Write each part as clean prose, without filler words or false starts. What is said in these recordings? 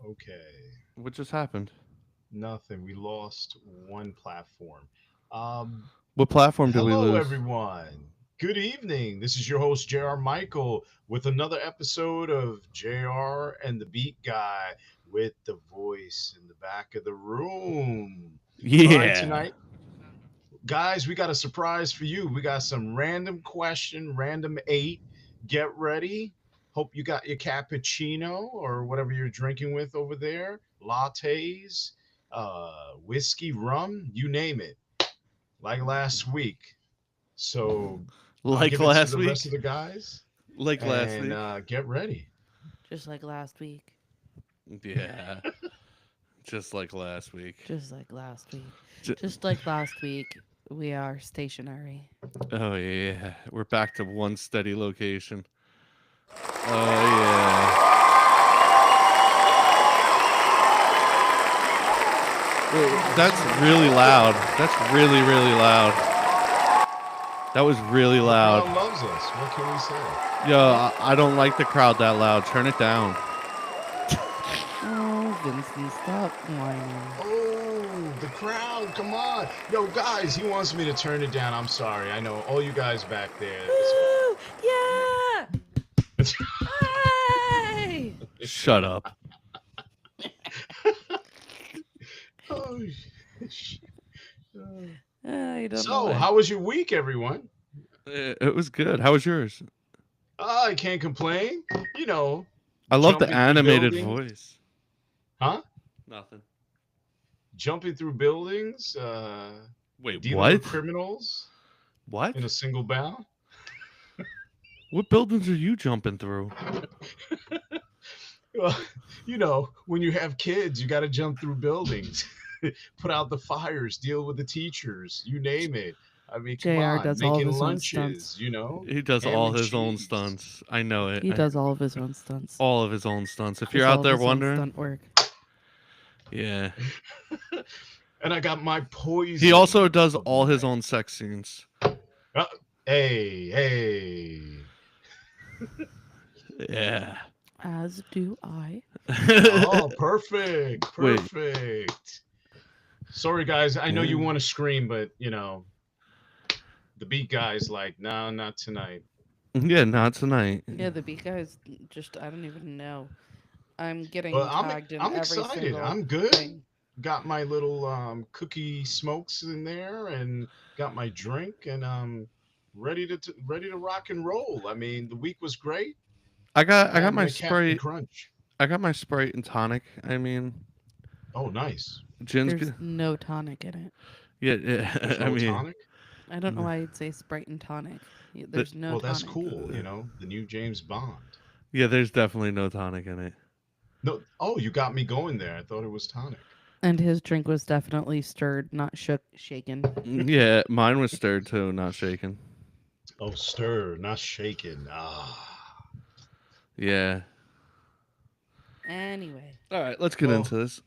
Okay. What just happened? Nothing. We lost one platform. Um, What platform did we Hello, lose? everyone. Good evening. This is your host, JR Michael, with another episode of JR and the Beat Guy with the voice in the back of the room. All right, Yeah. tonight, guys, we got a surprise for you. We got some random question, random eight. Get ready. Hope you got your cappuccino or whatever you're drinking with over there, lattes, whiskey, rum, you name it, like last week. So I'll Like give it to last the rest of week? the guys Like last and week? get ready. Just like last week. Yeah. Just like last week. Just like last week. J- Just like last week, we are stationary. oh, yeah. We're back to one steady location. Oh, yeah. That's really loud. That's really, really loud. That was really The loud. crowd loves us. What can we say? Yo, I don't like the crowd that loud. Turn it down. Oh, Vincey, stop whining. Oh, the crowd, come on. Yo, guys, he wants me to turn it down. I'm sorry. I know all you guys back there. Woo! Yeah! It's Hey! Shut up. oh, sh- I don't know so, why. how was your week, everyone? It was good. How was yours? I can't complain. You know, I love the jumping through animated buildings. voice. Huh? Nothing. Jumping through buildings, Wait, dealing what? with criminals What? in a single bound. What buildings are you jumping through? Well, when you have kids, you got to jump through buildings, put out the fires, deal with the teachers, you name it. I mean, come JR on, does all of making his own stunts. lunches, He does ham all and his own cheese. stunts. I know it. He does all of his own stunts. All of his own stunts. If you're Does all out of there his own wondering, stunt work. yeah. And I got my He also poison does of the all his night. own sex scenes. Uh, hey, hey. Yeah. As do I. Oh, perfect, Wait. perfect. Sorry, guys. I know you Yeah. want to scream, but the beat guy's like, no, not tonight. Yeah, not tonight. Yeah, the beat guys just, I don't even know. I'm But getting I'm tagged in I'm every excited. single I'm good. thing. Got my little cookie smokes in there, and got my drink, and ready to rock and roll. I mean, the week was great. I got Had my my Captain Sprite. Crunch. I got my Sprite and tonic. I mean, Oh, nice. gin's There's good. no tonic in it. Yeah, yeah. There's I no mean, tonic. I don't know why I'd say Sprite and tonic. the, There's no Well, that's tonic. cool. The new James Bond. yeah. There's definitely no tonic in it. No, oh, you got me going there. I thought it was tonic. And his drink was definitely stirred, not shaken. Yeah, mine was stirred too, not shaken. Oh, stir, not shaken. Ah. Yeah. Anyway, All right, let's get Well, into this.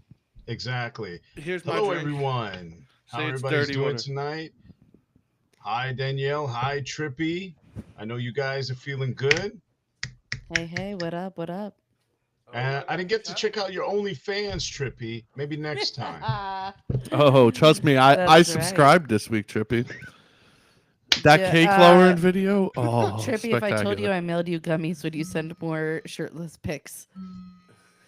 exactly. Here's my Hello, drink. everyone. How Say it's everybody's dirty doing water. tonight? Hi, Danielle. Hi, Trippy. I know you guys are feeling good. hey, what up? What up? Oh, y'all I got didn't the get to chat? check out your OnlyFans, Trippy. Maybe next time. Oh, trust me, I That's right. subscribed this week, Trippy. That Yeah, cake lowering video, oh, Trippy, if I told you spectacular. I mailed you gummies, would you send more shirtless pics?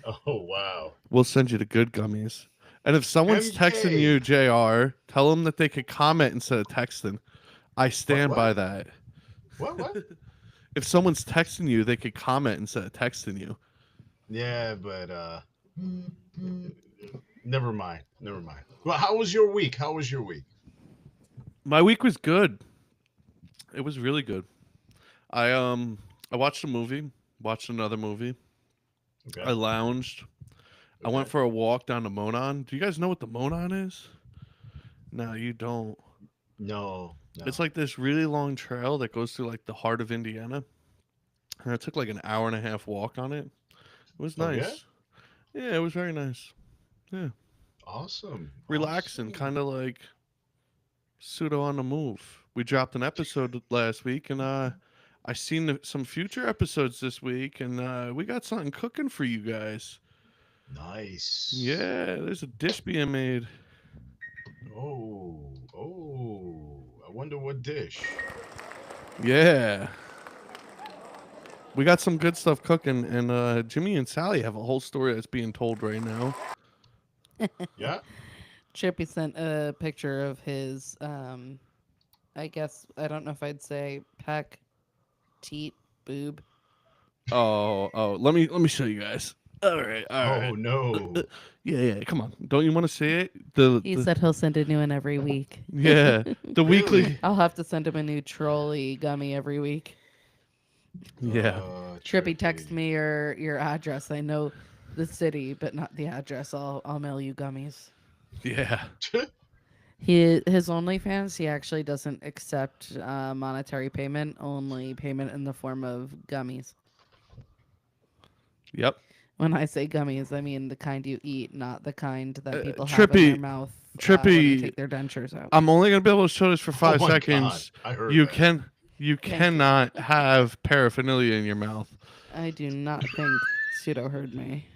Oh, wow. We'll send you the good gummies. And if someone's texting MK. you, JR, tell them that they could comment instead of texting. I What, stand what? by that. What? If someone's texting you, they could comment instead of texting you. Yeah, but never mind. Never mind. Well, how was your week? How was your week? My week was good. It was really good. I I watched a movie, watched another movie. I Okay. lounged. I went Okay. for a walk down to Monon. Do you guys know what the Monon is? No, you don't. No, It's no. like this really long trail that goes through like the heart of Indiana. And I took like an hour and a half walk on it. It was Oh, yeah? nice. Yeah, it was very nice. Yeah. Awesome. Relaxing, Awesome. kind of like pseudo on the move. We dropped an episode last week, and I seen some future episodes this week, and we got something cooking for you guys. Nice. Yeah, there's a dish being made. Oh, oh. I wonder what dish. Yeah. We got some good stuff cooking, and Jimmy and Sally have a whole story that's being told right now. Yeah. Chippy sent a picture of his, I guess, I don't know if I'd say peck, teat, boob. Oh, let me show you guys. All right. Oh no. Yeah. Come on, don't you want to see it? He said he'll send a new one every week. Yeah, the Really? weekly. I'll have to send him a new trolley gummy every week. Yeah, Trippy, text me your address. I know the city, but not the address. I'll mail you gummies. yeah. His OnlyFans, he actually doesn't accept monetary payment, only payment in the form of gummies. Yep. When I say gummies, I mean the kind you eat, not the kind that people have in Trippy- their mouth when Trippy- they take their dentures out. I'm only gonna be able to show this for Oh 5 my seconds. God. I heard You that. you Thank you. cannot have paraphernalia in your mouth. I do not think Pseudo heard me.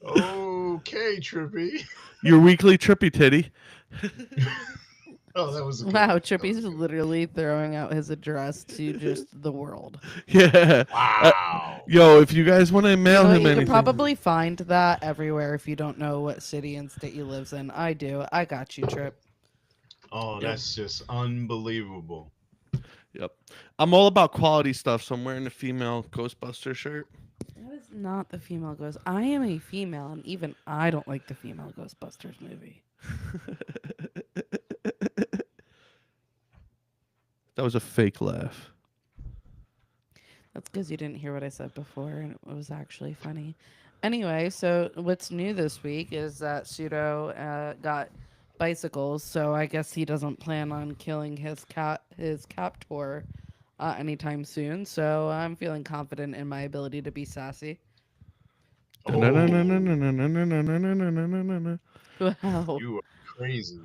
Okay, Trippy. Your weekly trippy titty. Oh, that was a good Wow, one. That Trippy's was good. literally throwing out his address to just the world. Yeah. Wow. Yo, if you guys want to mail him you anything, can probably find that everywhere if you don't know what city and state he lives in. I do. I got you, Trip. Oh, that's just unbelievable. Yep. I'm all about quality stuff, so I'm wearing a female Ghostbuster shirt. That is not the female ghost. I am a female, and even I don't like the female Ghostbusters movie. That was a fake laugh. That's because you didn't hear what I said before, and it was actually funny. Anyway, so what's new this week is that Pseudo got bicycles, so I guess he doesn't plan on killing his captor anytime soon. So I'm feeling confident in my ability to be sassy. Oh, Wow, you are crazy.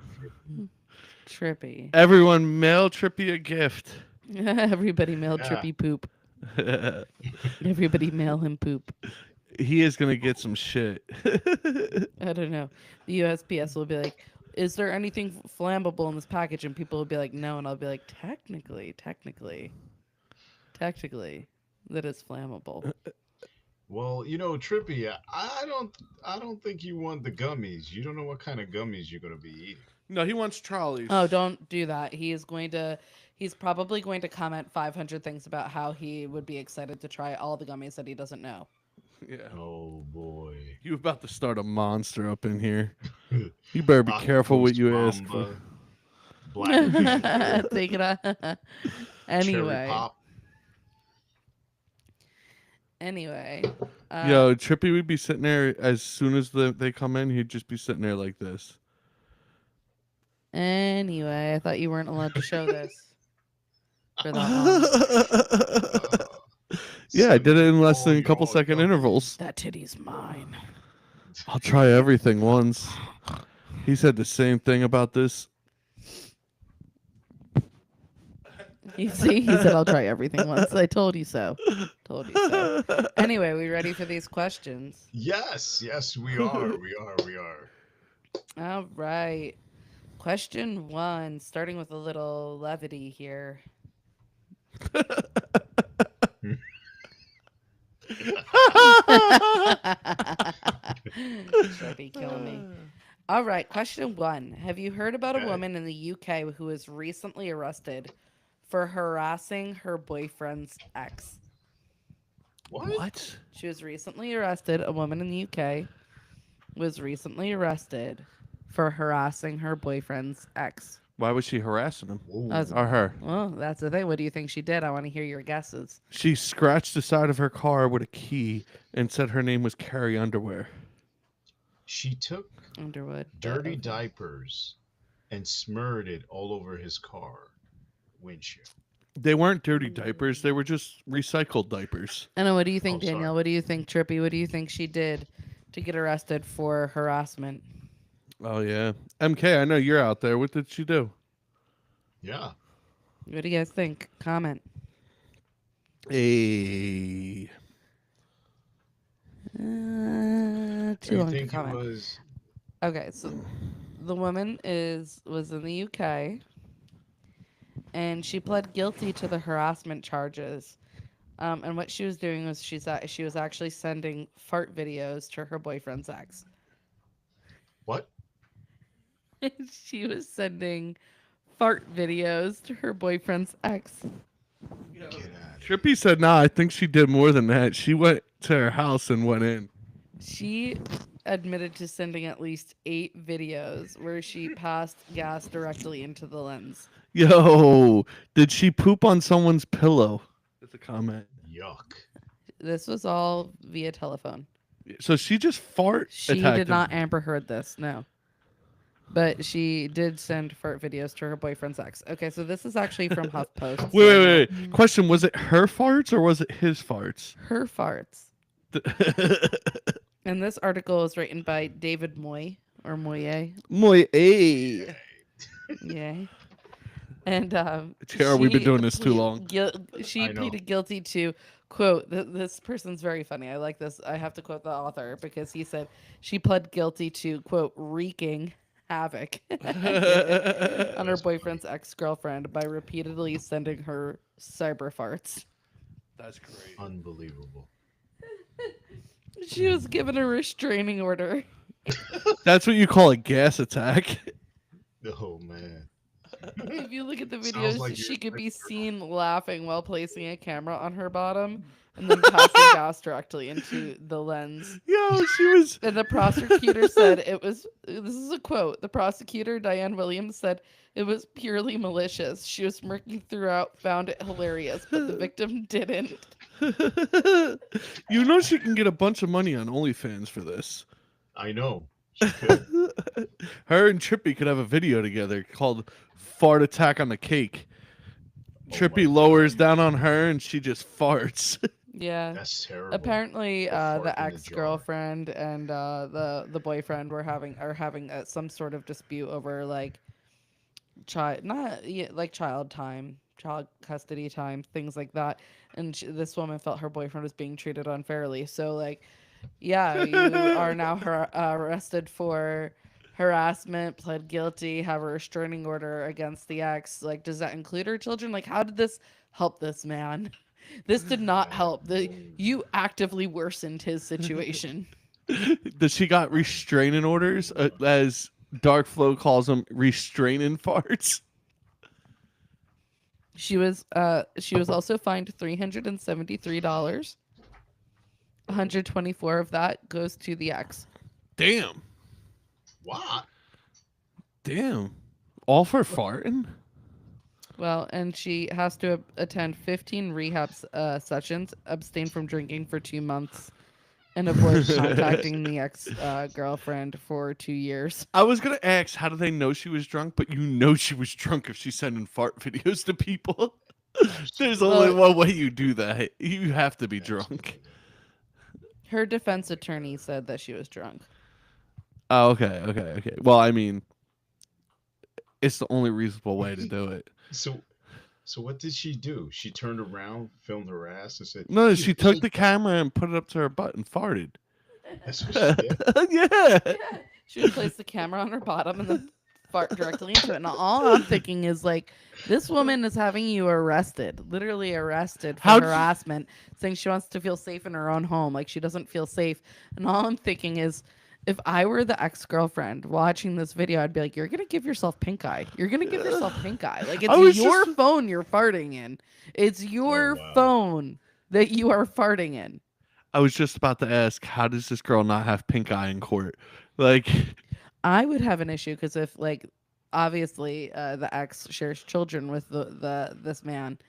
trippy. Everyone, mail Trippy a gift. Everybody mail Yeah. Trippy poop. Everybody mail him poop. He is gonna get some shit. I don't know. The USPS will be like, "Is there anything flammable in this package?" And people will be like, "No," and I'll be like, "Technically, that is flammable." Well, Trippy, I don't think you want the gummies. You don't know what kind of gummies you're gonna be eating. No, he wants trolleys. Oh, don't do that. He's probably going to comment 500 things about how he would be excited to try all the gummies that he doesn't know. Yeah. Oh boy. You about to start a monster up in here. You better be careful what you ask for. Black Take it out. cherry Anyway, pop. Yo, Trippy would be sitting there as soon as they come in. He'd just be sitting there like this. Anyway, I thought you weren't allowed to show this for that long. Yeah, I did it in less Oh, than a couple yo, second yo. intervals. That titty's mine. I'll try everything once. He said the same thing about this. You see, he said, "I'll try everything once." I told you so. Told you so. Anyway, we ready for these questions? Yes, we are. We are. All right. Question 1, starting with a little levity here. Trippy, kill me. All right, question 1. Have you heard about a Okay. woman in the UK who was recently arrested for harassing her boyfriend's ex? What? She was recently arrested. A woman in the UK was recently arrested for harassing her boyfriend's ex. Why was she harassing him? Whoa. Or her? Well, that's the thing. What do you think she did? I want to hear your guesses. She scratched the side of her car with a key and said her name was Carrie Underwear. She took Underwood. dirty Okay. diapers and smeared it all over his car windshield. They weren't dirty diapers. They were just recycled diapers. I know. What do you think, Oh, sorry. Danielle? What do you think, Trippy? What do you think she did to get arrested for harassment? Oh, yeah. MK, I know you're out there. What did she do? Yeah. What do you guys think? Comment. Hey. Too You long to think it comment. was? Okay, so the woman was in the UK, and she pled guilty to the harassment charges. And what she was doing was she was actually sending fart videos to her boyfriend's ex. What? She was sending fart videos to her boyfriend's ex. Get out of here. Trippy said, "Nah, I think she did more than that. She went to her house and went in." She admitted to sending at least 8 videos where she passed gas directly into the lens. Yo, did she poop on someone's pillow? That's a comment. Yuck. This was all via telephone. So she just fart She attacked did not him. Amber Heard this, no. But she did send fart videos to her boyfriend's ex. Okay, so this is actually from HuffPost. Wait. Question: was it her farts or was it his farts? Her farts. And this article is written by David Moy, or Moye. Moy, hey. Yay. And Tara, we've been doing this too long. She I know. pleaded guilty to, quote, this person's very funny. I like this. I have to quote the author because he said she pled guilty to, quote, wreaking havoc on her boyfriend's ex-girlfriend by repeatedly sending her cyber farts. That's great. Unbelievable. She was given a restraining order. That's what you call a gas attack. Oh man. If you look at the Sounds videos, like she you're could be right. seen laughing while placing a camera on her bottom and then passing gas directly into the lens. Yo, she was. And the prosecutor said it was, this is a quote, the prosecutor, Diane Williams, said it was purely malicious. She was smirking throughout, found it hilarious, but the victim didn't. You know she can get a bunch of money on OnlyFans for this. I know. She could. Her and Trippy could have a video together called "Fart Attack on the Cake." Oh my Trippy God. lowers down on her and she just farts. Yeah. That's terrible. Apparently, A fart the in the jar. ex-girlfriend and the boyfriend are having some sort of dispute over like child custody time, things like that. And this woman felt her boyfriend was being treated unfairly. So like, yeah, you are now arrested for harassment, pled guilty, have a restraining order against the ex. Like, does that include her children? Like, how did this help this man? This did not help. You actively worsened his situation. Does she got restraining orders, as Dark Flow calls them, restraining farts? She was also fined $373. 124 of that goes to the ex. Damn. What? Damn. All for farting? Well, and she has to attend 15 rehab sessions, abstain from drinking for 2 months, and avoid contacting the ex-girlfriend for 2 years. I was going to ask, how do they know she was drunk? But you know she was drunk if she's sending fart videos to people. There's only one way you do that. You have to be drunk. Her defense attorney said that she was drunk. Oh, okay. Well, I mean, it's the only reasonable way to do it. So what did she do? She turned around, filmed her ass, and said, No, "You she took hate the that." camera and put it up to her butt and farted. That's what she did. Yeah. She would place the camera on her bottom and then fart directly into it. And all I'm thinking is like, this woman is having you arrested, literally arrested for harassment, saying she wants to feel safe in her own home. Like she doesn't feel safe. And all I'm thinking is, if I were the ex-girlfriend watching this video, I'd be like, you're going to give yourself pink eye. You're going to give yourself pink eye. Like, it's your phone you're farting in. It's your phone that you are farting in. I was just about to ask, how does this girl not have pink eye in court? Like, I would have an issue because if, like, obviously the ex shares children with this man,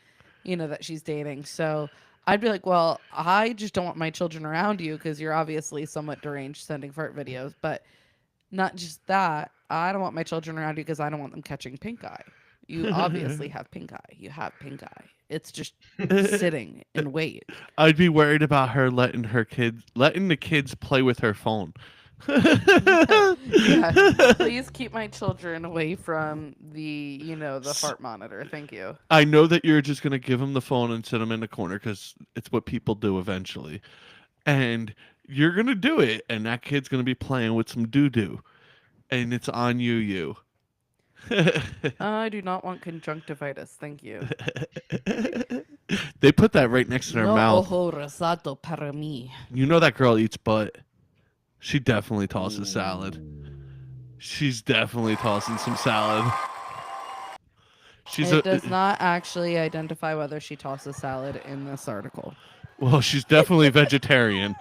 you know, that she's dating. So I'd be like, well, I just don't want my children around you because you're obviously somewhat deranged sending fart videos. But not just that. I don't want my children around you because I don't want them catching pink eye. You obviously have pink eye. You have pink eye. It's just sitting in wait. I'd be worried about her letting the kids play with her phone. Yeah. Please keep my children away from the fart monitor. Thank you. I know that you're just going to give them the phone and sit them in the corner because it's what people do eventually. And You're gonna do it, and that kid's gonna be playing with some doo doo, and it's on you. I do not want conjunctivitis. Thank you. They put that right next to their No mouth. ojo rosato para mí. You know that girl eats butt. She definitely tosses salad. She's definitely tossing some salad. It does not actually identify whether she tosses salad in this article. Well, she's definitely vegetarian.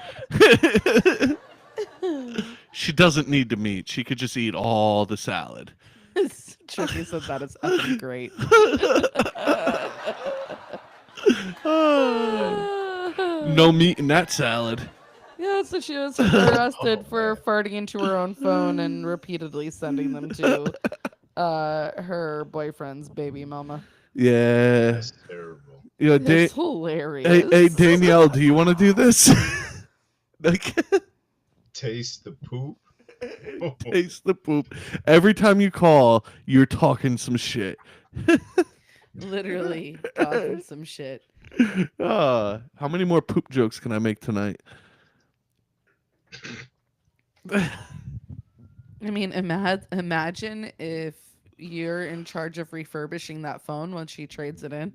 She doesn't need the meat. She could just eat all the salad. Tricky said that is effing great. No meat in that salad. Yeah, so she was arrested for farting into her own phone and repeatedly sending them to her boyfriend's baby mama. Yeah. That's terrible. Yeah, It's hilarious. Hey, Danielle, do you want to do this? Like, Taste the poop. taste the poop. Every time you call, you're talking some shit. Literally talking some shit. How many more poop jokes can I make tonight? I mean, imagine if you're in charge of refurbishing that phone when she trades it in.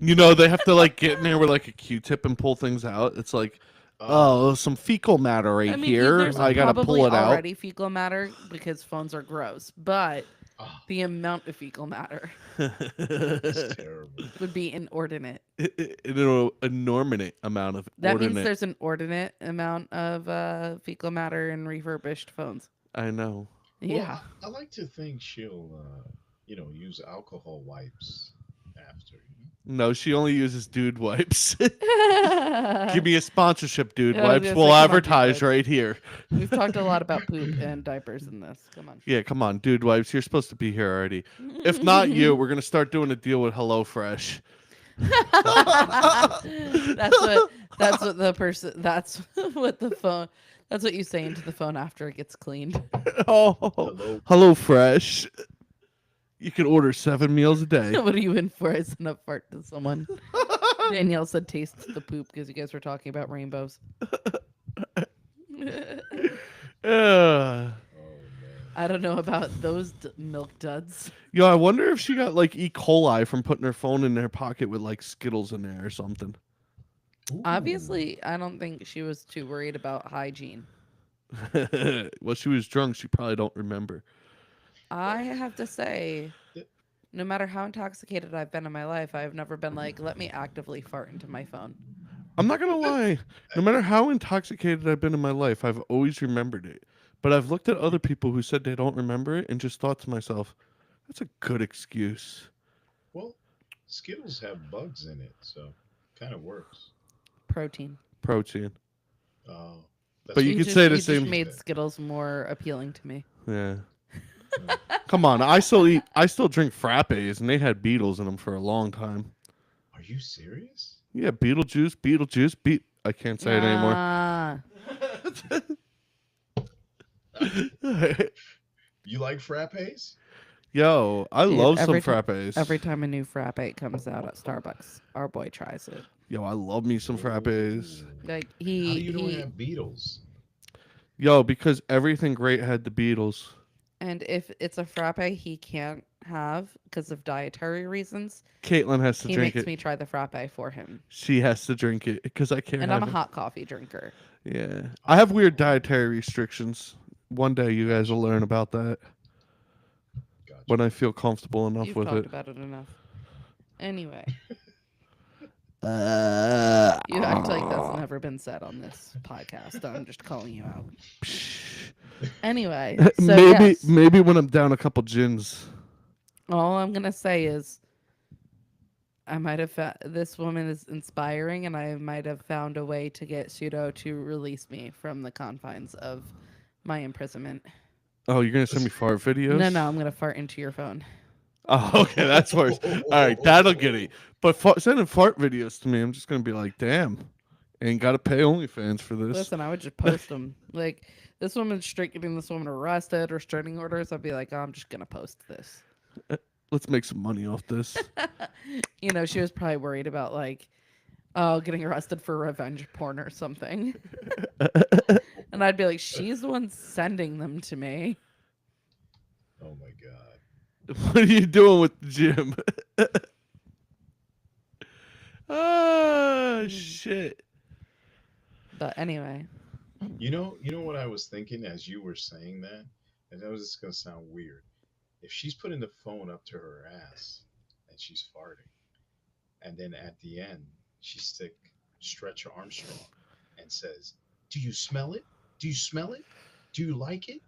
You know, they have to like get in there with like a Q-tip and pull things out. It's like, oh, some fecal matter right I mean, here. there's I gotta probably pull it out. already fecal matter because phones are gross, but the amount of fecal matter That's terrible. would be inordinate. An enormous amount of That means ordinate. there's an ordinate amount of fecal matter in refurbished phones. I know. Yeah. Well, I like to think she'll, use alcohol wipes after. No, she only uses dude wipes. Give me a sponsorship, dude Yeah, I was wipes. gonna We'll say, come on, Dude advertise Wipes. right here. We've talked a lot about poop and diapers in this. Come on. Yeah, come on, dude wipes. You're supposed to be here already. If not you, we're gonna start doing a deal with HelloFresh. That's what the person. That's what the phone. That's what you say into the phone after it gets cleaned. Oh, HelloFresh. You can order 7 meals a day. What are you in for? I sent a fart to someone. Danielle said, "Taste the poop," because you guys were talking about rainbows. Uh, I don't know about those milk duds. yo, I wonder if she got like E. coli from putting her phone in her pocket with like Skittles in there or something. Obviously, I don't think she was too worried about hygiene. Well, she was drunk. She probably don't remember. I have to say, no matter how intoxicated I've been in my life, I've never been like, let me actively fart into my phone. I'm not gonna lie. No matter how intoxicated I've been in my life, I've always remembered it. But I've looked at other people who said they don't remember it and just thought to myself, that's a good excuse. Well, Skittles have bugs in it, so kind of works. Protein. Protein. Oh, But you could just- say the you just same- made Skittles more appealing to me. Yeah. Come on, I still drink frappes, and they had beetles in them for a long time. Are you serious? Yeah, Beetlejuice, I can't say it anymore. Ah, You like frappes? Yo, I Dude, love some every ti- frappes. every time a new frappe comes out at Starbucks, our boy tries it. Yo, I love me some frappes. Like How do you don't he have Beetles? Yo, because everything great had the Beatles. and if it's a frappe he can't have because of dietary reasons, Caitlin has to he drink makes it. me try the frappe for him. She has to drink it because I can't And have I'm a it. hot coffee drinker. Yeah, I have weird dietary restrictions. One day you guys will learn about that Gotcha. when I feel comfortable enough You've with talked it. about it enough. Anyway, Uh, you act like that's never been said on this podcast. I'm just calling you out. Anyway, so yes, maybe when I'm down a couple gins. all I'm gonna say is I might have this woman is inspiring, and I might have found a way to get Pseudo to release me from the confines of my imprisonment. Oh, you're gonna send me fart videos? No, I'm gonna fart into your phone. Oh, okay, that's worse. All right, that'll get it. But sending fart videos to me, I'm just gonna be like, damn, ain't gotta pay OnlyFans for this. Listen, I would just post them. Like this woman's straight getting this woman arrested, restraining orders. I'd be like, oh, I'm just gonna post this. Let's make some money off this. You know, she was probably worried about like, Oh, getting arrested for revenge porn or something. And I'd be like, she's the one sending them to me. Oh my god. What are you doing with the gym? Oh shit. But anyway. You know what I was thinking as you were saying that? And that was just gonna sound weird. If she's putting the phone up to her ass and she's farting, and then at the end she stretch Armstrong and says, "Do you smell it? Do you smell it? Do you like it?"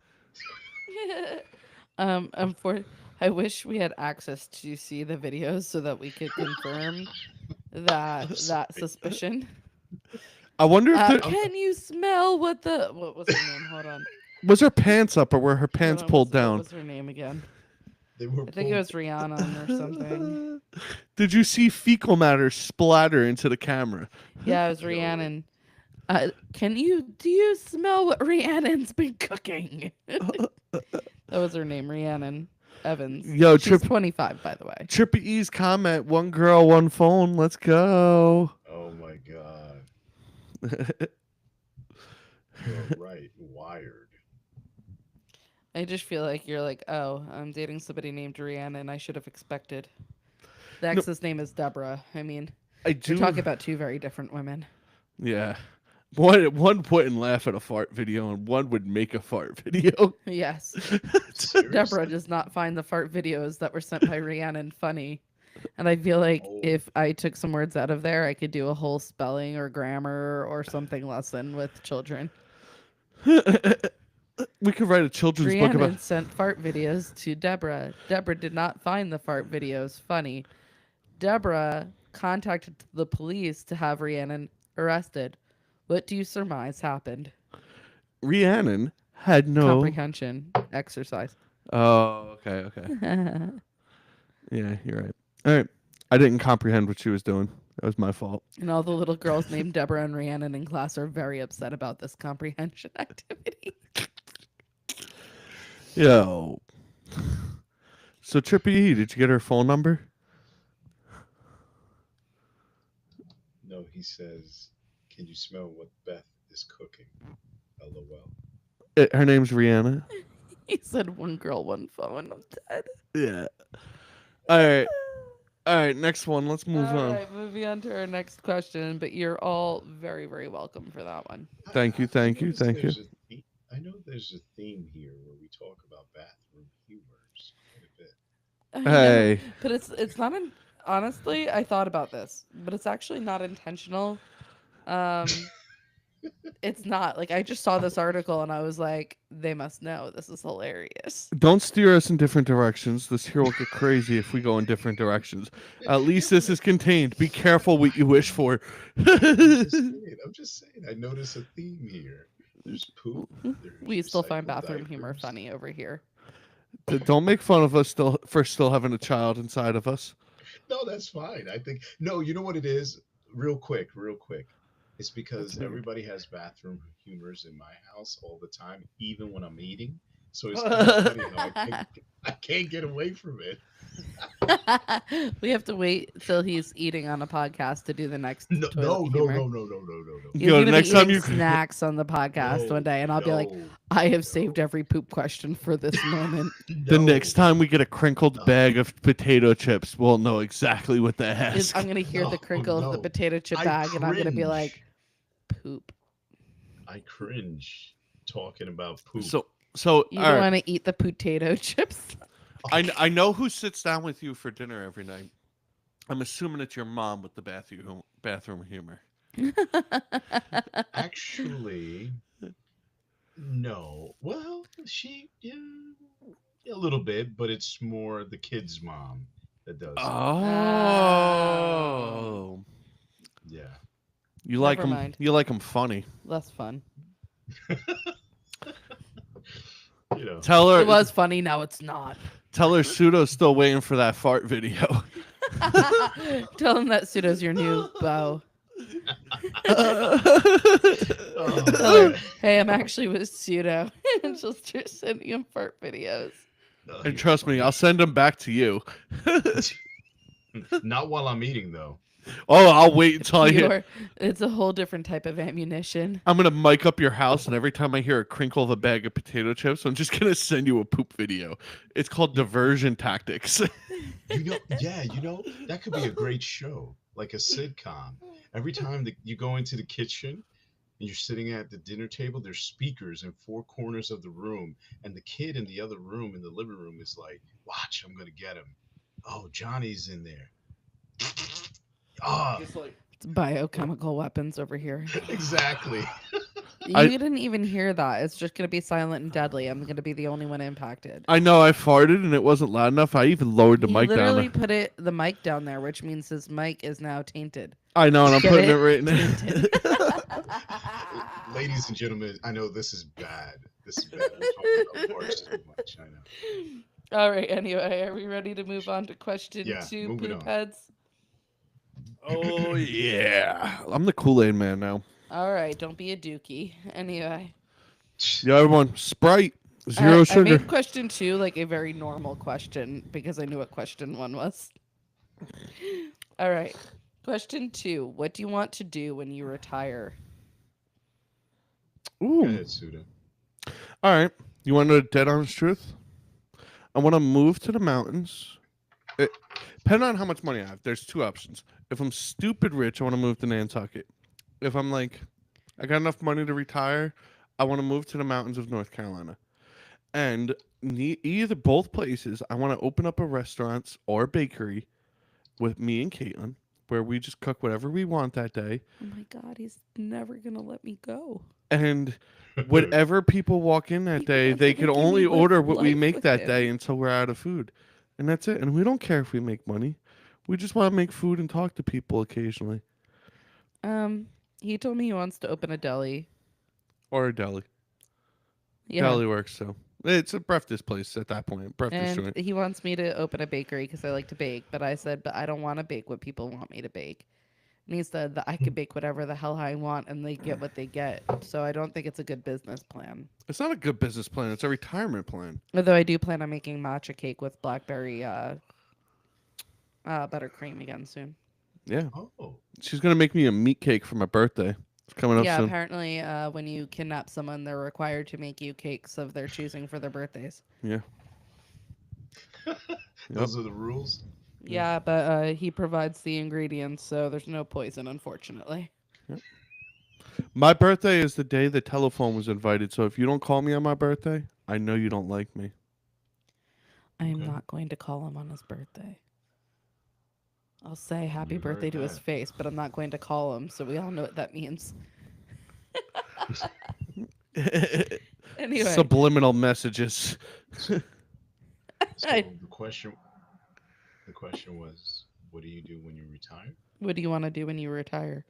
I wish we had access to see the videos so that we could confirm that suspicion. I wonder if there, Can you smell what was her name? Hold on. was her pants up or were her pants Hold on, pulled What down? was her name again? They were I think it was Rihanna or something. Did you see fecal matter splatter into the camera? Yeah, it was Rhiannon. Do you smell what Rhiannon's been cooking? That was her name, Rhiannon Evans. Yo, She's 25, by the way. Trippy E's comment, one girl, one phone. Let's go. Oh my god. You're right. Wired. I just feel like you're like, oh, I'm dating somebody named Rhiannon. I should have expected. The ex's name is Deborah. I mean, I do. you're talking about two very different women. Yeah. One wouldn't laugh at a fart video and one would make a fart video. Yes. Seriously? Deborah does not find the fart videos that were sent by Rhiannon funny. And I feel like if I took some words out of there, I could do a whole spelling or grammar or something lesson with children. We could write a children's book Rhiannon about. sent fart videos to Deborah. Deborah did not find the fart videos funny. Deborah contacted the police to have Rhiannon arrested. What do you surmise happened? Rhiannon had no Comprehension exercise. Oh, okay. Yeah, you're right. All right. I didn't comprehend what she was doing. That was my fault. And all the little girls named Deborah and Rhiannon in class are very upset about this comprehension activity. Yo. So Trippy E, did you get her phone number? No, he says, "Can you smell what Beth is cooking?" LOL. Her name's Rihanna. He said one girl, one phone. I'm dead. Yeah. All right. Next one. Let's move All on. right, moving on to our next question. But you're all very, very welcome for that one. Thank you. I know there's a theme here where we talk about bathroom humors quite a bit. I know, Hey. but it's not honestly, I thought about this, but it's actually not intentional. It's not. Like, I just saw this article and I was like, they must know. This is hilarious. Don't steer us in different directions. This here will get crazy if we go in different directions. At least this is contained. Be careful what you wish for. I'm just saying. I notice a theme here. There's poop. We still find recycled bathroom humor diapers. funny over here. Don't make fun of us for still having a child inside of us. No, that's fine. I think no. You know what it is? Real quick. It's because That's weird. everybody has bathroom humors in my house all the time, even when I'm eating. So it's kind of funny how I can't get away from it. We have to wait till he's eating on a podcast to do the next. No. toilet humor. He's Yo, gonna next be time eating you snacks on the podcast one day, and I'll be like, I have saved every poop question for this moment. The next time we get a crinkled bag of potato chips, we'll know exactly what to ask. I'm gonna hear the crinkle of the potato chip bag, and I'm gonna be cringe. like, poop. I cringe talking about poop. So You all don't right. want to eat the potato chips. I know who sits down with you for dinner every night. I'm assuming it's your mom with the bathroom humor. Actually, no. Well, yeah, a little bit, but it's more the kid's mom that does. Oh. Yeah. You like Never them? mind. You like them funny? Less fun. You know. Tell her. It was funny. Now it's not. Tell her Pseudo's still waiting for that fart video. Tell him that Pseudo's your new beau. Oh, Tell her, hey, I'm actually with Pseudo. And she'll start sending him fart videos. no, And trust me, I'll send them back to you. Not while I'm eating though. Oh, I'll wait until I hear. It's a whole different type of ammunition. I'm gonna mic up your house, and every time I hear a crinkle of a bag of potato chips, I'm just gonna send you a poop video. It's called diversion tactics. That could be a great show, like a sitcom. Every time that you go into the kitchen and you're sitting at the dinner table, there's speakers in four corners of the room, and the kid in the other room in the living room is like, "Watch, I'm gonna get him. Oh, Johnny's in there." Ah, Just like It's biochemical weapons over here. exactly. You I- didn't even hear that. It's just gonna be silent and deadly. I'm gonna be the only one impacted. I know I farted and it wasn't loud enough. I even lowered the He mic down. literally There. put the mic down there, which means his mic is now tainted. I know, and I'm Get putting it? it right now. Tainted. Ladies and gentlemen, I know this is bad. This is bad. We're talking about farts too much. I know. All right. Anyway, are we ready to move on to question Yeah, 2, moving poop on. heads? Oh yeah, I'm the Kool-Aid man now. All right. Don't be a dookie. Anyway, Yeah, everyone, Sprite, zero I sugar. made question 2 like a very normal question because I knew what question 1 was. All right. Question 2. What do you want to do when you retire? Go Ooh. ahead, Suda. All right. You want to know the dead honest truth? I want to move to the mountains. Depending on how much money I have, there's two options. If I'm stupid rich, I want to move to Nantucket. If I'm like, I got enough money to retire, I want to move to the mountains of North Carolina. And either both places, I want to open up a restaurant or a bakery with me and Caitlin, where we just cook whatever we want that day. Oh my God, he's never gonna let me go. And whatever people walk in that He day, wants they to could make me only live order what we life make with that him. day until we're out of food. And that's it. And we don't care if we make money. We just want to make food and talk to people occasionally. He told me he wants to open a deli. Or a deli. Yeah. Deli works, so. It's a breakfast place at that point. Breakfast And joint. he wants me to open a bakery because I like to bake. But I said, but I don't want to bake what people want me to bake. And he said that I could bake whatever the hell I want and they get what they get. So I don't think it's a good business plan. It's not a good business plan. It's a retirement plan. Although I do plan on making matcha cake with blackberry buttercream again soon. Yeah. Oh, She's going to make me a meat cake for my birthday. It's coming up Yeah, soon. apparently when you kidnap someone, they're required to make you cakes of their choosing for their birthdays. Yeah. those are the rules. Yeah, but he provides the ingredients, so there's no poison, unfortunately. My birthday is the day the telephone was invited. So if you don't call me on my birthday, I know you don't like me. I am Okay. not going to call him on his birthday. I'll say happy You heard birthday to his that. face, but I'm not going to call him, so we all know what that means. Anyway, Subliminal messages. So I- the question was, what do you do when you retire? what do you want to do when you retire?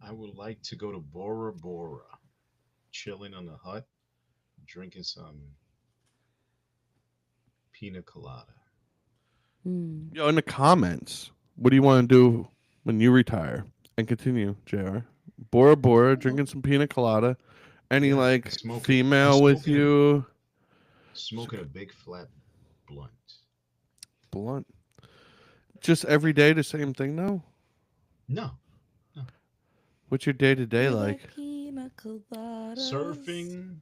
I would like to go to Bora Bora, chilling on the hut, drinking some pina colada. Yo, in the comments, what do you want to do when you retire? And continue, JR. Bora Bora, drinking some pina colada. Any Yeah, like smoking- female with smoking. you? Smoking a big flat blunt. Blunt. Just every day the same thing now? No, What's your day to day You like? pina coladas. surfing,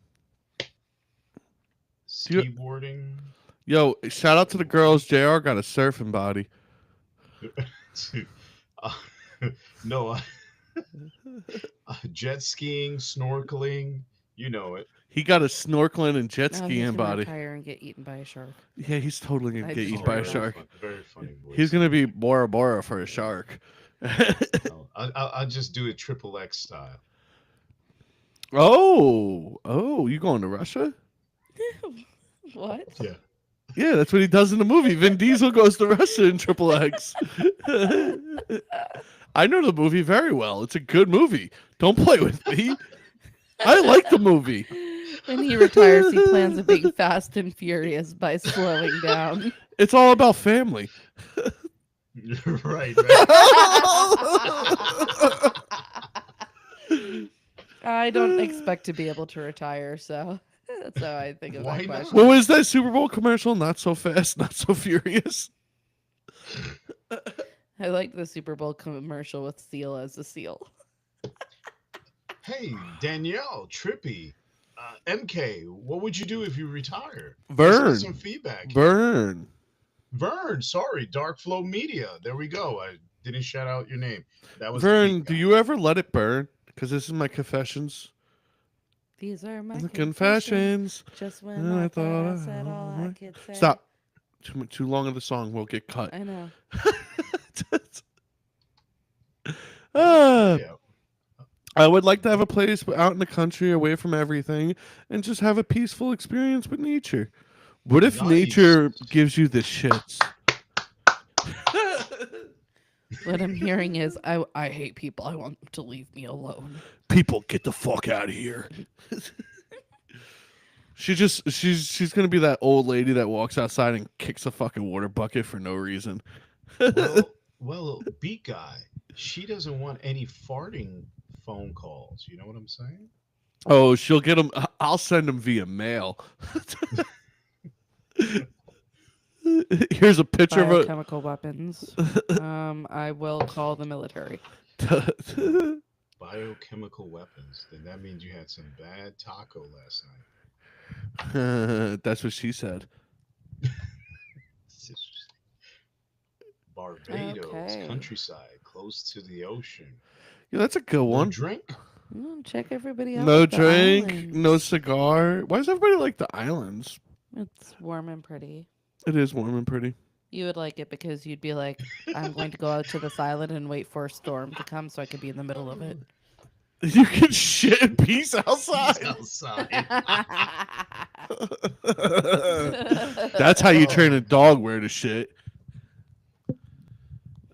Do you- skateboarding. Yo, shout out to the girls. JR got a surfing body. Uh, no, jet skiing, snorkeling. You know it. He got a snorkeling and jet No, he's skiing gonna body. retire and get eaten by a shark. Yeah, he's totally gonna I get just eaten by a heard that. shark. Very funny voice. He's gonna be Bora Bora for a shark. No, I'll just do it triple X style. Oh, you going to Russia? What? Yeah. Yeah, that's what he does in the movie. Vin Diesel goes to Russia in Triple X. I know the movie very well. It's a good movie. Don't play with me. I like the movie. When he retires, he plans on being fast and furious by slowing down. It's all about family. right. I don't expect to be able to retire, so that's how I think of Why that not? question. What was that Super Bowl commercial? Not so fast, not so furious. I like the Super Bowl commercial with Seal as a seal. Hey, Danielle, Trippy, MK, what would you do if you retire? Let's get some Vern. feedback here. Vern. Vern, sorry, Dark Flow Media. There we go. I didn't shout out your name. That was the Vern, beat do guy. you ever let it burn? Because this is my confessions. These are my The confessions. confessions. Just when And I thought I said all I could say. Stop. Too long of the song. We'll get cut. I know. Ah, Yeah. I would like to have a place out in the country, away from everything, and just have a peaceful experience with nature. What if Nice. nature gives you the shits? What I'm hearing is I hate people. I want them to leave me alone. People, get the fuck out of here. She's gonna be that old lady that walks outside and kicks a fucking water bucket for no reason. Well, beat guy, she doesn't want any farting phone calls. You know what I'm saying? Oh, she'll get them. I'll send them via mail. Here's a picture of a. Biochemical weapons. I will call the military. Biochemical weapons. Then that means you had some bad taco last night. That's what she said. Barbados, Okay. countryside, close to the ocean. Yeah, that's a good No one. drink? Check everybody out. No with the drink, islands. no cigar. Why does everybody like the islands? It's warm and pretty. It is warm and pretty. You would like it because you'd be like, I'm going to go out to this island and wait for a storm to come so I could be in the middle of it. You can shit in peace outside. Outside. That's how you train a dog where to shit.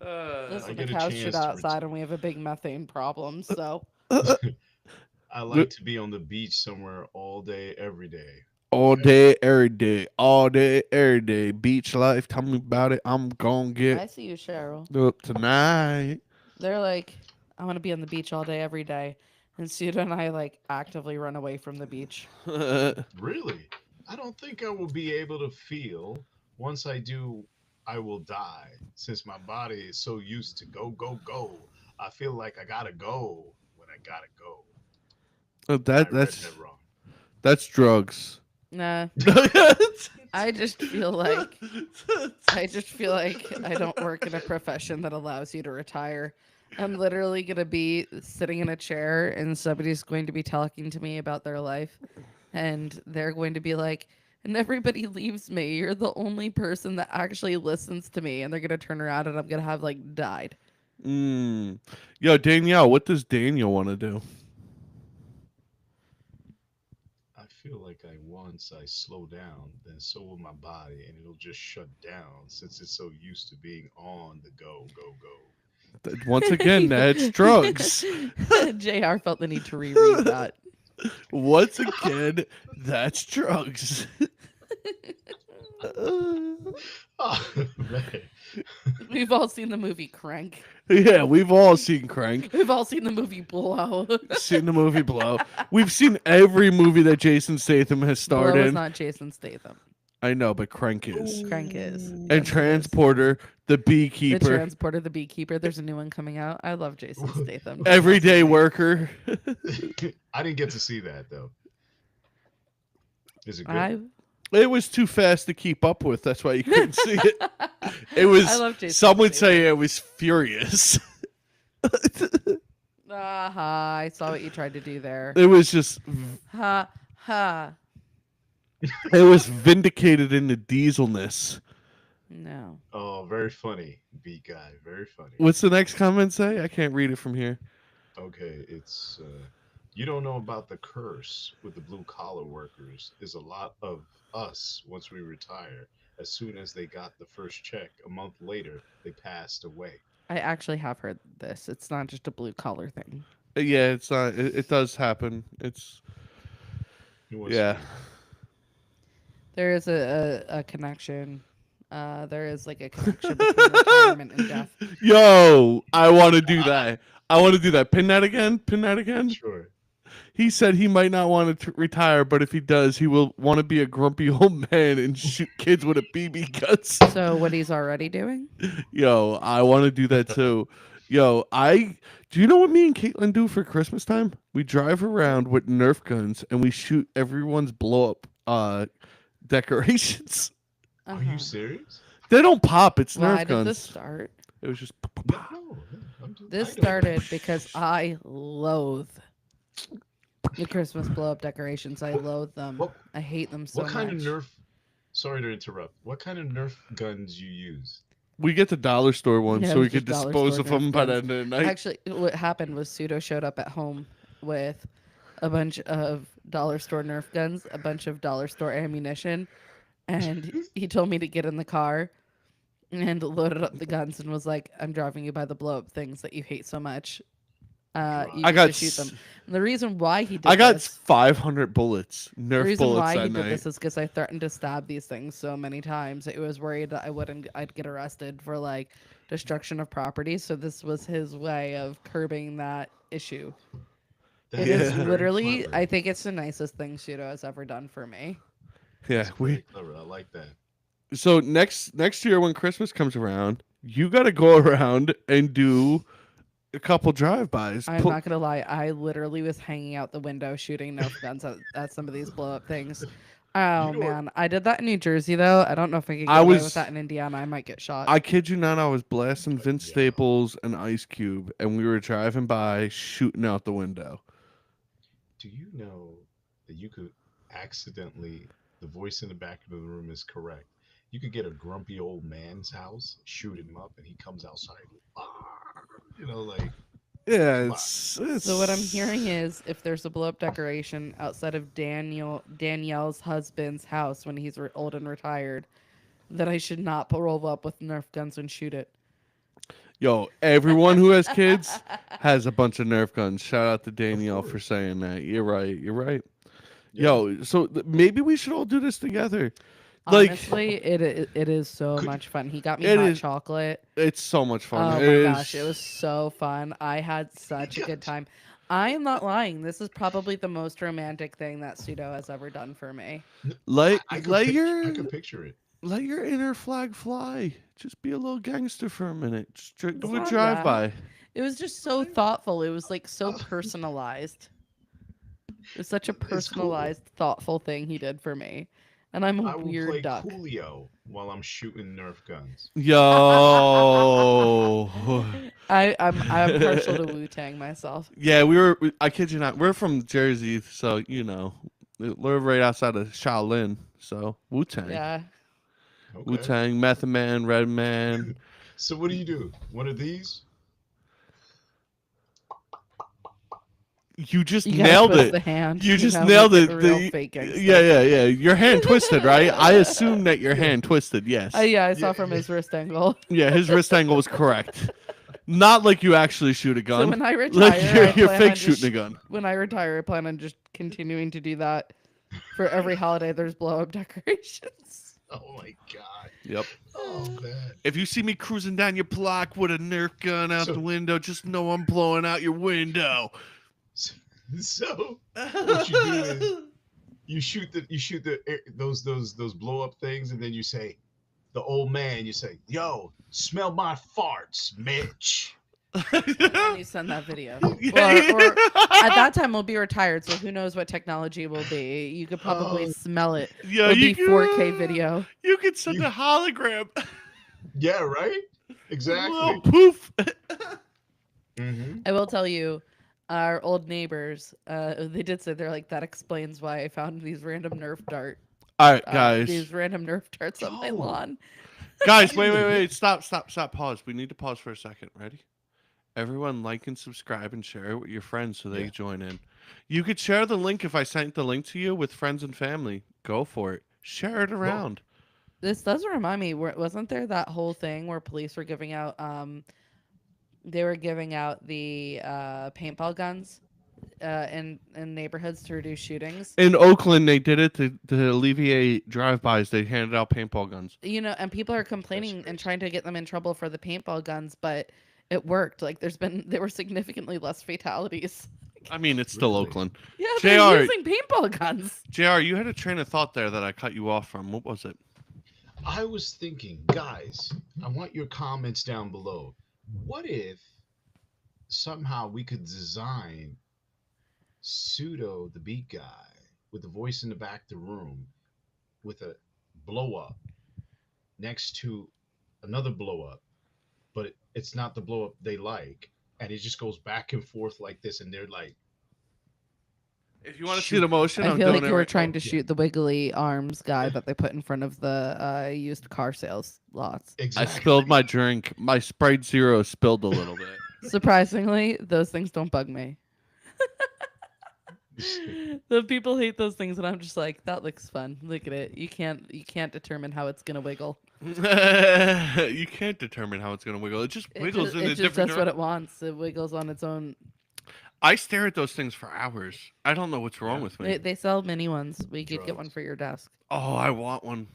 Listen, I the get a cows chance shit to outside and we have a big methane problem, so I like to be on the beach somewhere all day, every day. All day, every day. All day, every day. Beach life. Tell me about it. I'm gonna I get see you, Cheryl. up tonight. They're like, I want to be on the beach all day, every day. And Suda and I like actively run away from the beach. Really? I don't think I will be able to feel. Once I do, I will die. Since my body is so used to go, go, go. I feel like I gotta go when I gotta go. I read that wrong. That's drugs. Nah, I just feel like I don't work in a profession that allows you to retire. I'm literally gonna be sitting in a chair and somebody's going to be talking to me about their life, and they're going to be like, and everybody leaves me. You're the only person that actually listens to me, and they're gonna turn around and I'm gonna have like died. Yo, Danielle, what does Daniel want to do? I feel like once I slow down, then so will my body, and it'll just shut down since it's so used to being on the go, go, go. Once again, that's drugs. JR felt the need to reread that. Once again, that's drugs. Oh, man. We've all seen the movie Crank. Yeah, we've all seen Crank. We've all seen the movie Blow. Seen the movie Blow. We've seen every movie that Jason Statham has starred Blow is in. not Jason Statham. I know, but Crank is. Crank is. And Yes, it is. Transporter, the The beekeeper, Transporter, the Beekeeper. There's a new one coming out. I love Jason Statham. everyday worker. I didn't get to see that though. Is it good? I It was too fast to keep up with. That's why you couldn't see it. It was. I love Jason Some would Statham. say it was furious. I saw what you tried to do there. It was just. Ha ha. It was vindicated in the dieselness. No. Oh, very funny, beat guy. Very funny. What's the next comment say? I can't read it from here. Okay, it's you don't know about the curse with the blue collar workers. Is a lot of us once we retire. As soon as they got the first check, a month later they passed away. I actually have heard this. It's not just a blue collar thing. Yeah, it's not. It does happen. It's. Who wants Yeah. to- There is a connection. There is like a connection between retirement and death. Yo, I want to do that. I want to do that. Pin that again. Pin that again. Sure. He said he might not want to retire, but if he does, he will want to be a grumpy old man and shoot kids with a BB guns. So what he's already doing? Yo, I want to do that too. Yo, do you know what me and Caitlin do for Christmas time? We drive around with Nerf guns and we shoot everyone's blow up decorations. Are Uh-huh. you serious? They don't pop. It's Why Nerf did guns. this start? It was just. No, This I don't- started because I loathe the Christmas blow up decorations. I loathe them. What- I hate them so What kind much. of Nerf? Sorry to interrupt. What kind of Nerf guns you use? We get the dollar store one, Yeah, so it we was could just dollar dispose store of them Nerf by the guns. end of the night. Actually, what happened was Pseudo showed up at home with a bunch of dollar store Nerf guns, a bunch of dollar store ammunition, and he told me to get in the car and loaded up the guns and was like, "I'm driving you by the blow up things that you hate so much. You I get got to shoot them." And the reason why he did I got this, 500 bullets, the Nerf reason bullets why he that did night. this is because I threatened to stab these things so many times. It was worried that I'd get arrested for like destruction of property. So this was his way of curbing that issue. That It is very literally, clever. I think it's the nicest thing Pseudo has ever done for me. Yeah, That's we. very clever. I like that. So next year when Christmas comes around, you got to go around and do a couple drive-bys. I'm not gonna lie, I literally was hanging out the window shooting Nerf guns at some of these blow up things. Oh You know what- man, I did that in New Jersey though. I don't know if I could get I away was- with that in Indiana. I might get shot. I kid you not, I was blasting Vince Yeah. Staples and Ice Cube, and we were driving by shooting out the window. Do you know that you could accidentally, the voice in the back of the room is correct. You could get a grumpy old man's house, shoot him up, and he comes outside. You know, like, Yeah, Wow. it's So what I'm hearing is, if there's a blow up decoration outside of Danielle's husband's house when he's old and retired, that I should not roll up with Nerf guns and shoot it. Yo, everyone who has kids has a bunch of Nerf guns. Shout out to Danielle for course. saying that. You're right. You're right. yeah. Yo, so maybe we should all do this together. Like, Honestly, it is so Could- much fun. He got me It hot is chocolate. it's so much fun. Oh It my is- gosh, it was so fun. I had such a good time. I am not lying. This is probably the most romantic thing that Pseudo has ever done for me. Let I could let pic- your I could picture it. let your inner flag fly. Just be a little gangster for a minute. Just do It's a not drive that. by. It was just so thoughtful. It was like so personalized. It was such a It's cool. personalized, thoughtful thing he did for me. And I'm a I will play weird duck. Coolio while I'm shooting Nerf guns. Yo. I'm partial to Wu Tang myself. Yeah, I kid you not. We're from Jersey, so you know. We're right outside of Shaolin. So Wu-Tang. Yeah. Okay. Wu-Tang, Method Man, Red Man. So what do you do? One of these? You just You gotta nailed twist it. The hand, You just know, nailed make it. real The- fake gangster. yeah. Your hand twisted, right? I assume that your hand twisted. Yes. Yeah, I saw Yeah, from yeah. his wrist angle. Yeah, his wrist angle was correct. Not like you actually shoot a So gun. when I retire, Like I you're plan fake on just shooting a gun. When I retire, I plan on just continuing to do that. For every holiday, there's blow up decorations. Oh my god. Yep. Oh man. If you see me cruising down your block with a Nerf gun out So- the window, just know I'm blowing out your window. So what you do is you shoot those blow up things, and then you say, the old man, you say, "Yo, smell my farts, Mitch." When you send that video. Yeah. Or at that time, we'll be retired, so who knows what technology will be. You could probably Oh. smell it. Yeah, It'll you be 4K video. You could send You- a hologram. Yeah, right. Exactly. Little poof. Mm-hmm. I will tell you, our old neighbors, they did say they're like, that explains why I found these random Nerf All right, guys. these random Nerf darts on my Yo. lawn. Guys, wait. Stop. Pause. We need to pause for a second. Ready? Everyone like and subscribe and share it with your friends so they Yeah. join in. You could share the link if I sent the link to you with friends and family. Go for it. Share it around. This does remind me, wasn't there that whole thing where police were giving out, they were giving out the paintball guns in neighborhoods to reduce shootings? In Oakland, they did it to alleviate drive-bys. They handed out paintball guns. You know, and people are complaining and crazy. trying to get them in trouble for the paintball guns, but it worked. Like there were significantly less fatalities I mean, it's still Really? Oakland. Yeah, JR. they're using paintball guns. JR, you had a train of thought there that I cut you off from. What was it? I was thinking, guys, I want your comments down below. What if somehow we could design Pseudo, the beat guy, with the voice in the back of the room, with a blow up next to another blow up, but it's not the blow up they like, and it just goes back and forth like this, and they're like, If you want to see Shoot. the motion, I I'm feel doing like it you were right trying now. to shoot the wiggly arms guy that they put in front of the used car sales lots. I exactly. spilled my drink. My Sprite Zero spilled a little bit. Surprisingly, those things don't bug me. The people hate those things, and I'm just like, that looks fun. Look at it. You can't determine how it's gonna wiggle. You can't determine how it's gonna wiggle. It just wiggles in a It just different does what direction. it wants. It wiggles on its own. I stare at those things for hours. I don't know what's wrong with me. They sell mini ones. We could get Drugs. one for your desk. Oh, I want one.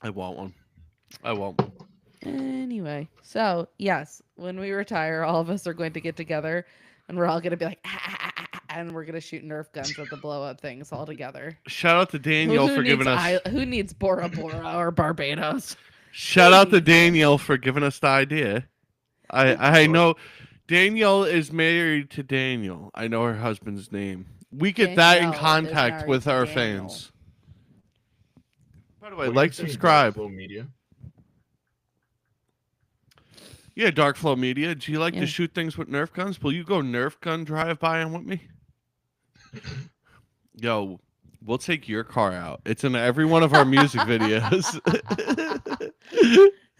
I want one. I want one. Anyway, so yes, when we retire, all of us are going to get together, and we're all going to be like, and we're going to shoot Nerf guns at the blow up things all together. Shout out to Danielle for giving us. Who needs Bora Bora or Barbados? Shout out to Danielle for giving us the idea. I know Danielle is married to Daniel. I know her husband's name. We get that in Danielle is contact married with to our Daniel. fans. By the way, What do you like, think, subscribe. Dark Flow Media? Yeah, Dark Flow Media. Do you like Yeah. to shoot things with Nerf guns? Will you go Nerf gun drive by and with me? Yo, we'll take your car out. It's in every one of our music videos.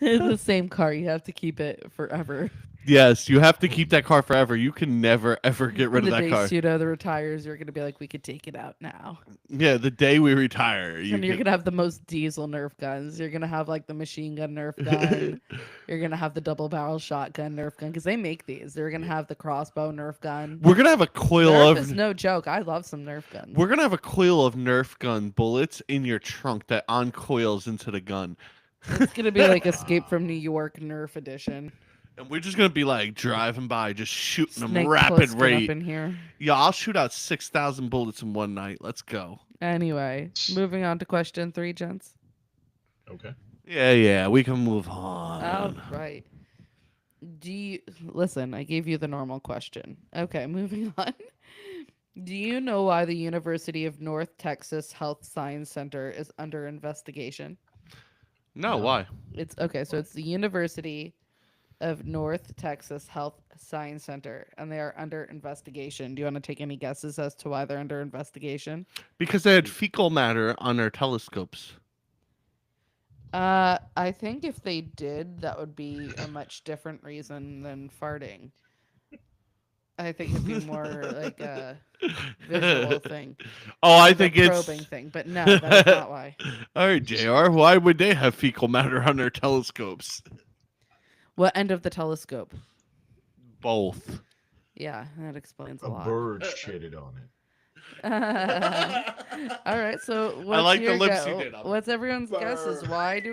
It's the same car. You have to keep it forever. Yes, you have to keep that car forever. You can never ever get rid of the that day car. Pseudo the retires, you're going to be like, we could take it out now. Yeah, the day we retire, you And you're can- going to have the most diesel Nerf guns. You're going to have like the machine gun Nerf gun. You're going to have the double barrel shotgun Nerf gun because they make these. They're going to have the crossbow Nerf gun. We're gonna have a coil Nerf of. is no joke. I love some Nerf guns. We're gonna have a coil of Nerf gun bullets in your trunk that uncoils into the gun, It's going to be like Escape from New York Nerf edition. and we're just gonna be like driving by, just shooting them Snake rapid Plissken rate. up in here. Yeah, I'll shoot out 6,000 bullets in one night. Let's go. Anyway, moving on to question 3, gents. Okay. Yeah, we can move on. All right. Listen, I gave you the normal question. Okay, moving on. Do you know why the University of North Texas Health Science Center is under investigation? No, No. why? It's okay, so it's the University of North Texas Health Science Center, and they are under investigation. Do you want to take any guesses as to why they're under investigation? Because they had fecal matter on their telescopes. I think if they did, that would be a much different reason than farting. I think it'd be more like a visual thing. Oh, I a think it's probing thing, but no, that's not why. All right, JR. Why would they have fecal matter on their telescopes? What end of the telescope? Both. Yeah, that explains a A lot. bird shitted on it. All right, so what's like the your lips you did on what's everyone's guesses? Bird. Why do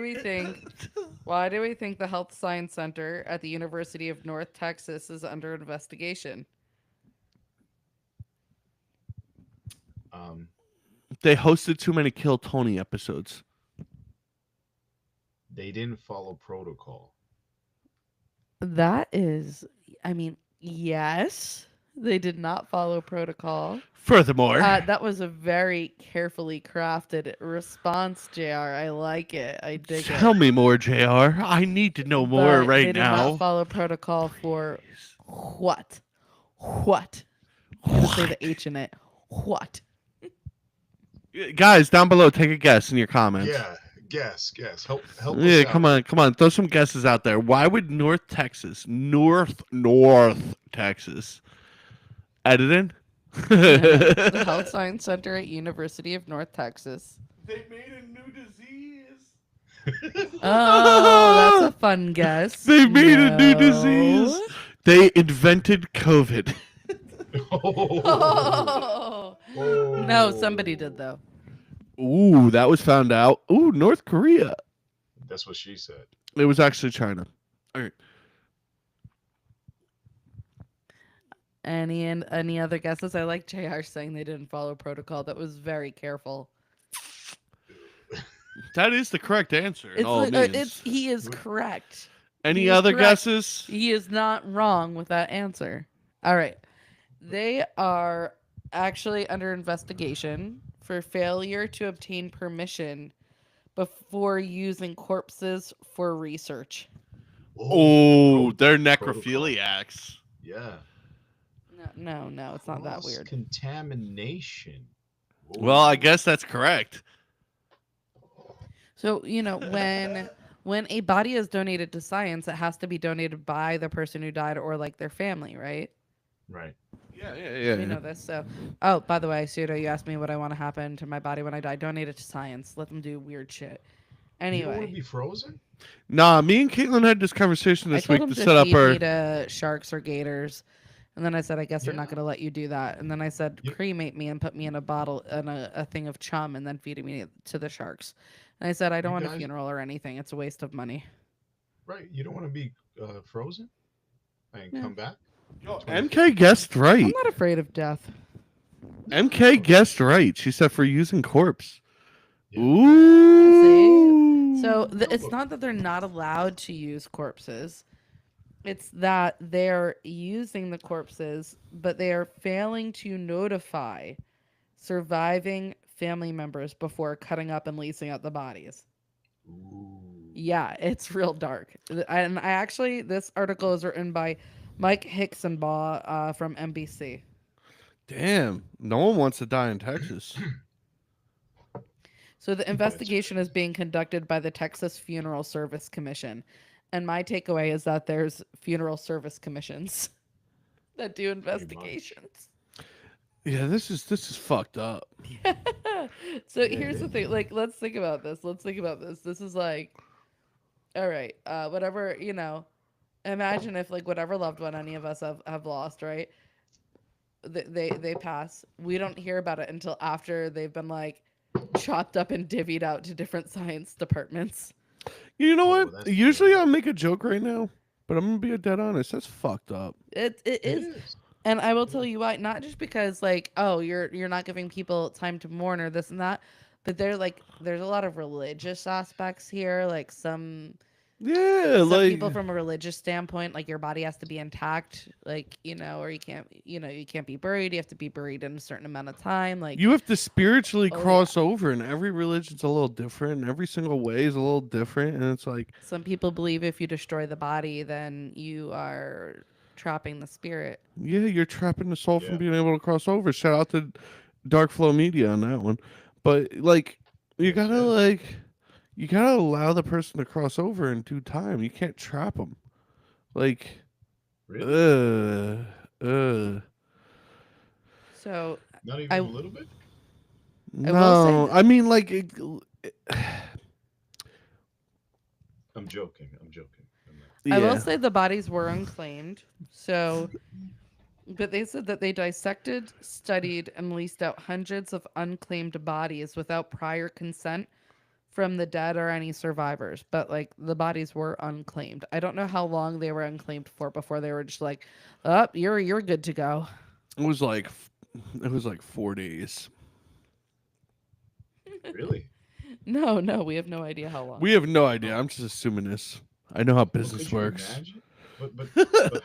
we think the Health Science Center at the University of North Texas is under investigation? They hosted too many Kill Tony episodes. They didn't follow protocol. That is, I mean, yes, they did not follow protocol. Furthermore, That was a very carefully crafted response, JR. I like it. I dig it. tell me more, JR. I need to know more But right they did now. not follow protocol for what? What? You gotta say the H in it. What? Guys, down below, take a guess in your comments. Yeah, guess. Help us Yeah, out. come on. Throw some guesses out there. Why would North Texas, editing? The Health Science Center at University of North Texas. They made a new disease. Oh, that's a fun guess. They made a new No. disease. They invented COVID. Oh. No, somebody did though. Ooh, that was found out. Ooh, North Korea. That's what she said. It was actually China. All right. Any other guesses? I like JR saying they didn't follow protocol. That was very careful. That is the correct answer. It's all like, he is correct. Any he is other correct. guesses? He is not wrong with that answer. All right. They are actually under investigation for failure to obtain permission before using corpses for research. Oh, they're protocol. necrophiliacs. Yeah. No, it's not that weird. Contamination. Well, I guess that's correct. So, when a body is donated to science, it has to be donated by the person who died or like their family, right? Right. Yeah. We know this. So, oh, by the way, Pseudo, you asked me what I want to happen to my body when I die. Donate it to science. Let them do weird shit. You don't want Anyway, to be frozen? Nah, me and Caitlin had this conversation I this told week him to to set up feed our. me to sharks or gators, and then I said, I guess they're not Yeah. going to let you do that. And then I said, Yep. cremate me and put me in a bottle and a thing of chum, and then feeding me to the sharks. And I said, I don't You want a guys- funeral or anything. It's a waste of money. Right. You don't want to be frozen and Yeah. come back? MK guessed right. I'm not afraid of death. MK guessed right. She said for using corpse. Yeah. Ooh. So it's not that they're not allowed to use corpses. It's that they're using the corpses, but they are failing to notify surviving family members before cutting up and leasing out the bodies. Ooh. Yeah, it's real dark. And I actually, this article is written by Mike Hicksonbaugh from NBC. Damn. No one wants to die in Texas. So the investigation is being conducted by the Texas Funeral Service Commission. And my takeaway is that there's funeral service commissions that do investigations. Yeah, this is fucked up. So here's the thing. Like, let's think about this. This is like, all right, whatever, imagine if like whatever loved one any of us have lost, right? They pass. We don't hear about it until after they've been like chopped up and divvied out to different science departments. You know Oh, what? that's Usually I'll make a joke right now, but I'm gonna be dead honest. That's fucked up. It is. And I will tell you why. Not just because like, oh, you're not giving people time to mourn or this and that, but there's a lot of religious aspects here. Like some people from a religious standpoint, like your body has to be intact, like or you can't be buried. You have to be buried in a certain amount of time. Like you have to spiritually Oh, cross over, and every religion's a little different, and every single way is a little different, and it's like some people believe if you destroy the body, then you are trapping the spirit. yeah, you're trapping the soul Yeah. from being able to cross over. Shout out to Dark Flow Media on that one, but like you gotta you gotta allow the person to cross over in due time. You can't trap them. Like, Really? So Not even I- a little bit? I will say no, that- I mean like. I'm joking. I'm not. I will say the bodies were unclaimed. So, but they said that they dissected, studied, and leased out hundreds of unclaimed bodies without prior consent from the dead or any survivors. But like the bodies were unclaimed. I don't know how long they were unclaimed for before they were just like, "Oh, you're good to go." It was like 4 days. Really? No, we have no idea how long. We have no idea. I'm just assuming this. I know how business Could you works. imagine? But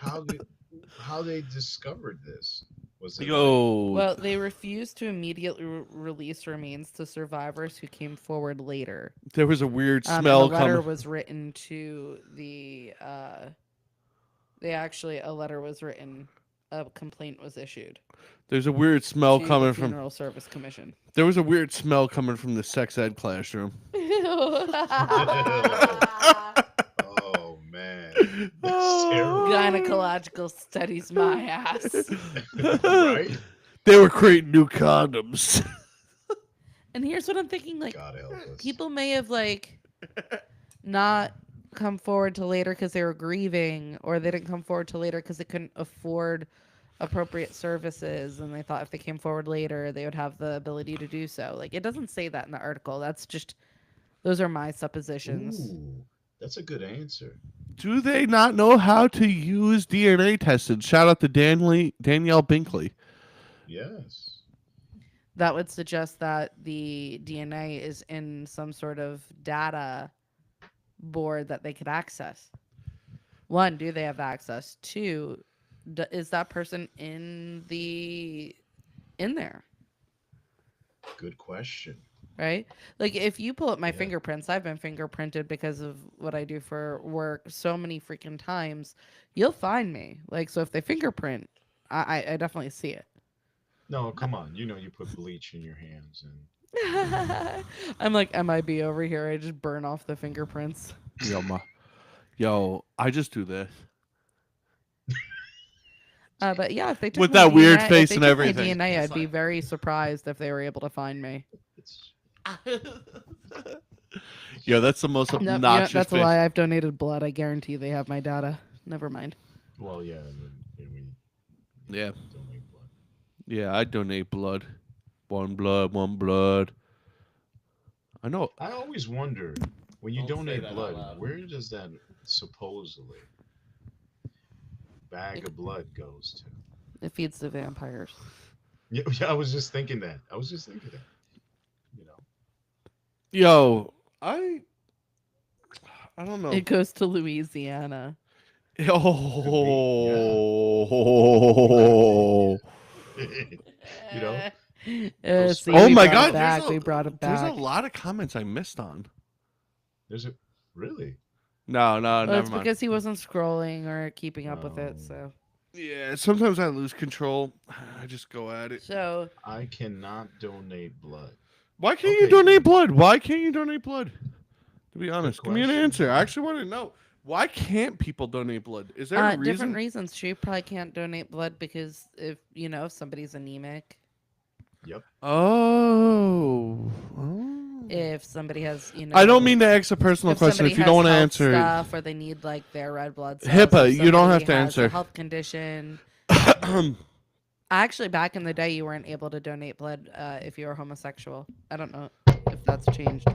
how they discovered this? Was it Yo, Well, they refused to immediately release remains to survivors who came forward later. there was a weird And smell a letter coming. was written to the. A letter was written. A complaint was issued. There's a weird smell to the coming from. Funeral Service Commission. There was a weird smell coming from the sex ed classroom. Oh man, that's terrible. Gynecological studies, my ass. Right? They were creating new condoms. And here's what I'm thinking: like, God help us. people may have like not come forward to later because they were grieving, or they didn't come forward to later because they couldn't afford appropriate services, and they thought if they came forward later they would have the ability to do so. Like, it doesn't say that in the article. That's just, those are my suppositions. Ooh, that's a good answer. Do they not know how to use DNA tested? Shout out to Danielle Binkley. Yes. That would suggest that the DNA is in some sort of data board that they could access. One, do they have access? Two, is that person in there? Good question. Right? Like if you pull up my Yeah. fingerprints, I've been fingerprinted because of what I do for work so many freaking times. You'll find me. Like so if they fingerprint, I definitely see it. No, come on. You know you put bleach in your hands and I'm like MIB over here. I just burn off the fingerprints. Yo, I just do this. But yeah, if they took With my that weird DNA face if and they took my everything. DNA, It's I'd be like- very surprised if they were able to find me. it's Yo, that's the most No, obnoxious that's a face. lie. I've donated blood. I guarantee they have my data. Never mind. well, yeah. And we Yeah. donate blood. Yeah, I donate blood. One blood. I know. I always wonder when you Don't say donate that out blood, loud. where does that supposedly bag of blood goes to? It feeds the vampires. Yeah, I was just thinking that. You know. Yo, I don't know. It goes to Louisiana. Oh. You know? See, Oh we my brought God, it back. We brought it There's back. a lot of comments I missed on. There's a really. No, Well, never it's mind. because he wasn't scrolling or keeping up with it. Oh. So, Yeah, sometimes I lose control. I just go at it. I cannot donate blood. Why can't you Okay. donate blood? Why can't you donate blood? To be honest, give me an question. answer. I actually want to know. Why can't people donate blood? Is there a reason? different reasons. She probably can't donate blood because if somebody's anemic, Oh. if somebody has I don't mean to ask a personal if question. somebody If you has don't want to health answer it. stuff or they need like their red blood cells, HIPAA, if you don't somebody have to has answer. a health condition. Actually, back in the day, you weren't able to donate blood if you were homosexual. I don't know if that's changed.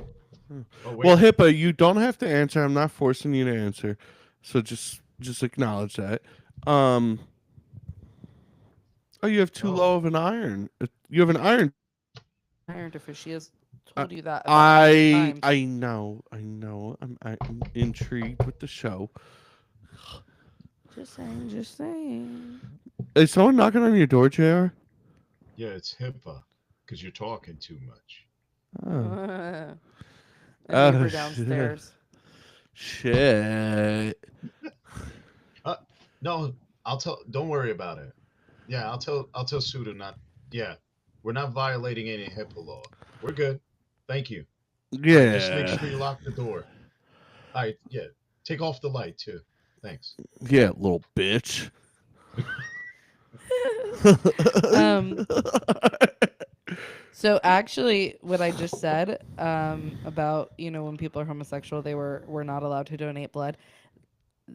Oh wait. Well, HIPAA, you don't have to answer. I'm not forcing you to answer. So just acknowledge that. Oh, you have too Oh. low of an iron. You have an iron. Iron deficiency has told you that. About 100 times. I know. I'm intrigued with the show. Just saying. Is someone knocking on your door, JR? Yeah, it's HIPAA because you're talking too much. Oh. A neighbor Oh, downstairs. Shit. No, I'll tell. Don't worry about it. Yeah, I'll tell Suda not. Yeah, we're not violating any HIPAA law. We're good. Thank you. Yeah. Just make sure you lock the door. All right. Yeah. Take off the light too. Thanks. Yeah, little bitch. Um, So actually, what I just said about when people are homosexual, they were not allowed to donate blood.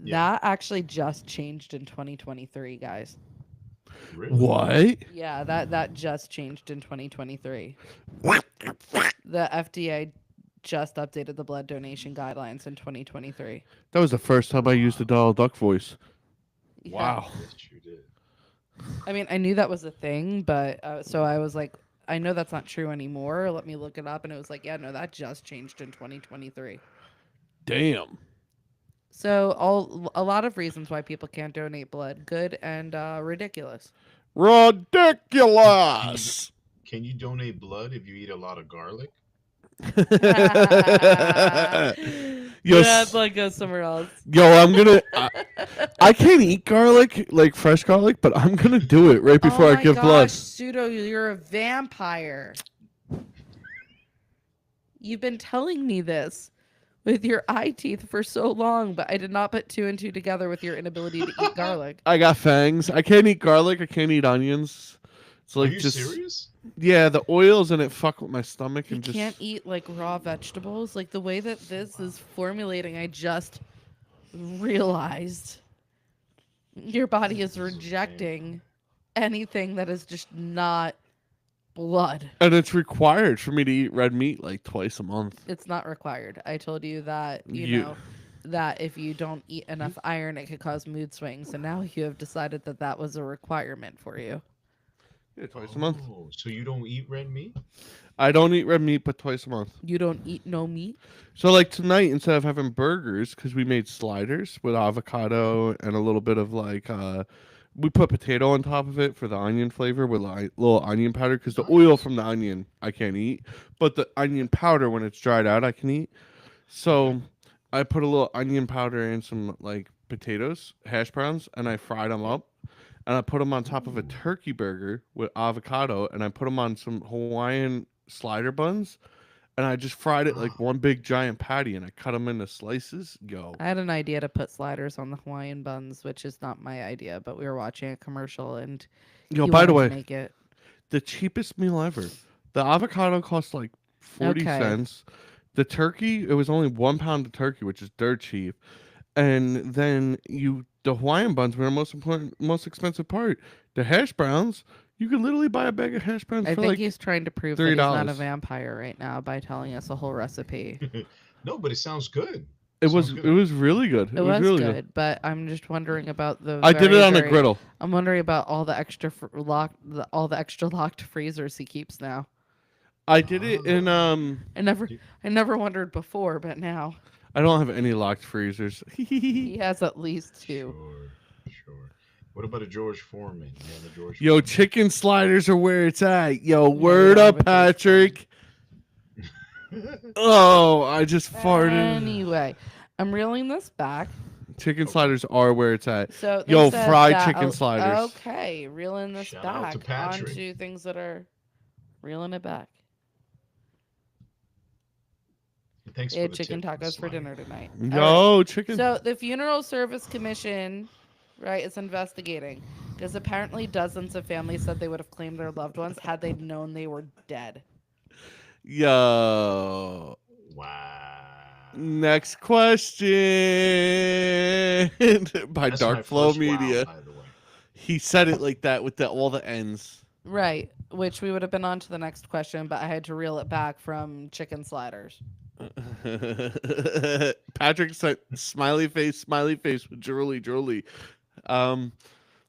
Yeah. That actually just changed in 2023, guys. Really? What? Yeah, that just changed in 2023. The FDA just updated the blood donation guidelines in 2023. That was the first time I used the Donald Duck voice. Yeah. Wow. Yes, you did. I mean, I knew that was a thing, but so I was like, I know that's not true anymore. Let me look it up, and it was like, yeah, no, that just changed in 2023. Damn. So a lot of reasons why people can't donate blood, good and ridiculous. Ridiculous. Can you donate blood if you eat a lot of garlic? Yo, That's like go somewhere else. yo, I'm gonna. I can't eat garlic, like fresh garlic, but I'm gonna do it right before Oh I my give gosh, blood. Pseudo, you're a vampire. You've been telling me this with your eye teeth for so long, but I did not put two and two together with your inability to eat garlic. I got fangs. I can't eat garlic. I can't eat onions. It's like Are you just serious? yeah, the oils in it fuck with my stomach You and just can't eat like raw vegetables. Like the way that this is formulating, I just realized your body is rejecting anything that is just not blood. and it's required for me to eat red meat like twice a month. It's not required. I told you that, You- know, that if you don't eat enough iron, it could cause mood swings. And now you have decided that that was a requirement for you. Yeah, twice a month. Oh, so you don't eat red meat? I don't eat red meat, but twice a month. You don't eat no meat? So like tonight, instead of having burgers, because we made sliders with avocado and a little bit of like, we put potato on top of it for the onion flavor with little onion powder, because the oil from the onion I can't eat, but the onion powder when it's dried out I can eat. So I put a little onion powder and some like potatoes, hash browns, and I fried them up. And I put them on top of a turkey burger with avocado, and I put them on some Hawaiian slider buns, and I just fried it like one big giant patty, and I cut them into slices. Yo, I had an idea to put sliders on the Hawaiian buns, which is not my idea, but we were watching a commercial and yo. he By the wanted to way, make it. the cheapest meal ever. The avocado cost like 40 Okay. cents. The turkey, it was only 1 pound of turkey, which is dirt cheap. And then the Hawaiian buns were the most expensive part. The hash browns, you could literally buy a bag of hash browns I for think like he's trying to prove that he's not a $3. vampire right now by telling us a whole recipe. No, but it sounds good. It was Sounds it good. was really good. It was really good, but I'm just wondering about the. I did it very, on a very- griddle. I'm wondering about all the extra all the extra locked freezers he keeps now. I did it in I never wondered before, but now I don't have any locked freezers. he has at least two. Sure. What about a George Foreman? You have a George Yo, Foreman? chicken sliders are where it's at. Yo, we word don't up, have a George Foreman. Patrick. Oh, I just farted. Anyway, I'm reeling this back. Chicken sliders are where it's at. So they Yo, said fried that- chicken sliders. Okay, reeling this Shout out to back Patrick. onto things that are reeling it back. Thanks We for had the chicken tip, tacos for Slider. dinner tonight. Yo, chicken. So the Funeral Service Commission, right, is investigating because apparently dozens of families said they would have claimed their loved ones had they known they were dead. Yo. Wow. Next question by That's Dark my Flow first wow, Media. by the way. He said it like that with all the ends. Right, which we would have been on to the next question, but I had to reel it back from chicken sliders. Patrick said smiley face with drooly.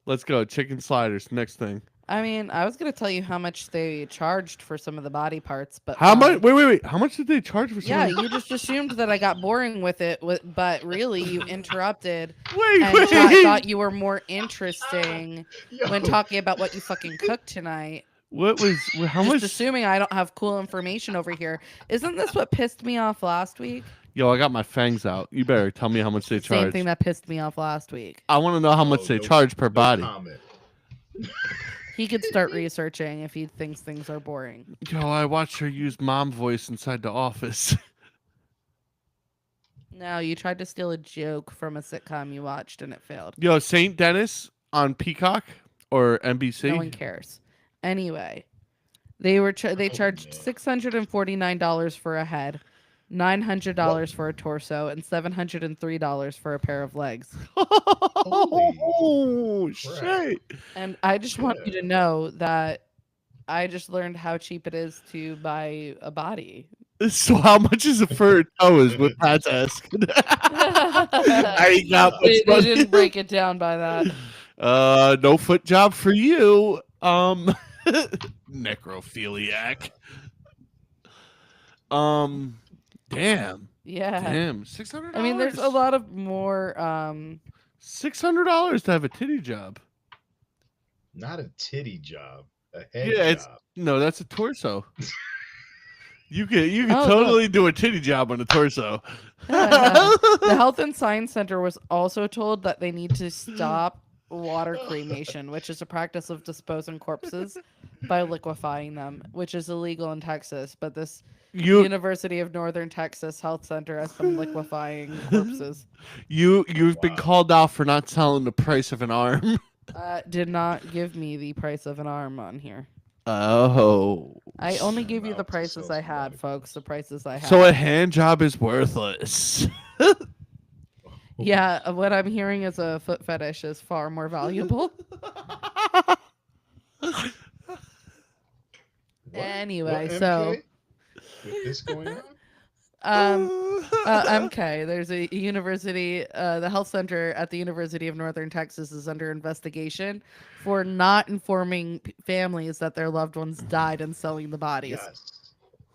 Let's go. Chicken sliders. Next thing. I mean, I was going to tell you how much they charged for some of the body parts, but How fine. much? Wait. How much did they charge for Yeah, something? you just assumed that I got boring with it, but really you interrupted Wait. and chat thought you were more interesting when Yo, talking about what you fucking cooked tonight. What was? How Just much? assuming I don't have cool information over here. Isn't this what pissed me off last week? Yo, I got my fangs out. You better tell me how much they Same charge. thing that pissed me off last week. I want to know how much they no- charge per no body. comment. He could start researching if he thinks things are boring. Yo, I watched her use mom voice inside the office. No, you tried to steal a joke from a sitcom you watched and it failed. Yo, St. Dennis on Peacock or NBC. No one cares. Anyway, they charged man. $649 for a head, $900 for a torso, and $703 for a pair of legs. Oh crap. shit! And I just want you to know that I just learned how cheap it is to buy a body. So how much is it for a toe? Is what Pat's asking. I ain't got much They money. didn't break it down by that. No foot job for you. Necrophiliac. Damn. Yeah. $600. I mean, there's a lot of more. $600 to have a titty job. Not a titty job. A head Yeah, it's- job. No, that's a torso. You can Oh, totally do a titty job on a torso. The Health and Science Center was also told that they need to stop water cremation, which is a practice of disposing corpses by liquefying them, which is illegal in Texas. But this University of Northern Texas Health Center has been liquefying corpses. You've been Wow. called out for not telling the price of an arm. Did not give me the price of an arm on here. Oh. I only gave you the Mouth to prices I had, self-promote. folks. The prices I had. So a hand job is worthless. Yeah, what I'm hearing is a foot fetish is far more valuable. What? Anyway, What, so MK? With this going on? MK. There's a university, the health center at the University of Northern Texas is under investigation for not informing families that their loved ones died and selling the bodies. Yes,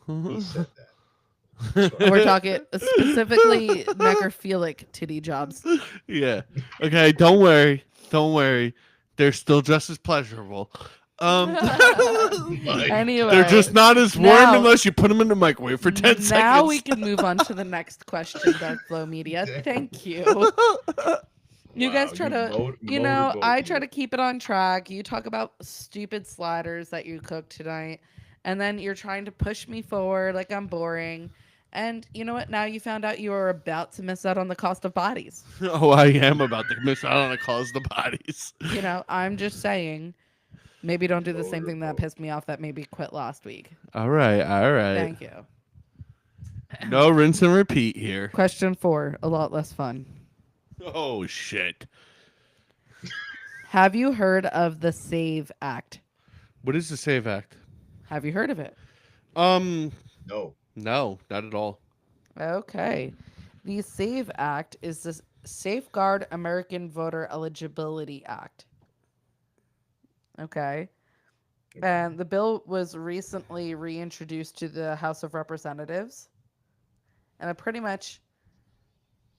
he said that. And we're talking specifically necrophilic titty jobs. Yeah. Okay. Don't worry. Don't worry. They're still just as pleasurable. My Anyway, They're just not as warm Now- unless you put them in the microwave for 10 seconds. now we can move on to the next question, Dark Flow Media. Thank you. You guys try to, I try to keep it on track. You talk about stupid sliders that you cooked tonight, and then you're trying to push me forward like I'm boring. And you know what? Now you found out you were about to miss out on the cost of bodies. Oh, I am about to miss out on a cause the bodies. I'm just saying, maybe don't do the same thing that pissed me off that made me quit last week. All right. All right. Thank you. No rinse and repeat here. Question 4, a lot less fun. Oh, shit. Have you heard of the SAVE Act? What is the SAVE Act? Have you heard of it? No. No, not at all. Okay. The SAVE Act is the Safeguard American Voter Eligibility Act. Okay. And the bill was recently reintroduced to the House of Representatives. And it pretty much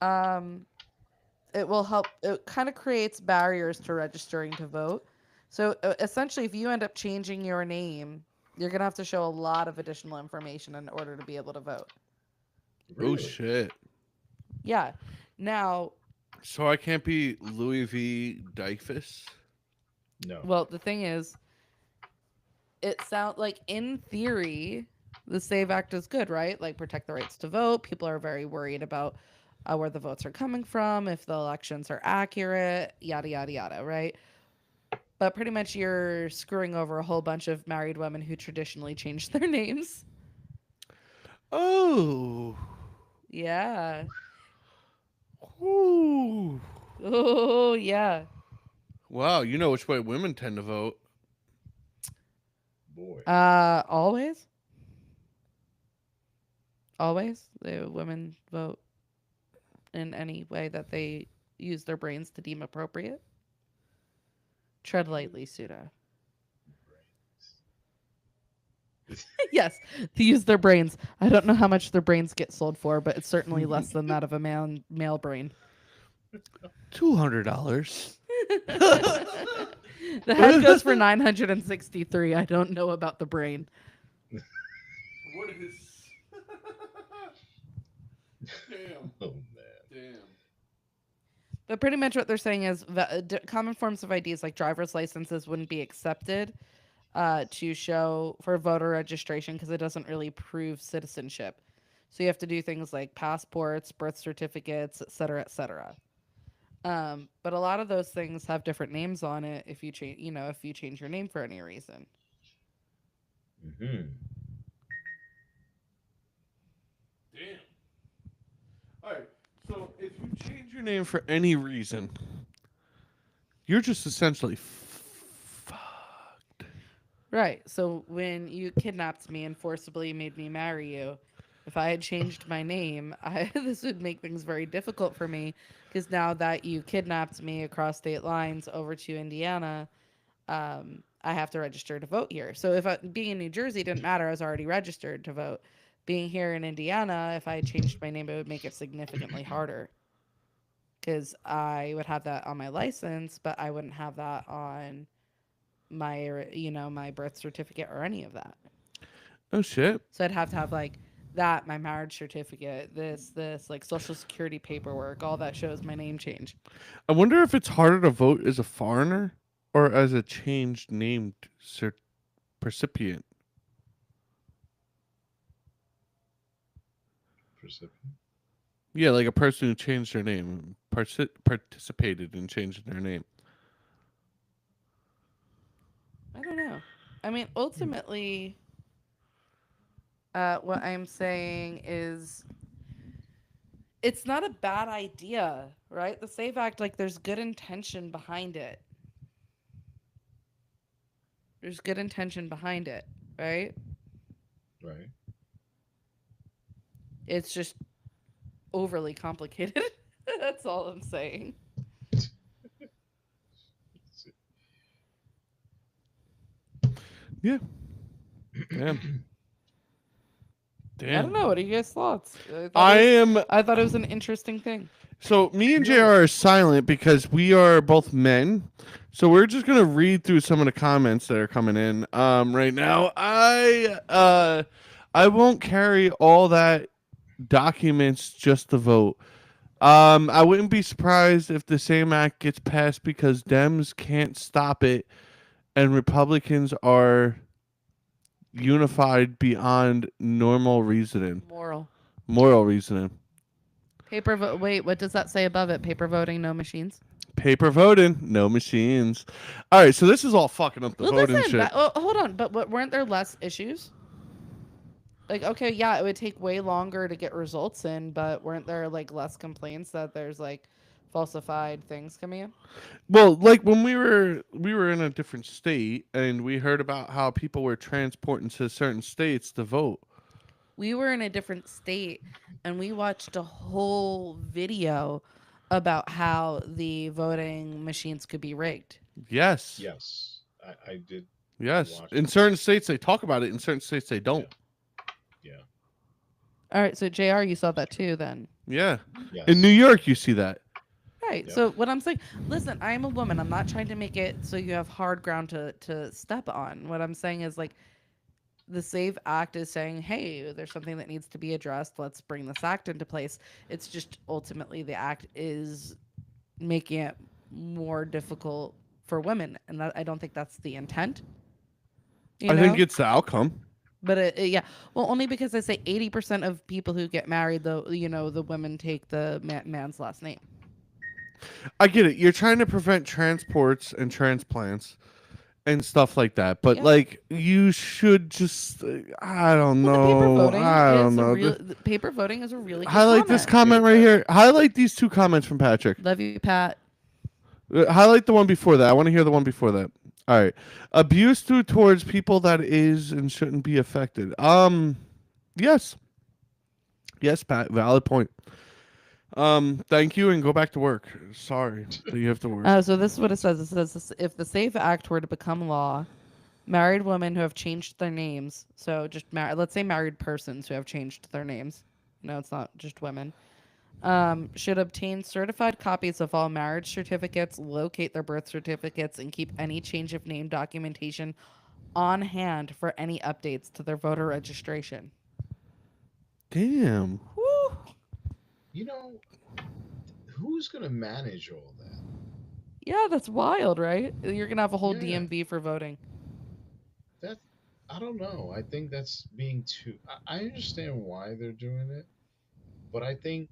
it will help, it kind of creates barriers to registering to vote. So essentially, if you end up changing your name, you're going to have to show a lot of additional information in order to be able to vote. Oh, Really? shit. Yeah. Now, So I can't be Louis V. Dreyfus? No. well, the thing is, it sounds like in theory, the SAVE Act is good, right? Like protect the rights to vote. People are very worried about where the votes are coming from, if the elections are accurate, yada, yada, yada, right? But pretty much you're screwing over a whole bunch of married women who traditionally changed their names. Oh. Yeah. Ooh. Oh, yeah. Wow, you know which way women tend to vote. Boy. Always? Always? The women vote in any way that they use their brains to deem appropriate? Tread lightly, Suda. Yes, to use their brains. I don't know how much their brains get sold for, but it's certainly less than that of a male brain. $200. The head goes for 963. I don't know about the brain. What is? Damn. Oh man. Damn. But pretty much what they're saying is that common forms of IDs like driver's licenses wouldn't be accepted to show for voter registration because it doesn't really prove citizenship. So you have to do things like passports, birth certificates, et cetera, et cetera. But a lot of those things have different names on it if you change, if you change your name for any reason. Mm-hmm. Damn. All right. So if you change your name for any reason, you're just essentially fucked. Right. So when you kidnapped me and forcibly made me marry you, if I had changed my name, this would make things very difficult for me because now that you kidnapped me across state lines over to Indiana, I have to register to vote here. So if being in New Jersey didn't matter, I was already registered to vote. Being here in Indiana, if I had changed my name, it would make it significantly harder because I would have that on my license, but I wouldn't have that on my, my birth certificate or any of that. Oh shit. So I'd have to have like that, my marriage certificate, this, like social security paperwork, all that shows my name change. I wonder if it's harder to vote as a foreigner or as a changed named recipient. Yeah, like a person who changed their name, participated in changing their name. I don't know. I mean, ultimately, what I'm saying is it's not a bad idea, right? The SAVE Act, like, there's good intention behind it. There's good intention behind it, right? Right. It's just overly complicated. That's all I'm saying. Yeah. Damn. I don't know. What are you guys' thoughts? I am. I thought it was an interesting thing. So me and JR No. are silent because we are both men. So we're just gonna read through some of the comments that are coming in right now. I won't carry all that documents just to vote. I wouldn't be surprised if the same act gets passed because Dems can't stop it and Republicans are unified beyond normal reasoning, moral reasoning. Paper vote. Wait, what does that say above it? Paper voting, no machines. Paper voting, no machines. All right, so this is all fucking up the Well, voting listen. shit. Hold on. But weren't there less issues? Like, okay, yeah, it would take way longer to get results in, but weren't there like less complaints that there's like falsified things coming in? Well, like when we were in a different state and we heard about how people were transporting to certain states to vote. We were in a different state and we watched a whole video about how the voting machines could be rigged. Yes. Yes, I did. Yes. watched In it. certain states they talk about it, in certain states they don't. Yeah. All right, so JR, you saw that too then. Yeah. Yes. In New York you see that. Right. Yep. So what I'm saying, listen, I'm a woman. I'm not trying to make it so you have hard ground to step on. What I'm saying is like the SAVE Act is saying, hey, there's something that needs to be addressed. Let's bring this act into place. It's just ultimately the act is making it more difficult for women, and that, I don't think that's the intent. I think it's the outcome. But yeah, well, only because I say 80% of people who get married, the women take the man's last name. I get it. You're trying to prevent transports and transplants and stuff like that. But Yeah. like you should just I don't Well, know. the paper voting I don't is know. the paper voting is a really good Highlight this comment right here. Highlight these two comments from Patrick. Love you, Pat. Highlight the one before that. I want to hear the one before that. All right. Abuse towards people that is and shouldn't be affected. Yes. Yes, Pat. Valid point. Thank you and go back to work. Sorry that you have to work. So this is what it says. It says if the SAFE Act were to become law, married women who have changed their names, so just let's say married persons who have changed their names. No, it's not just women. Should obtain certified copies of all marriage certificates, locate their birth certificates, and keep any change of name documentation on hand for any updates to their voter registration. Damn. Woo. You know, who's gonna manage all that? Yeah, that's wild, right? You're gonna have a whole Yeah. DMV for voting. That I don't know. I think that's being too. I understand why they're doing it, but I think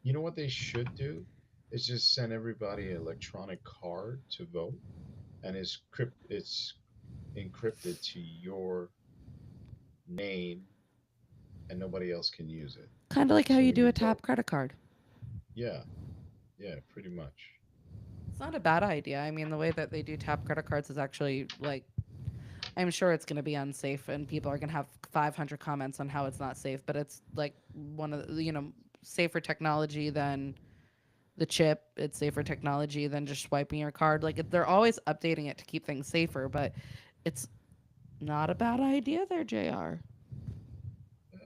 you know what they should do is just send everybody an electronic card to vote, and it's encrypted to your name, and nobody else can use it. Kind of like how So you when do you a tap vote, credit card. yeah, yeah, pretty much. It's not a bad idea. I mean, the way that they do tap credit cards is actually like, I'm sure it's going to be unsafe and people are going to have 500 comments on how it's not safe, but it's like one of the, safer technology than the chip. It's safer technology than just swiping your card. Like they're always updating it to keep things safer, but it's not a bad idea there, JR.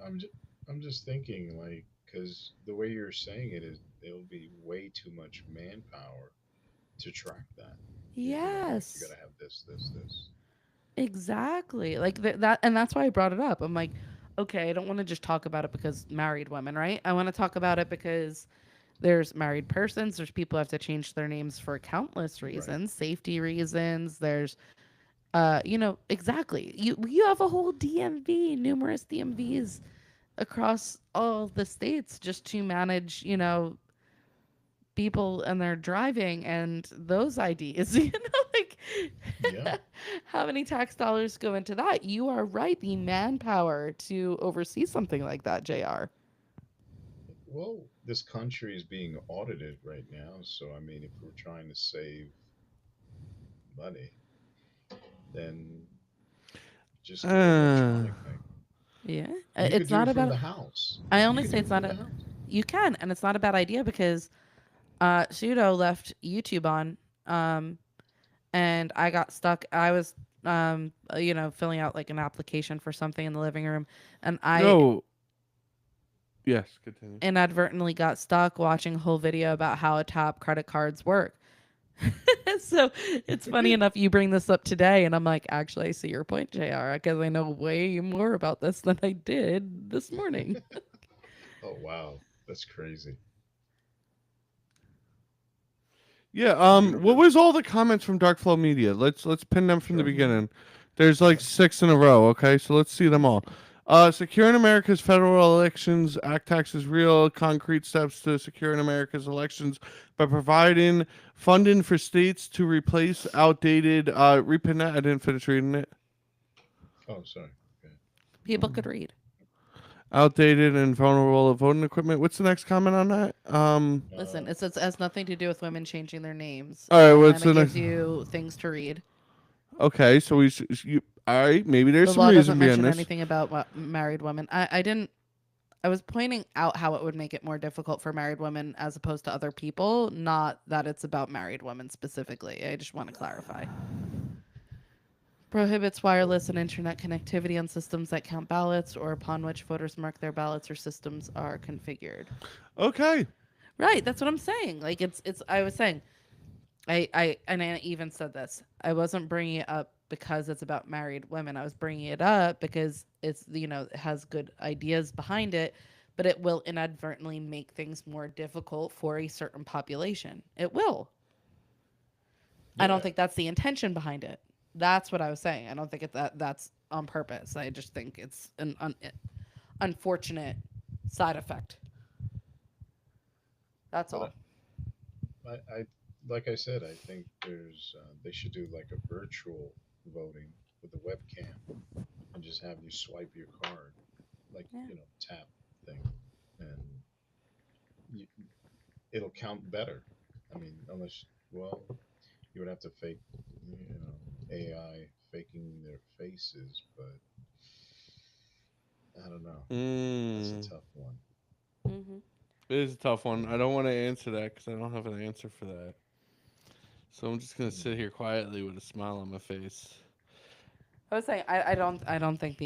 I'm just thinking like because the way you're saying it is it'll be way too much manpower to track that. Like, you Yes. gotta have this. Exactly. Like that, and that's why I brought it up. I'm like, okay, I don't want to just talk about it because married women, right? I want to talk about it because there's married persons, there's people who have to change their names for countless reasons, safety reasons. There's exactly. You have a whole DMV, numerous DMVs across all the states just to manage, people and their driving and those IDs, like Yeah. how many tax dollars go into that? You are right, the manpower to oversee something like that, JR. Well, this country is being audited right now, so I mean, if we're trying to save money, then just get an Uh, electronic thing. Yeah. You It's could do not it from about. the house. I You only could say do it's it not from a. the house. You can, and it's not a bad idea because Pseudo left YouTube on, and I got stuck. I was, filling out like an application for something in the living room, and I No. Yes, continue. inadvertently got stuck watching a whole video about how a tap credit cards work. So it's funny enough you bring this up today, and I'm like, actually, I see your point, JR, because I know way more about this than I did this morning. Oh wow, that's crazy. Yeah. You What was all the comments from Dark Flow Media? Let's pin them from the Sure. beginning. There's like 6 in a row. Okay, so let's see them all. Securing America's federal elections. Act taxes real. Concrete steps to securing America's elections by providing funding for states to replace outdated. Repin that. I didn't finish reading it. Oh, sorry. Okay. People could read. Outdated and vulnerable voting equipment. What's the next comment on that? Listen, it has nothing to do with women changing their names. All right, And what's then the it gives next? you things to read. Okay, so all right, maybe there's The some law reason doesn't behind mention this. anything about married women. I was pointing out how it would make it more difficult for married women as opposed to other people, not that it's about married women specifically. I just want to clarify. Prohibits wireless and internet connectivity on systems that count ballots or upon which voters mark their ballots or systems are configured. Okay. Right, that's what I'm saying. Like it's I was saying I even said this. I wasn't bringing it up because it's about married women. I was bringing it up because it's it has good ideas behind it, but it will inadvertently make things more difficult for a certain population. It will. I don't Yeah. think that's the intention behind it. That's what I was saying. I don't think that's on purpose. I just think it's an unfortunate side effect. That's all. I like I said, I think they should do like a virtual voting with a webcam and just have you swipe your card, like Yeah. tap thing, and you, it'll count better. I mean, unless you would have to fake, AI faking their faces, but I don't know. That's a tough one. Mm-hmm. It is a tough one. I don't want to answer that because I don't have an answer for that. So I'm just gonna sit here quietly with a smile on my face. I was saying I don't think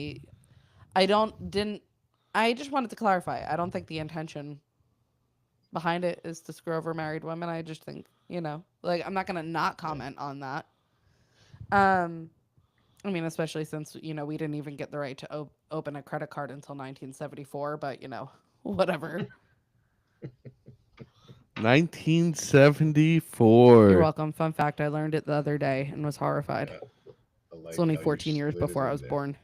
I just wanted to clarify. I don't think the intention behind it is to screw over married women. I just think, like I'm not gonna not comment on that. I mean, especially since we didn't even get the right to open a credit card until 1974, but whatever. 1974. You're welcome. Fun fact, I learned it the other day and was horrified. I like It's only how you 14 years slid it before I in was there. born.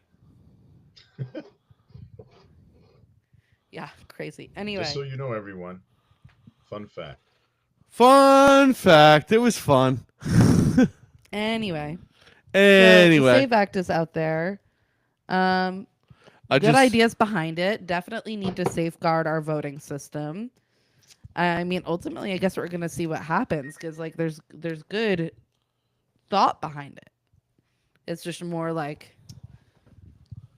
Yeah, crazy. Anyway. Just so you know, everyone. Fun fact. Fun fact. It was fun. Anyway. Anyway. So the SAVE Act is out there. Good ideas behind it. Definitely need to safeguard our voting system. I mean, ultimately, I guess we're gonna see what happens because, like, there's good thought behind it. It's just more like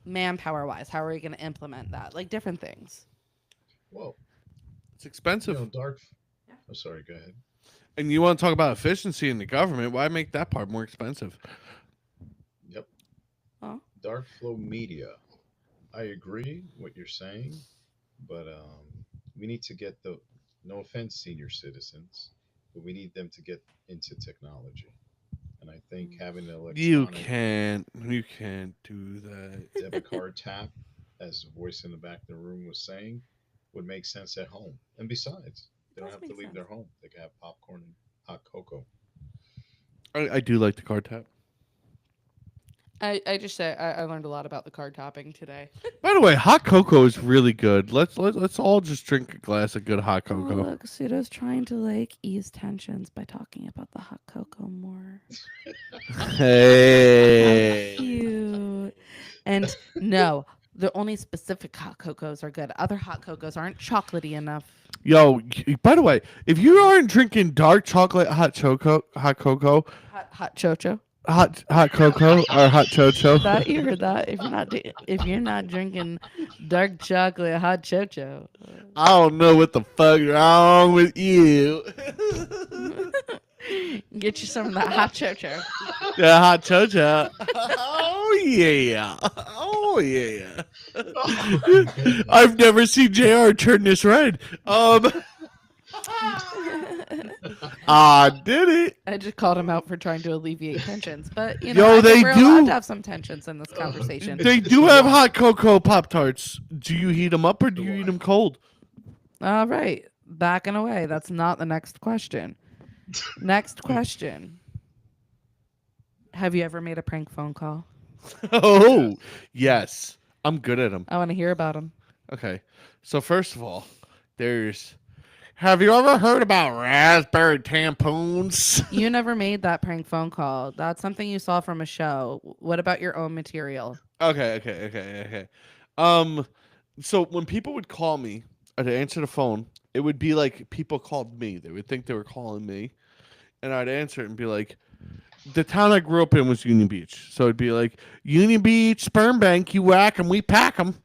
manpower wise, how are we gonna implement that? Like different things. Well, It's expensive. Dark. Oh, sorry. Go ahead. And you want to talk about efficiency in the government? Why make that part more expensive? Yep. Oh. Dark Flow Media. I agree what you're saying, but we need to get no offense, senior citizens, but we need them to get into technology. And I think having an You electronic can't do that. debit card tap, as the voice in the back of the room was saying, would make sense at home. And besides, they don't does have to make leave their sense. home. They can have popcorn and hot cocoa. I do like the card tap. I just say I learned a lot about the card tapping today. By the way, hot cocoa is really good. Let's all just drink a glass of good hot Oh, cocoa. look, Pseudo's trying to like ease tensions by talking about the hot cocoa more. Hey. Cute. And no, the only specific hot cocos are good. Other hot cocos aren't chocolatey enough. Yo, by the way, if you aren't drinking dark chocolate hot cocoa, Hot chocho. hot cocoa or hot chocho? That you heard that. If you're not drinking dark chocolate hot chocho, I don't know what the fuck wrong with you. get you some of that hot chocho. Yeah, hot chocho. Oh yeah. Oh yeah. Oh, my goodness. I've never seen JR turn this red. I did it. I just called him out for trying to alleviate tensions, but Yo, I think they we're allowed do. to have some tensions in this conversation. They It's do have wild. hot cocoa Pop Tarts. Do you heat them up or do you eat them cold? All right, back and away. That's not the next question. Next question. Have you ever made a prank phone call? Oh, yes. I'm good at them. I want to hear about them. Okay. So first of all, there's have you ever heard about raspberry tampons? You never made that prank phone call. That's something you saw from a show. What about your own material? Okay. So when people would call me or to answer the phone, it would be like people called me. They would think they were calling me. And I'd answer it and be like, the town I grew up in was Union Beach. So it'd be like, Union Beach, sperm bank, you whack 'em, we pack 'em.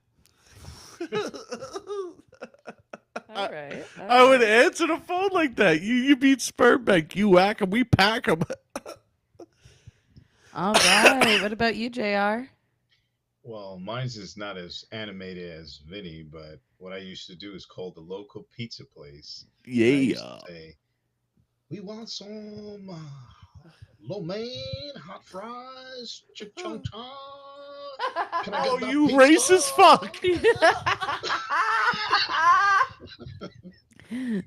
All right. I would answer the phone like that. You beat sperm bank, you whack 'em, we pack 'em. All right. What about you, JR? Well, mine's is not as animated as Vinny, but what I used to do is call the local pizza place. And I used Yeah. to say, "We want some lo mein, hot fries, chichon Can I Oh, get that you pizza?" racist fuck.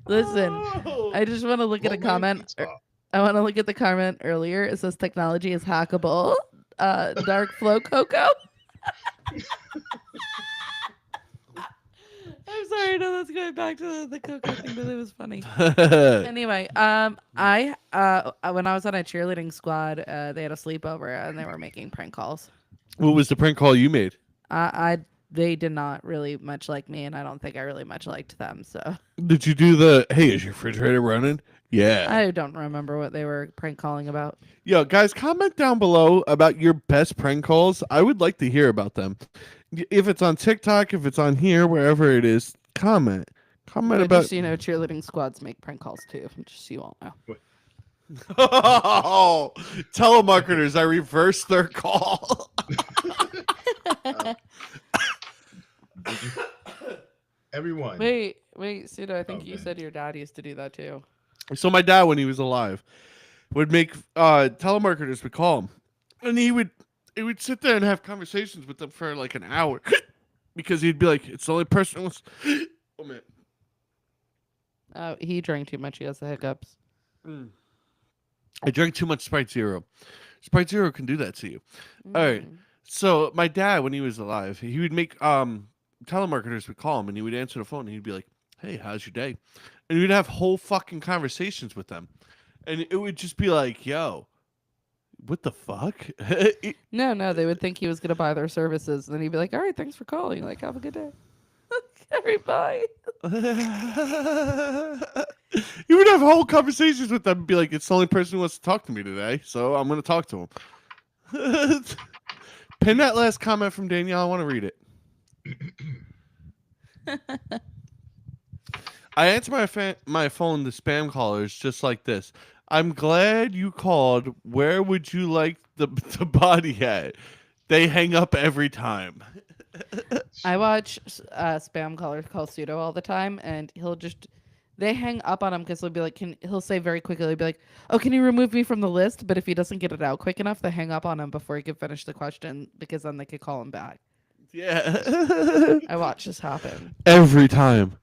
Listen, Oh. I just want to look at Lo a mein comment. pizza. I want to look at the comment earlier. It says technology is hackable. Dark flow cocoa. I'm sorry. No, that's going back to the cocoa thing, but it was funny. Anyway, I when I was on a cheerleading squad, they had a sleepover and they were making prank calls. What was the prank call you made? They did not really much like me, and I don't think I really much liked them. So Did you do the, hey, is your refrigerator running? Yeah. I don't remember what they were prank calling about. Yo, guys, comment down below about your best prank calls. I would like to hear about them. If it's on TikTok, if it's on here, wherever it is, comment. Comment But about. just so you know, cheerleading squads make prank calls too. Just so you all know. Oh, telemarketers, I reversed their call. Did you- Everyone. Wait, Pseudo. I think Oh, you man. said your dad used to do that too. So my dad, when he was alive, would make telemarketers would call him, and he would sit there and have conversations with them for like an hour, because he'd be like, "It's the only person who wants." Oh man. He drank too much. He has the hiccups. I drank too much Sprite Zero. Sprite Zero can do that to you. All right. So my dad, when he was alive, he would make telemarketers would call him and he would answer the phone and he'd be like, "Hey, how's your day?" And we'd have whole fucking conversations with them. And it would just be like, "Yo, what the fuck?" No, they would think he was gonna buy their services, and then he'd be like, "All right, thanks for calling. Like, have a good day." Every bye. You would have whole conversations with them and be like, "It's the only person who wants to talk to me today, so I'm going to talk to him." Pin that last comment from Danielle. I want to read it. I answer my phone to spam callers just like this. "I'm glad you called. Where would you like the body at?" They hang up every time. I watch spam callers call Pseudo all the time, and they hang up on him because he'll be like, he'll say very quickly, he'll be like, "Oh, can you remove me from the list?" But if he doesn't get it out quick enough, they hang up on him before he can finish the question, because then they could call him back. Yeah. I watch this happen. Every time.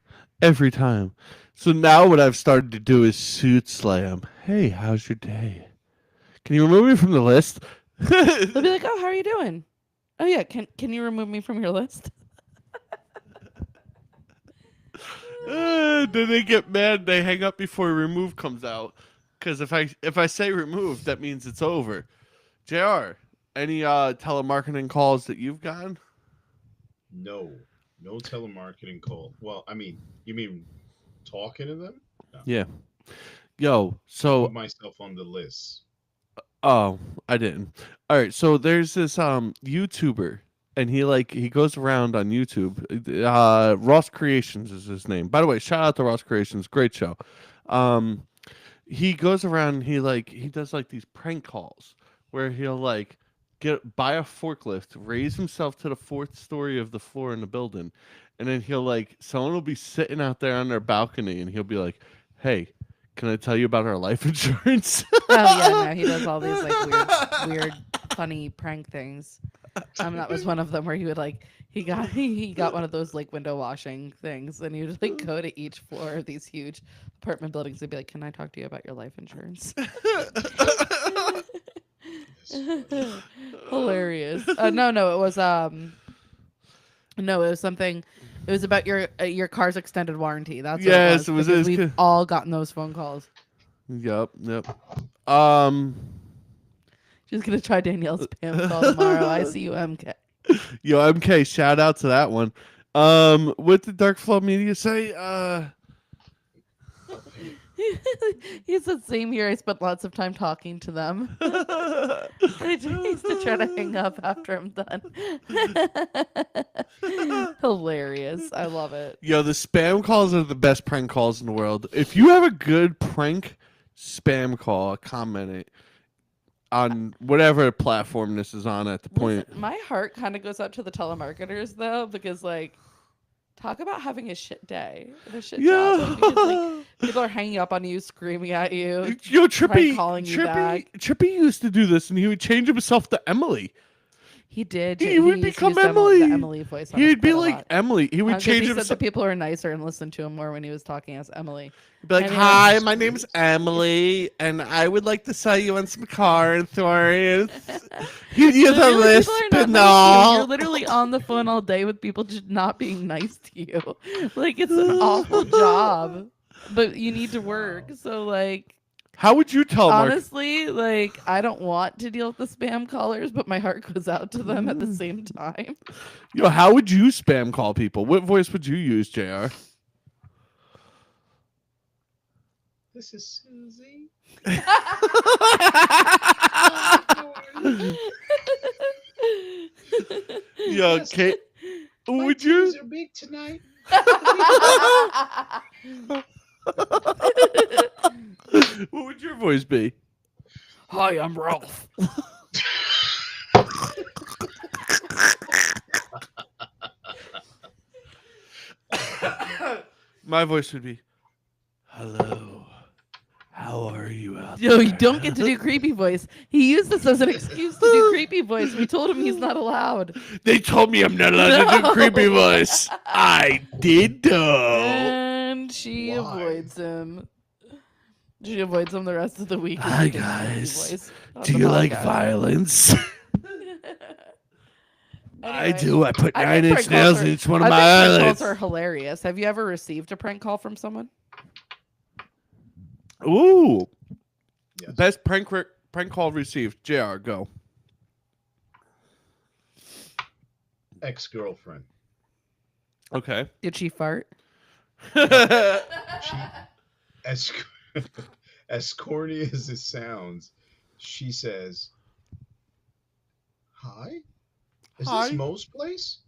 So now what I've started to do is suit slam. "Hey, how's your day? Can you remove me from the list?" They'll be like, "Oh, how are you doing? Oh yeah, can you remove me from your list?" Then they get mad. They hang up before remove comes out. Because if I say remove, that means it's over. JR, any telemarketing calls that you've gotten? No telemarketing call. Well, I mean, you mean talking to them? No. Yeah. Yo, Put so myself on the list. Oh, I didn't. All right, so there's this YouTuber, and he goes around on YouTube. Ross Creations is his name. By the way, shout out to Ross Creations, great show. Um, he goes around and he does like these prank calls where he'll like get buy a forklift, raise himself to the fourth story of the floor in the building, and then he'll like someone will be sitting out there on their balcony and he'll be like, "Hey, can I tell you about our life insurance?" Oh yeah, no, he does all these like weird, funny prank things. That was one of them where he would like he got one of those like window washing things, and he would like go to each floor of these huge apartment buildings and be like, "Can I talk to you about your life insurance?" Hilarious. No, it was no, it was something. It was about your car's extended warranty. That's Yes, what it was. it was. Because we've all gotten those phone calls. Yep. She's gonna try Danielle's spam call tomorrow. I see you, MK. Yo, MK, shout out to that one. What did Dark Flow Media say? He said, "Same here. I spent lots of time talking to them." I used to try to hang up after I'm done. Hilarious. I love it. Yo, the spam calls are the best prank calls in the world. If you have a good prank spam call, comment it on whatever platform this is on at the point. Listen, my heart kind of goes out to the telemarketers though, because like, talk about having a shit day, and a shit job. Like, because, like, people are hanging up on you, screaming at you. Yo, Trippy, calling you back. Trippy used to do this, and he would change himself to Emily. He did. He would used to become use Emily. The Emily voice. He'd be quite a like lot. Emily. He would change He said himself. that people are nicer and listen to him more when he was talking as Emily. Be like, Anyway. "Hi, my name's Emily, and I would like to sell you on some car insurance." He'd use a Literally, lisp people are and not nice to you. all. You're literally on the phone all day with people just not being nice to you. Like, it's an awful job, but you need to work. So, like, How would you tell Mark? honestly, like, I don't want to deal with the spam callers, but my heart goes out to them at the same time. Yo, how would you spam call people? What voice would you use, JR? This is Susie. Yo, Yes, Kate, My would you? titties are big tonight. What would your voice be? Hi, I'm Ralph. My voice would be, "Hello, how are you out Yo, there?" you don't get to do creepy voice. He used this as an excuse to do creepy voice. We told him he's not allowed. They told me I'm not allowed to do No. creepy voice. I did though. And she Why? avoids him. She avoids him the rest of the week. Hi, He does creepy guys. voice on Do the you like podcast. violence? I Anyway, do. I put I 9 think inch prank calls nails in are- each one I of think my prank eyelids. calls are hilarious. Have you ever received a prank call from someone? Ooh. Yes. Best prank call received. JR, go. Ex-girlfriend. Okay. Did she fart? She, as as corny as it sounds, she says, "Hi, is Hi. this Mo's place?"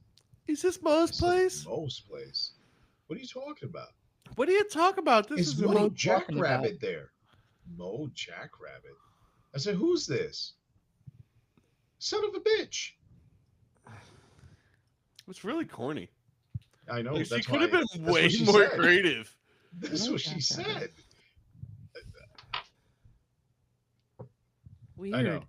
Is this Mo's I said, place? Mo's place. What are you talking about? What do you talk about? This Is is Mo Mo. talking about? Jackrabbit there? Mo Jackrabbit. I said, "Who's this?" Son of a bitch. It's really corny. I know. Like, she that's could have why- been that's what way she more said. creative. That's Mo what she Jackrabbit. said. Weird. I know.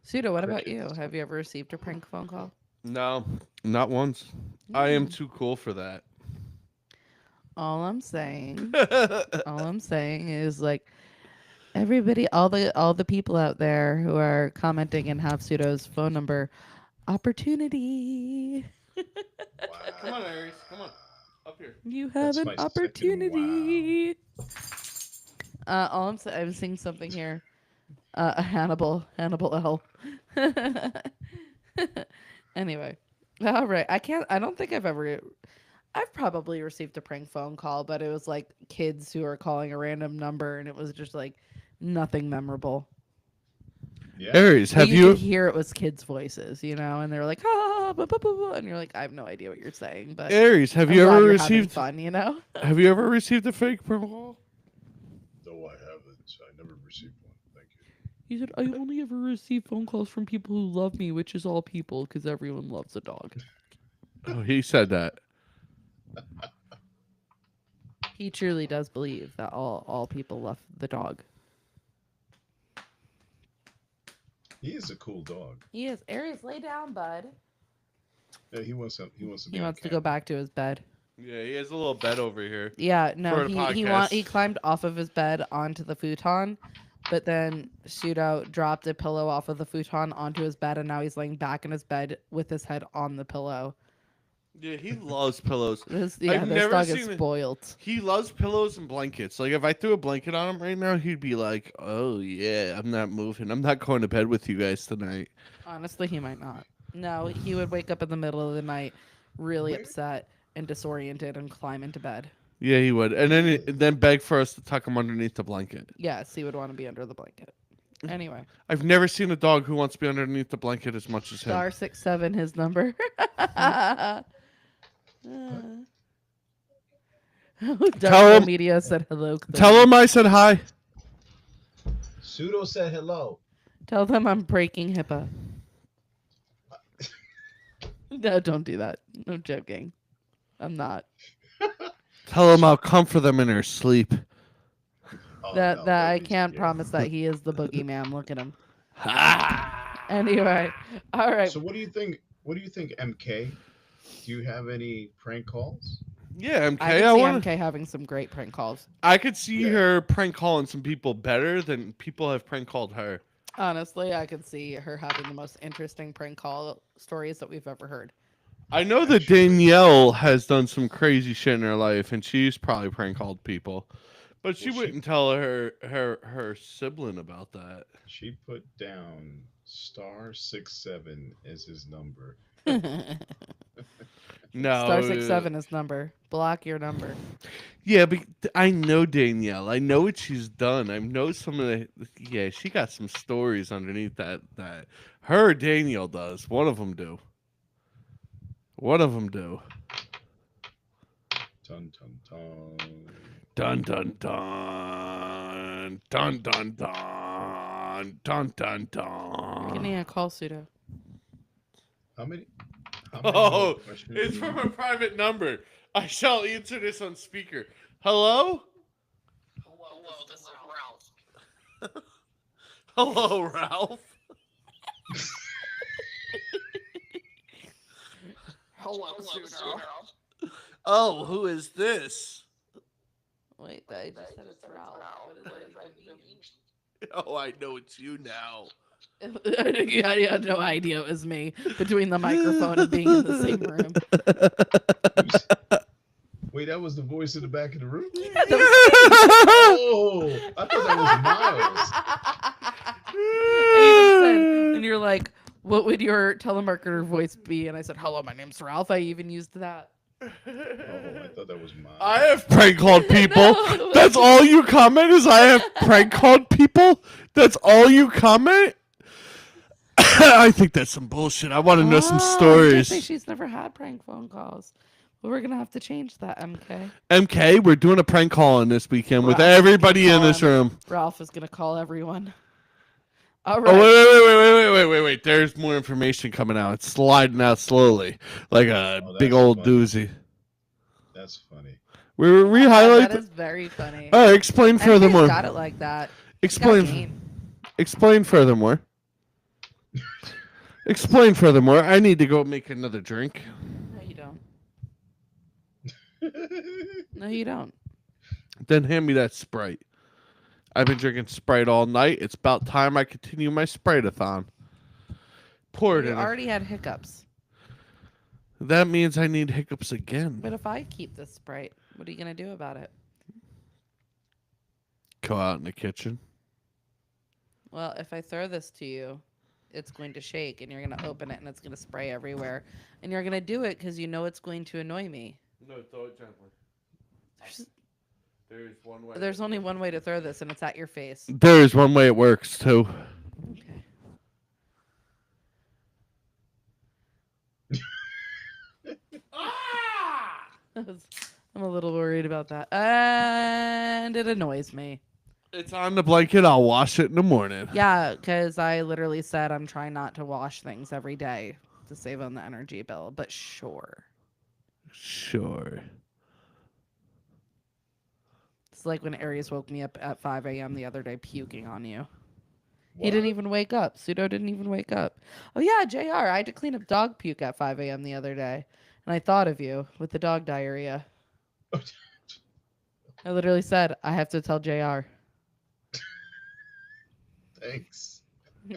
Pseudo, what about Crickets. you? Have you ever received a prank phone call? No, not once. I am Mm. too cool for that. All I'm saying is like everybody, all the people out there who are commenting and have Pseudo's phone number, opportunity. Come on, Aries. Come on. Up here. You have That's an my second opportunity. I'm seeing something here. Hannibal L. Anyway, all right. I don't think I've probably received a prank phone call, but it was like kids who are calling a random number, and it was just like nothing memorable. Yeah. Aries, But have you could you hear it was kids' voices, you know, and they're like, ah, blah, blah, blah, blah," and you're like, I have no idea what you're saying, but Aries, have I'm you glad ever you're having received fun, you know? have you ever received a fake prank call? No, I haven't. I never received one. Thank you. He said, I only ever receive phone calls from people who love me, which is all people, because everyone loves a dog. Oh, he said that. He truly does believe that all people love the dog. He is a cool dog. He is. Aries, lay down, bud. Yeah, he wants to. He wants to. He be on wants to go camera. back to his bed. Yeah, he has a little bed over here. Yeah, For no, the he podcast. climbed off of his bed onto the futon, but then Pseudo dropped a pillow off of the futon onto his bed, and now he's laying back in his bed with his head on the pillow. Yeah, he loves pillows. This I've this never dog is seen it. spoiled. He loves pillows and blankets. Like if I threw a blanket on him right now, he'd be like, "Oh yeah, I'm not moving. I'm not going to bed with you guys tonight." Honestly, he might not. No, he would wake up in the middle of the night, really Where- upset and disoriented, and climb into bed. Yeah, he would, and then beg for us to tuck him underneath the blanket. Yes, he would want to be under the blanket. Anyway, I've never seen a dog who wants to be underneath the blanket as much as him. star 67, his number. Tell him- Media said hello. Tell him I said hi. Pseudo said hello. Tell them I'm breaking HIPAA. No, don't do that. I'm joking. I'm not. Tell him I'll comfort them in their sleep. Oh, that no, that I nobody's can't scared. promise that he is the boogeyman. Look at him. Ha! Anyway, all right. So what do you think? What do you think, MK? Do you have any prank calls? Yeah, MK. I I can see want. MK having some great prank calls. I could see Yeah. her prank calling some people better than people have prank called her. Honestly, I could see her having the most interesting prank call stories that we've ever heard. I know that Danielle has done some crazy shit in her life, and she's probably prank called people, but she Well, she- wouldn't tell her sibling about that. She put down star 67 as his number. No, Star 67 is number. Block your number. Yeah, but I know Danielle. I know what she's done. I know some of the. Yeah, she got some stories underneath that. Her Danielle does. One of them do. One of them do. Dun dun dun. Dun dun dun dun dun dun dun dun dun. Give me a call, Pseudo. How many? Oh, questions it's do from you- a private number. I shall answer this on speaker. Hello? Hello, this is Ralph. Hello, Ralph. Hello, Pseudo. Oh, who is this? Wait, I just said it's Ralph. What is it? Oh, I know it's you now. I had no idea it was me between the microphone and being in the same room. Wait, that was the voice in the back of the room? Yeah, that was Oh, I thought that was and, you said, and you're like, what would your telemarketer voice be? And I said, hello, my name's Ralph. I even used that. Miles. Oh, I thought that was Miles. I have prank called people. No. That's all you comment is I have prank called people? That's all you comment? I think that's some bullshit. I want to know some Oh, I was gonna stories. say she's never had prank phone calls. Well, we're going to have to change that, MK. MK, we're doing a prank call on this weekend with Ralph, everybody in call this him. room. Ralph is going to call everyone. All Oh, right. wait. There's more information coming out. It's sliding out slowly like a Oh, big that's old funny. doozy. That's funny. We re-highlight. That is very funny. All right, explain MK's furthermore. got it like that. He's got Explain. game. Explain furthermore. Explain furthermore. I need to go make another drink. No, you don't. No, you don't. Then hand me that Sprite. I've been drinking Sprite all night. It's about time I continue my Sprite-a-thon. Pour it You in. already had hiccups. That means I need hiccups again. But if I keep this Sprite, what are you going to do about it? Go out in the kitchen. Well, if I throw this to you, it's going to shake and you're going to open it and it's going to spray everywhere. And you're going to do it because you know it's going to annoy me. No, throw it gently. There's one way. There's only one way to throw this and it's at your face. There is one way it works too. Okay. I'm a little worried about that. And it annoys me. It's on the blanket. I'll wash it in the morning. Yeah, because I literally said I'm trying not to wash things every day to save on the energy bill. But sure. Sure. It's like when Aries woke me up at 5 a.m. the other day puking on you. He What? didn't even wake up. Pseudo didn't even wake up. Oh, yeah, JR. I had to clean up dog puke at 5 a.m. the other day. And I thought of you with the dog diarrhea. I literally said, I have to tell JR. Thanks.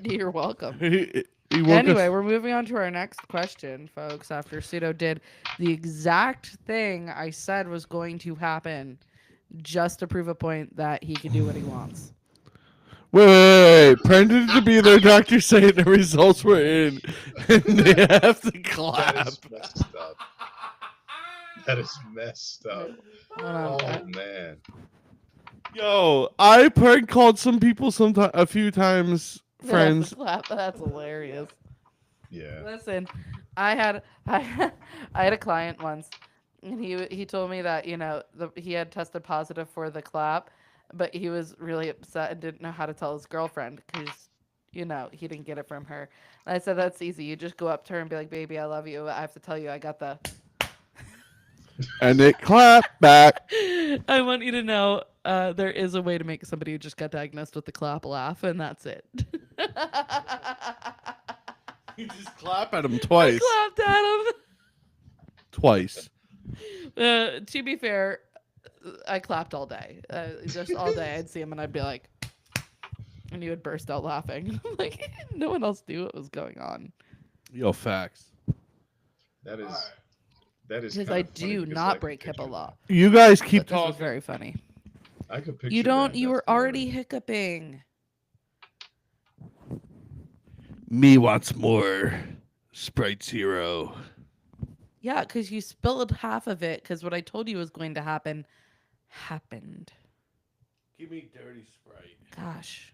You're welcome. He woke Anyway, us- we're moving on to our next question, folks. After Pseudo did the exact thing I said was going to happen just to prove a point that he can do what he wants. Wait. Pretended to be there. Doctor saying the results were in, and they have to That clap. is messed up. That is messed up. Hold on. Oh man. Yo, I prank called some people a few times. Friends. That's hilarious. Yeah. Listen, I had a client once, and he told me that he had tested positive for the clap, but he was really upset and didn't know how to tell his girlfriend because he didn't get it from her. And I said that's easy. You just go up to her and be like, "Baby, I love you. I have to tell you, I got the." And it clapped back. I want you to know there is a way to make somebody who just got diagnosed with the clap laugh, and that's it. You just clap at him I twice. clapped at him. Twice. To be fair, I clapped all day. Just all day. I'd see him and I'd be like, and he would burst out laughing. Like, no one else knew what was going on. Yo, facts. That is. That is. Because kinda I funny do because not I could break picture HIPAA law. You guys keep But this was talking. very funny. that. I could picture. You don't. that. You That's were already hilarious. hiccuping. Me wants more Sprite Zero. Yeah, because you spilled half of it. Because what I told you was going to happen happened. Give me dirty Sprite. Gosh.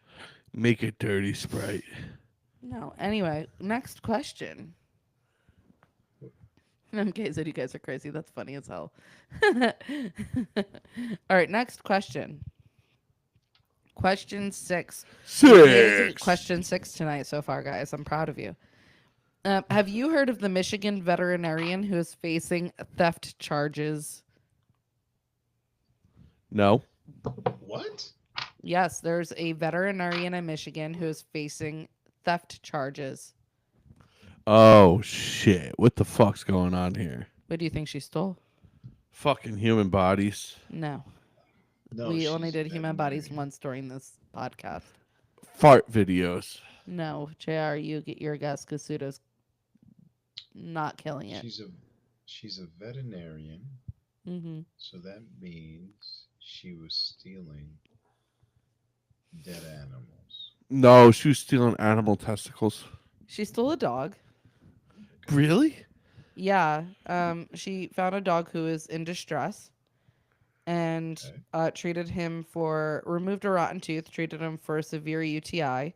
Make it dirty Sprite. No. Anyway, next question. MK said you guys are crazy. That's funny as hell. All right, next question. Question 6. Amazing question 6 tonight so far, guys. I'm proud of you. Have you heard of the Michigan veterinarian who is facing theft charges? No. What? Yes, there's a veterinarian in Michigan who is facing theft charges. Oh shit! What the fuck's going on here? What do you think she stole? Fucking human bodies. No. No. We only she's did human bodies veterinary. once during this podcast. Fart videos. No, JR, you get your guess because Pseudo's not killing it. She's a veterinarian, Mm-hmm. so that means she was stealing dead animals. No, she was stealing animal testicles. She stole a dog. Really? Yeah. She found a dog who is in distress and removed a rotten tooth, treated him for a severe UTI,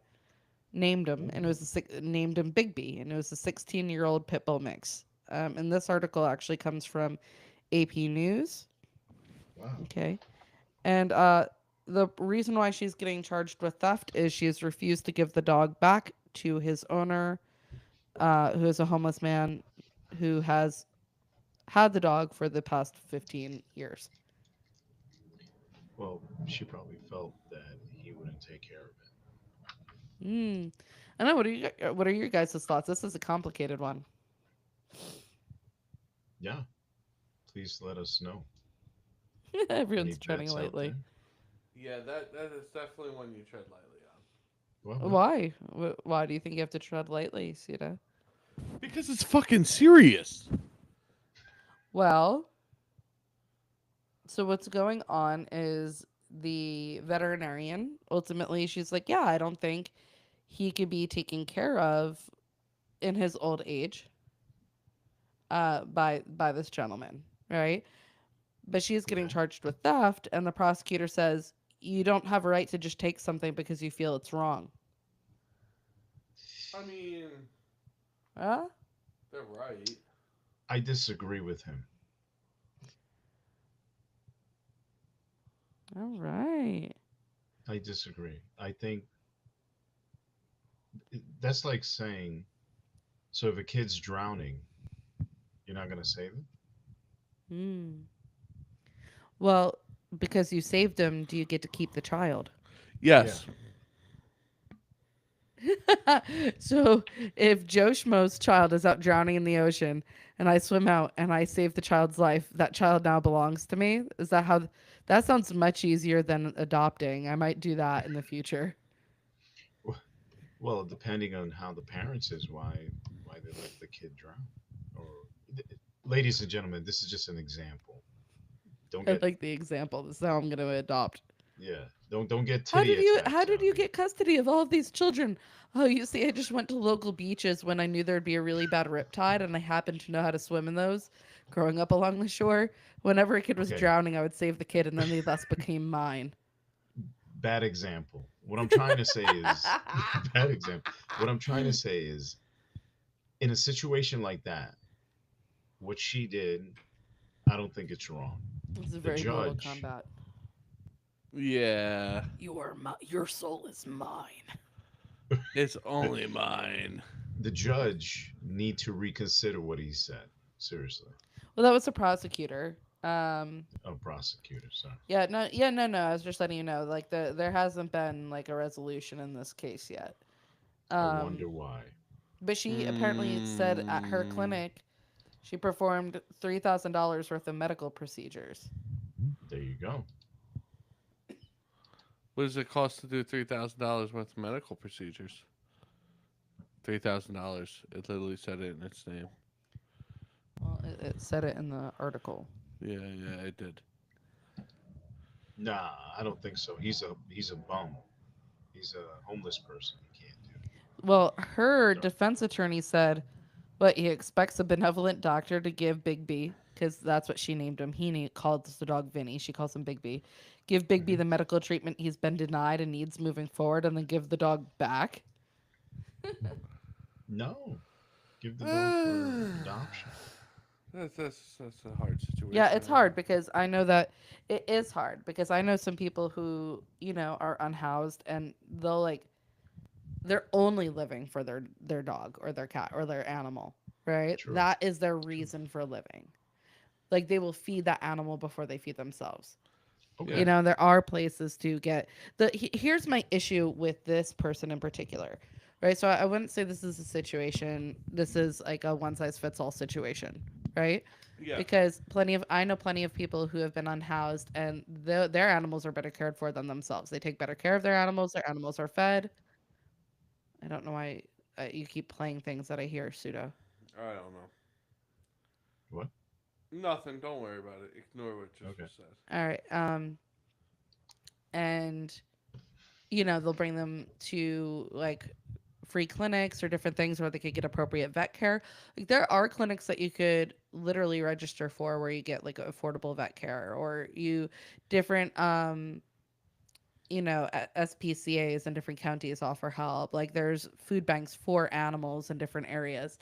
named him, and it was named him Bigby, and it was a 16-year-old pit bull mix. And this article actually comes from AP News. Wow. Okay. And the reason why she's getting charged with theft is she has refused to give the dog back to his owner, who is a homeless man who has had the dog for the past 15 years. Well, she probably felt that he wouldn't take care of it. I know. What are your guys' thoughts? This is a complicated one. Yeah. Please let us know. Everyone's Any treading bets out lightly. there? Yeah, that is definitely one you tread lightly on. Well, Why? Why do you think you have to tread lightly, Sita? Because it's fucking serious. Well, so what's going on is the veterinarian, ultimately, she's like, yeah, I don't think he could be taken care of in his old age by this gentleman, right? But she is getting charged with theft, and the prosecutor says, you don't have a right to just take something because you feel it's wrong. I mean, Huh? they're right. I disagree with him. All right. I disagree. I think that's like saying, so if a kid's drowning, you're not going to save him? Hmm. Well, because you saved him, do you get to keep the child? Yes. So if Joe Schmo's child is out drowning in the ocean and I swim out and I save the child's life, that child now belongs to me? Is that how that sounds much easier than adopting? I might do that in the future. Well, depending on how the parents is, why they let the kid drown. Or, ladies and gentlemen, this is just an example. Don't I get like the example. This is how I'm going to adopt. yeah. Don't get How titty did you attacks how did out you here. get custody of all of these children? Oh, you see, I just went to local beaches when I knew there'd be a really bad riptide and I happened to know how to swim in those growing up along the shore. Whenever a kid was Okay, drowning, I would save the kid and then they thus became mine. bad example. What I'm trying to say is bad example. What I'm trying to say is, in a situation like that, what she did, I don't think it's wrong. This is The very Mortal judge, Kombat. Yeah. Your soul is mine. It's only mine. the judge need to reconsider what he said. Seriously, Well, that was the prosecutor. a prosecutor. Sorry. No. I was just letting you know, like there hasn't been like a resolution in this case yet. I Um, wonder why. but she apparently said at her Mm. clinic she performed $3,000 worth of medical procedures. There you go. What does it cost to do $3,000 worth of medical procedures? $3,000. It literally said it in its name. Well, it said it in the article. Yeah, it did. Nah, I don't think so. He's a bum. He's a homeless person. He can't do it. Well, her So, defense attorney said, "What he expects a benevolent doctor to give Big B, because that's what she named him. Called the dog Vinny. She calls him Big B. Give Big B mhm. the medical treatment he's been denied and needs moving forward, and then give the dog back." No, give the dog for adoption. That's a hard Yeah, situation. it's hard because I know that it is hard because I know some people who are unhoused and they're only living for their dog or their cat or their animal, right? True. That is their True. reason for living. Like they will feed that animal before they feed themselves. Okay. Yeah. There are places to get here's my issue with this person in particular, right? So I wouldn't say this is a situation, this is like a one size fits all situation, right? Yeah. Because I know plenty of people who have been unhoused and their animals are better cared for than themselves. They take better care of their animals are fed. I don't know why you keep playing things that I hear, Pseudo. I don't know. What? Nothing. Don't worry about it. Ignore what just Okay. was said. All right. And they'll bring them to like free clinics or different things where they could get appropriate vet care. Like there are clinics that you could literally register for where you get like affordable vet care or different SPCAs in different counties offer help. Like there's food banks for animals in different areas.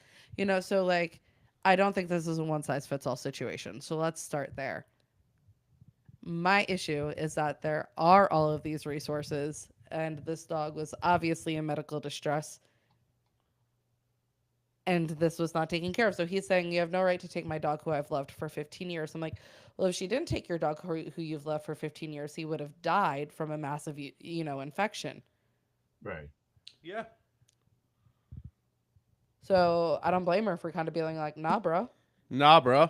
So like I don't think this is a one size fits all situation. So let's start there. My issue is that there are all of these resources and this dog was obviously in medical distress and this was not taken care of. So he's saying you have no right to take my dog who I've loved for 15 years. I'm like, well, if she didn't take your dog who you've loved for 15 years, he would have died from a massive, infection. Right. Yeah. So I don't blame her for kind of being like, nah, bro. Nah, bro.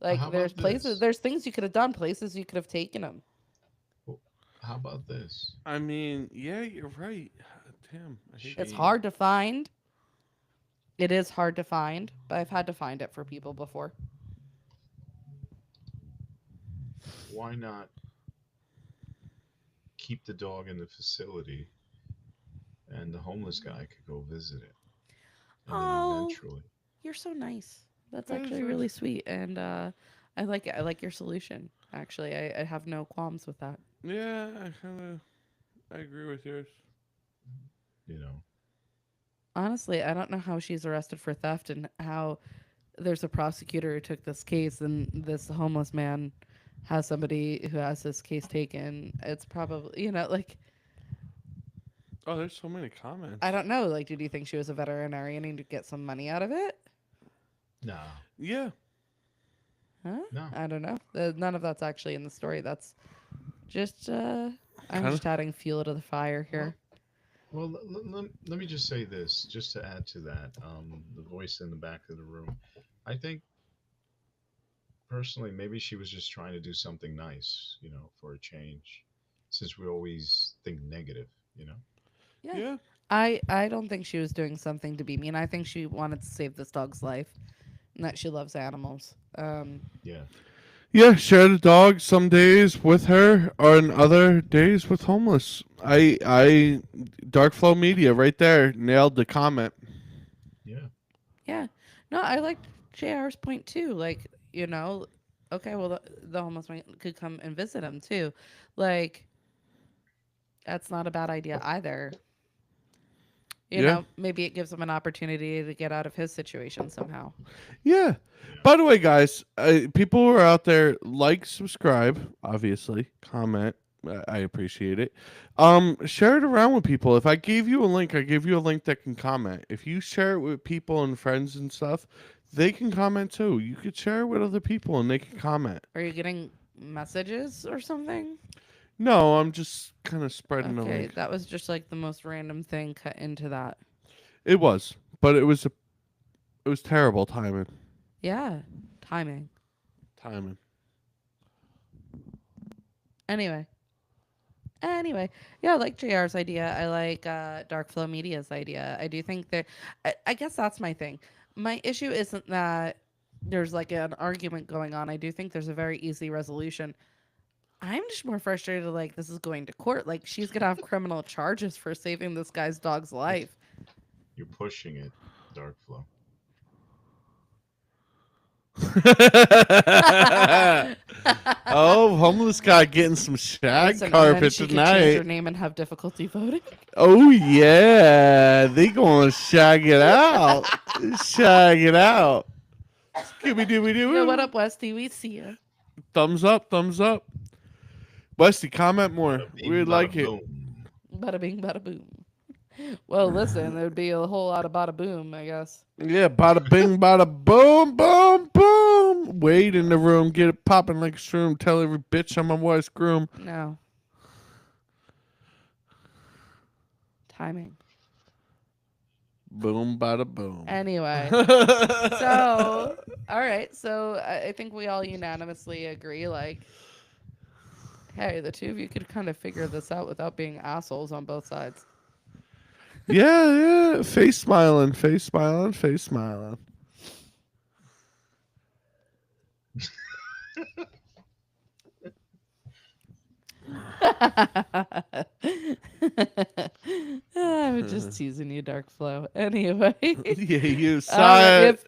Like How there's about places, this? there's things you could have done, places you could have taken him. Well, how about this? I mean, yeah, you're right. Damn. I hate It's She- hard to find. It is hard to find, but I've had to find it for people before. Why not keep the dog in the facility and the homeless guy could go visit it? And then Oh. eventually. You're so nice. That's That is actually nice. really sweet, and I like it. I like your solution. Actually, I have no qualms with that. Yeah, I agree with yours. You know, Honestly, I don't know how she's arrested for theft and how there's a prosecutor who took this case and this homeless man has somebody who has this case taken, it's probably, like, Oh, there's so many comments. I don't know. Like, did you think she was a veterinarian and to get some money out of it? No, Yeah. Huh? no. I don't know. None of that's actually in the story. That's just, I'm Kinda- just adding fuel to the fire here. Well, let me just say this, just to add to that. The voice in the back of the room. I think personally, maybe she was just trying to do something nice, for a change, since we always think negative. Yeah. Yeah. I don't think she was doing something to be mean. I think she wanted to save this dog's life and that she loves animals. Yeah. Yeah, share the dog some days with her or in other days with homeless. I Dark Flow Media right there nailed the comment. Yeah. Yeah. No, I like JR's point too. Like, okay, well, the homeless man could come and visit him too. Like, that's not a bad idea either. Yeah. Maybe it gives him an opportunity to get out of his situation somehow. Yeah. By the way, guys, people who are out there, like, subscribe, obviously, comment. I appreciate it. Share it around with people. If I gave you a link, I gave you a link that can comment. If you share it with people and friends and stuff, they can comment too. You could share it with other people and they can comment. Are you getting messages or something? No, I'm just kind of spreading the Okay, link. that was just like the most random thing cut into that. It was, but it was terrible timing. Yeah, timing. Timing. Anyway, yeah, I like JR's idea. I like Dark Flow Media's idea. I do think that I guess that's my thing. My issue isn't that there's like an argument going on. I do think there's a very easy resolution. I'm just more frustrated. Like, this is going to court. Like, she's gonna have criminal charges for saving this guy's dog's life. You're pushing it, Dark Flow. Oh, homeless guy getting some shag Listen, and then carpet she could change her tonight. name and have difficulty voting. Oh yeah, they gonna shag it out. Shag it out. Scooby Dooby Doo. Yo, what up, Westy? We see you. Thumbs up, thumbs up. Westy, comment more. Bing, We'd bada like it. boom. Bada bing, bada boom. Well, listen, there'd be a whole lot of bada boom, I guess. Yeah, bada bing, bada boom, boom, boom. Wade in the room, get it popping like a shroom. Tell every bitch I'm a wise groom. No. Timing. Boom, bada boom. Anyway. So, all right. So I think we all unanimously agree, like, hey, the two of you could kind of figure this out without being assholes on both sides. Yeah. Face smiling, face smiling, face smiling. I'm just teasing you, Dark Flow. Anyway. Yeah, you we saw it.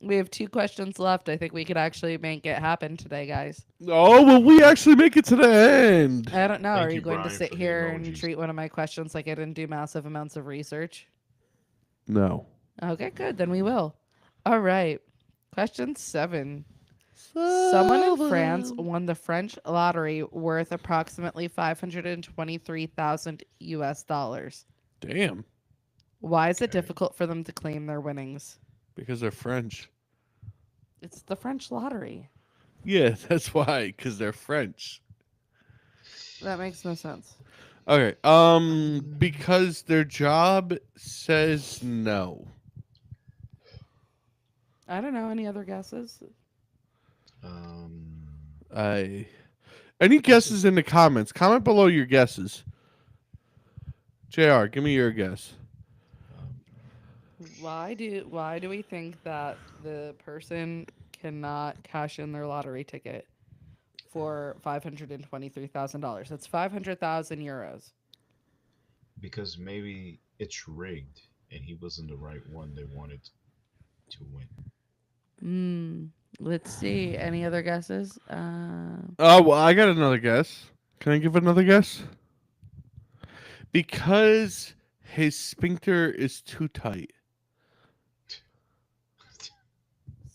have 2 questions left. I think we could actually make it happen today, guys. Oh, will we actually make it to the end? I don't know. Thank Are you, you going to Brian, sit for the here and emojis. treat one of my questions like I didn't do massive amounts of research? No. Okay, good. Then we will. All right. Question 7. Someone in France won the French lottery worth approximately 523,000 US dollars. Damn. Why is it Okay. difficult for them to claim their winnings? Because they're French. It's the French lottery. Yeah, that's why. Because they're French. That makes no sense. Okay. Because their job says no. I don't know. Any other guesses? Any guesses in the comments? Comment below your guesses. JR, give me your guess. Why do we think that the person cannot cash in their lottery ticket for $523,000? That's 500,000 euros. Because maybe it's rigged and he wasn't the right one they wanted to win. Let's see. Any other guesses? Oh, well, I got another guess. Can I give another guess? Because his sphincter is too tight.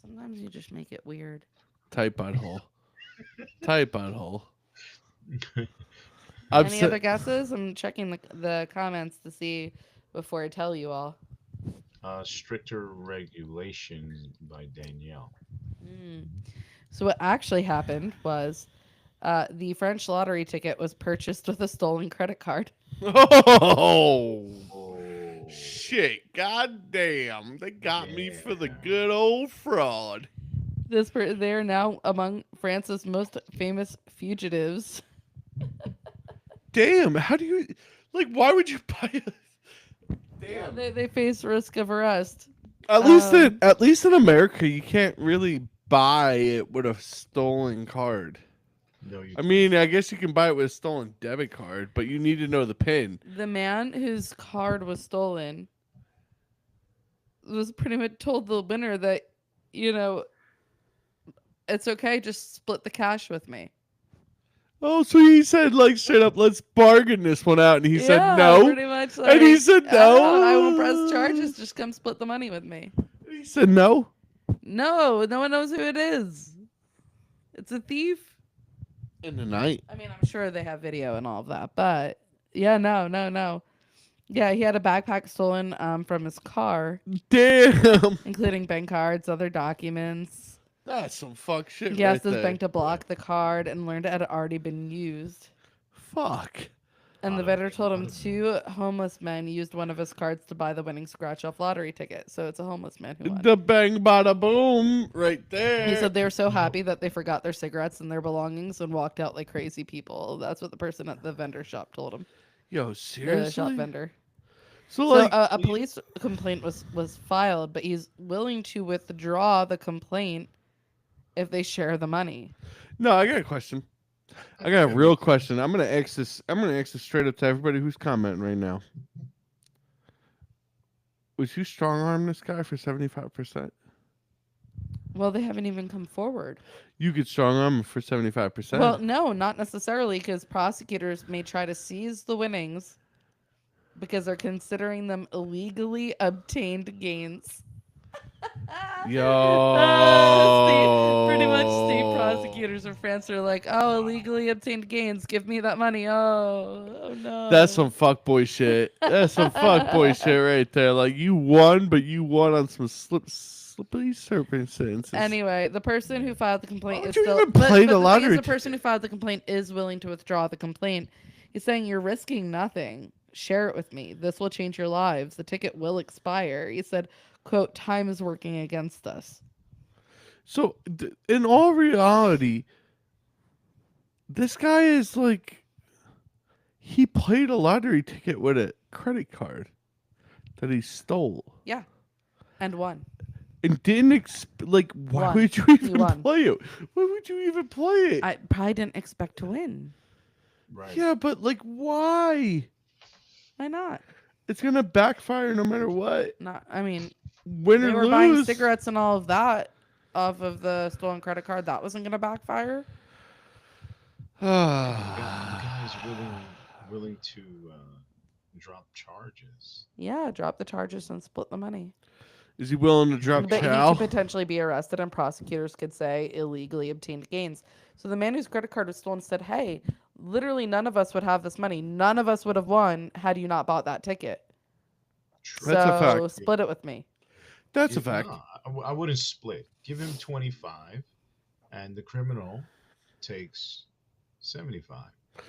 Sometimes you just make it weird. Tight butthole. Tight butthole. I'm Any sa- other guesses? I'm checking the comments to see before I tell you all. Stricter regulations by Danielle. Mm. So what actually happened was the French lottery ticket was purchased with a stolen credit card. Oh Oh, shit! God damn! They got me for the Yeah. good old fraud. They are now among France's most famous fugitives. Damn! How do you like? Why would you buy a? Yeah, Damn. they face risk of arrest. At least in America, you can't really buy it with a stolen card. no, you I mean, I guess you can buy it with a stolen debit card, but you need to know the PIN. The man whose card was stolen was pretty much told the winner that, you know, it's okay, just split the cash with me. Oh, so he said like straight up, let's bargain this one out, and he said no. Pretty much. And he said no. I won't press charges. Just come split the money with me. He said no. No, no one knows who it is. It's a thief. In the night. I mean, I'm sure they have video and all of that, but yeah, no. Yeah, he had a backpack stolen from his car, Damn. including bank cards, other documents. That's some fuck shit. He right asked his there. bank to block the card and learned it had already been used. Fuck. And the Bada vendor bing, told him bada 2 homeless men used one of his cards to buy the winning scratch-off lottery ticket. So it's a homeless man who won. The bang bada boom right there. He said they were so happy that they forgot their cigarettes and their belongings and walked out like crazy people. That's what the person at the vendor shop told him. Yo, The shop seriously? vendor. So So like, a police complaint was filed, but he's willing to withdraw the complaint if they share the money. no, I got a question. I got a real question. I'm gonna ask this straight up to everybody who's commenting right now. Would you strong arm this guy for 75%? Well, they haven't even come forward. You could strong arm him for 75%. Well, no, not necessarily, because prosecutors may try to seize the winnings because they're considering them illegally obtained gains. Pretty much state prosecutors in France are like, oh, illegally obtained gains, give me that money. Oh no. That's some fuckboy shit. That's some fuckboy shit right there. Like, you won, but you won on some slippery circumstances. Anyway, the person who filed the complaint Why is would you still. even play the thing is, lottery the person who filed the complaint is willing to withdraw the complaint. He's saying you're risking nothing. Share it with me. This will change your lives. The ticket will expire. He said, "quote Time is working against us." So, in all reality, this guy is like, he played a lottery ticket with a credit card that he stole. Yeah, and won. And didn't like, why Won. would you He even won. play it? Why would you even play it? I probably didn't expect to win. Right. Yeah, but like, why? Why not? It's gonna backfire no matter what. Not. I mean, Win they or were lose. buying cigarettes and all of that off of the stolen credit card. That wasn't gonna backfire. The guy's willing to drop charges. Yeah, drop the charges and split the money. Is he willing to drop But he chow? could potentially be arrested, and prosecutors could say illegally obtained gains. So the man whose credit card was stolen said, "Hey, literally none of us would have this money. None of us would have won had you not bought that ticket. True. That's a So fact. split it with me." That's a Give- fact. no, I wouldn't split. Give him 25, and the criminal takes 75.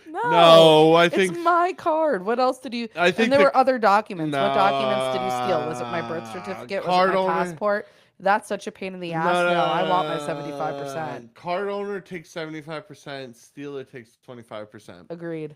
No, I it's think my card. What else did you? I think And there the were other documents. What documents did you steal? Was it my birth Nah, certificate? Was card it my owner- passport? That's such a pain in the ass. No, I want my 75%. Card owner takes 75%. Stealer takes 25%. Agreed.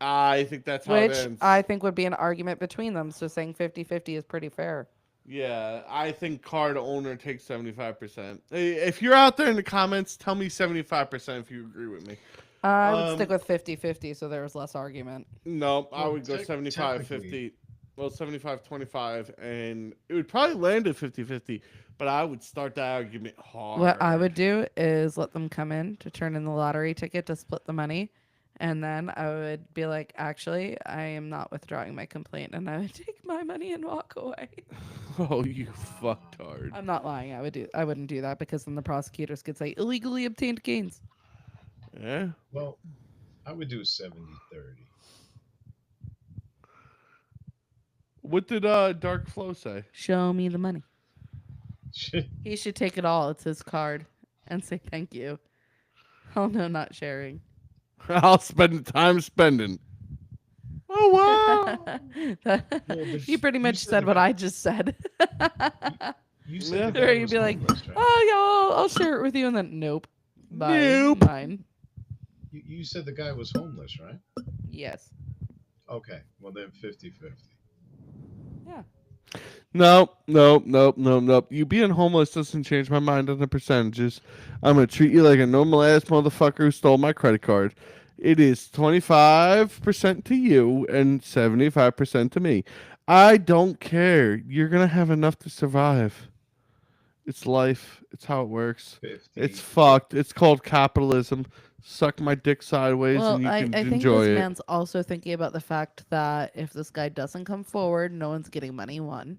I think that's how it Which ends. I think would be an argument between them. So saying 50-50 is pretty fair. Yeah, I think card owner takes 75%. If you're out there in the comments, tell me 75% if you agree with me. I would stick with 50-50 so there was less argument. No, I Well, would go 75 technically- 50. Well, 75 25, and it would probably land at 50-50, but I would start that argument hard. What I would do is let them come in to turn in the lottery ticket to split the money. And then I would be like, actually, I am not withdrawing my complaint, and I would take my money and walk away. Oh, you fucktard. I'm not lying. I wouldn't do that because then the prosecutors could say illegally obtained gains. Yeah. Well, I would do 70-30. What did Dark Flow say? Show me the money. He should take it all. It's his card, and say thank you. Oh no, not sharing. I'll spend the time spending. Oh wow. He pretty you much said said the what guy- I just said. You Yeah. said the Or guy you'd was be like, homeless, right? oh yeah, I'll share it with you, and then nope. Bye. Nope. Mine. You said the guy was homeless, right? Yes. Okay, well then 50-50. Yeah. Nope. You being homeless doesn't change my mind on the percentages. I'm gonna treat you like a normal ass motherfucker who stole my credit card. It is 25% to you and 75% to me. I don't care. You're gonna have enough to survive. It's life. It's how it works. 50. It's fucked. It's called capitalism. Suck my dick sideways Well, and you I can think enjoy this it. man's also thinking about the fact that if this guy doesn't come forward, no one's getting money. One.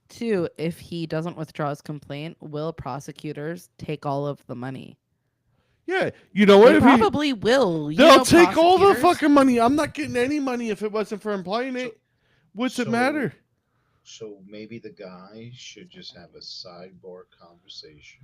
Two, if he doesn't withdraw his complaint, will prosecutors take all of the money? Yeah, you know what? They If he- probably will. You they'll know, take all the prosecutors- fucking money. I'm not getting any money if it wasn't for employing it. What's it So- matter? So maybe the guy should just have a sidebar conversation.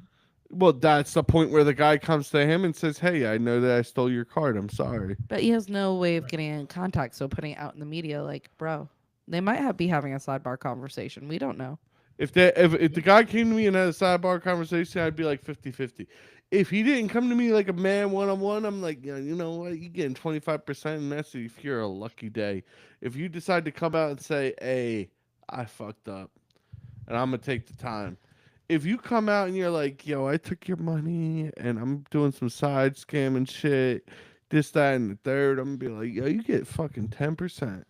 Well, that's the point where the guy comes to him and says, "Hey, I know that I stole your card. I'm sorry." But he has no way of getting in contact. So putting it out in the media, like, bro, they might be having a sidebar conversation. We don't know. If the guy came to me and had a sidebar conversation, I'd be like 50-50. If he didn't come to me like a man one-on-one, I'm like, yeah, you know what? You're getting 25%, and that's if you're a lucky day. If you decide to come out and say, "Hey, I fucked up, and I'm gonna take the time." If you come out and you're like, "Yo, I took your money and I'm doing some side scamming shit, this, that, and the third," I'm gonna be like, "Yo, you get fucking 10%."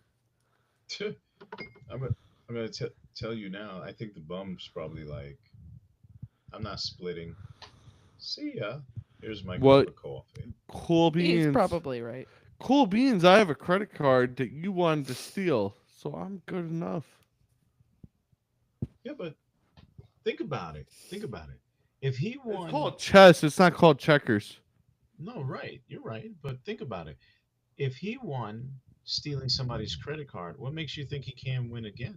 I'm gonna tell you now. I think the bum's probably like, I'm not splitting. See ya. Here's my What? cup of coffee. Cool beans. He's probably right. Cool beans. I have a credit card that you wanted to steal, so I'm good enough. Yeah, but think about it. Think about it. If he won, It's called chess. It's not called checkers. no, right, you're right. But think about it. If he won stealing somebody's credit card, what makes you think he can win again?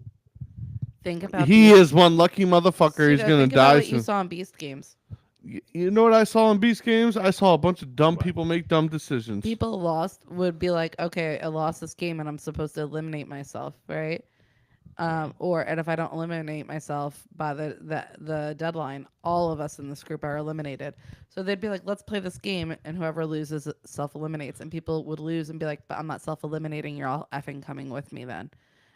Think about He the- is one lucky motherfucker. He's Pseudo, gonna think about die what you soon. saw in Beast Games. You know what I saw in Beast Games? I saw a bunch of dumb What? people make dumb decisions. People lost would be like, okay, I lost this game and I'm supposed to eliminate myself, right? And if I don't eliminate myself by the deadline, all of us in this group are eliminated. So they'd be like, let's play this game, and whoever loses self eliminates. And people would lose and be like, but I'm not self eliminating. You're all effing coming with me then.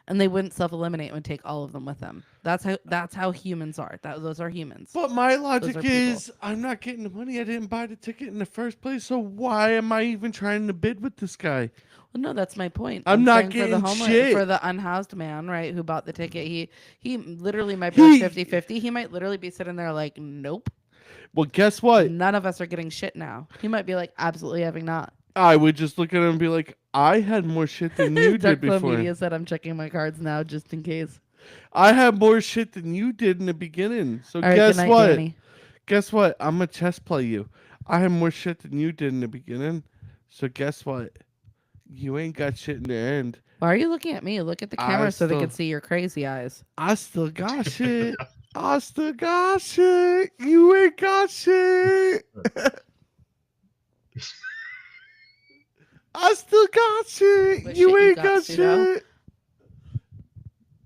And they wouldn't self eliminate and would take all of them with them. That's how humans are. Those are humans. But my logic are people. is, I'm not getting the money. I didn't buy the ticket in the first place. So why am I even trying to bid with this guy? Well, no, that's my point. I'm not saying getting for the shit. for the unhoused man, right, who bought the ticket. He literally might be like 50-50. He might literally be sitting there like, nope, Well, guess what? none of us are getting shit now. He might be like, absolutely having not. I would just look at him and be like, I had more shit than you did Dark Flow before. Media said I'm checking my cards now just in case. I had more shit than you did in the beginning. So All right, guess good night, what? Danny. Guess what? I'm a chess play you. I had more shit than you did in the beginning. So guess what? You ain't got shit in the end. Why are you looking at me? Look at the I camera so they still- can see your crazy eyes. I still got shit. I still got shit. You ain't got shit. I still got shit. What You shit you ain't got, got Pseudo? shit.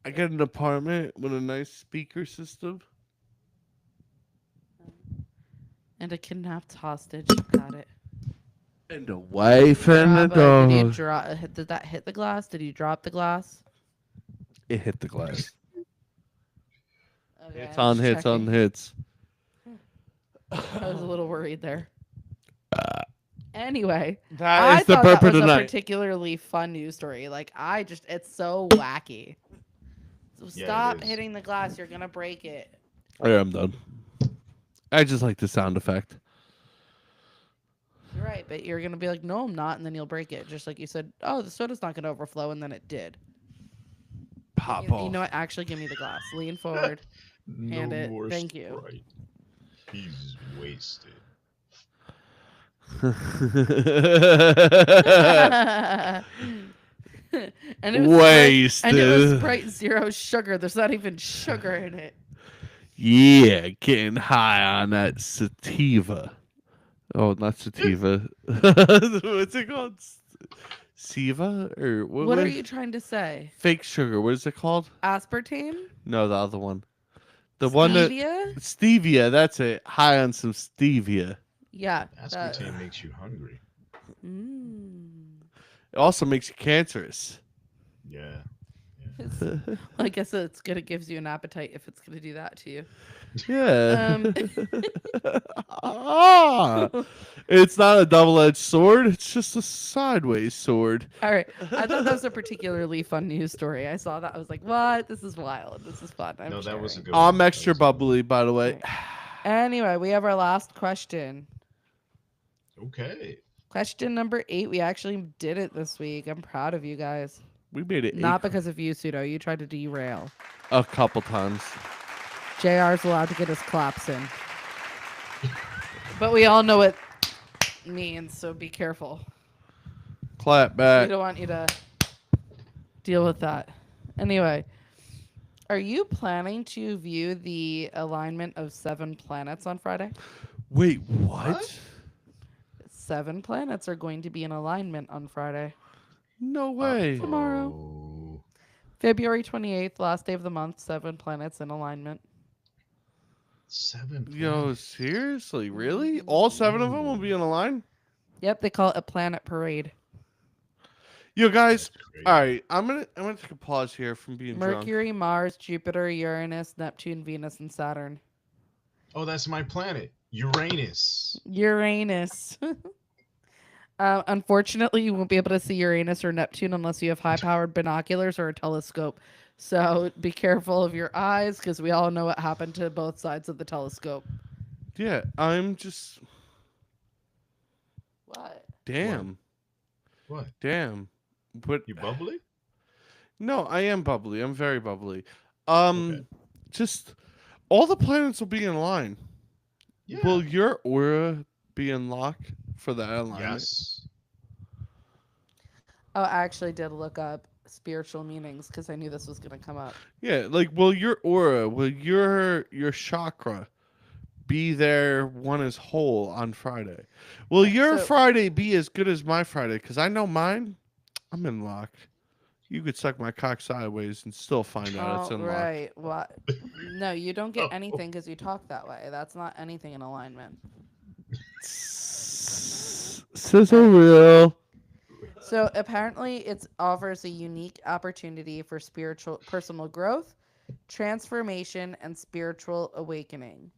I got an apartment with a nice speaker system. And a kidnapped hostage. Got it. And a wife and a Did you dog. did that hit the glass? Did you drop the glass? It hit the glass. Okay, Hits I'm on just hits on checking. hits. I was a little worried there. Anyway, That I is the thought burp that of was the a night. particularly fun news story. Like, it's so wacky. So Yeah, it stop is. hitting the glass. You're gonna break it. Yeah, I'm done. I just like the sound effect. You're right. flip it. You're gonna be like, no, I'm not, and then you'll break it. Just like you said, oh, the soda's not gonna overflow, and then it did. Pop You off. know what? Actually, give me the glass. Lean forward. Hand it. more Thank you. Sprite. He's wasted. And it was Sprite, and it was Wasted. Sprite Zero sugar. There's not even sugar in it. Yeah, getting high on that sativa. Oh, not sativa. What's it called? Seva or What are you trying to say? Fake sugar. What is it called? Aspartame? No, the other one. The one that Stevia? stevia. That's it. High on some stevia. Yeah. Aspartame makes you hungry. It also makes you cancerous. Yeah. I guess it's good. It gives you an appetite if it's gonna do that to you. Yeah. Ah, it's not a double-edged sword. It's just a sideways sword. All right. I thought that was a particularly fun news story. I saw that. I was like, what? This is wild. This is fun. No, that was a sharing. good one. I'm That extra was a good one. bubbly, by the way. Anyway, we have our last question. Okay. Question number 8. We actually did it this week. I'm proud of you guys. We made it Not because of you, Pseudo. You tried to derail. a couple times. JR's allowed to get his claps in. But we all know what it means, so be careful. Clap We back. don't want you to deal with that. Anyway, are you planning to view the alignment of 7 planets on Friday? Wait, what? 7 planets are going to be in alignment on Friday. No way. Tomorrow. Oh, February 28th, last day of the month, 7 planets in alignment. 7 Yo, planets. seriously? Really? All 7 of them will be in a line? Yep, they call it a planet parade. Yo, guys. That's crazy. All right, I'm gonna take a pause here from being drunk. Mercury, Mars, Jupiter, Uranus, Neptune, Venus, and Saturn. Oh, that's my planet. Uranus. Uranus. Unfortunately, you won't be able to see Uranus or Neptune unless you have high-powered binoculars or a telescope. So be careful of your eyes, because we all know what happened to both sides of the telescope. Yeah, I'm just What? damn, What? damn. But You bubbly? no, I am bubbly. I'm very bubbly. Okay. Just all the planets will be in line. Yeah. Will your aura be in lock for that alignment? Yes. Oh, I actually did look up spiritual meanings because I knew this was going to come up. Yeah, like will your aura, will your chakra be there one as whole on Friday? Will your So- Friday be as good as my Friday? Because I know mine, I'm in lock. You could suck my cock sideways and still find out it's Oh, in lock. right. What? No, you don't get Oh. anything because you talk that way. That's not anything in alignment. Sizzle real. So apparently, it offers a unique opportunity for spiritual personal growth, transformation, and spiritual awakening,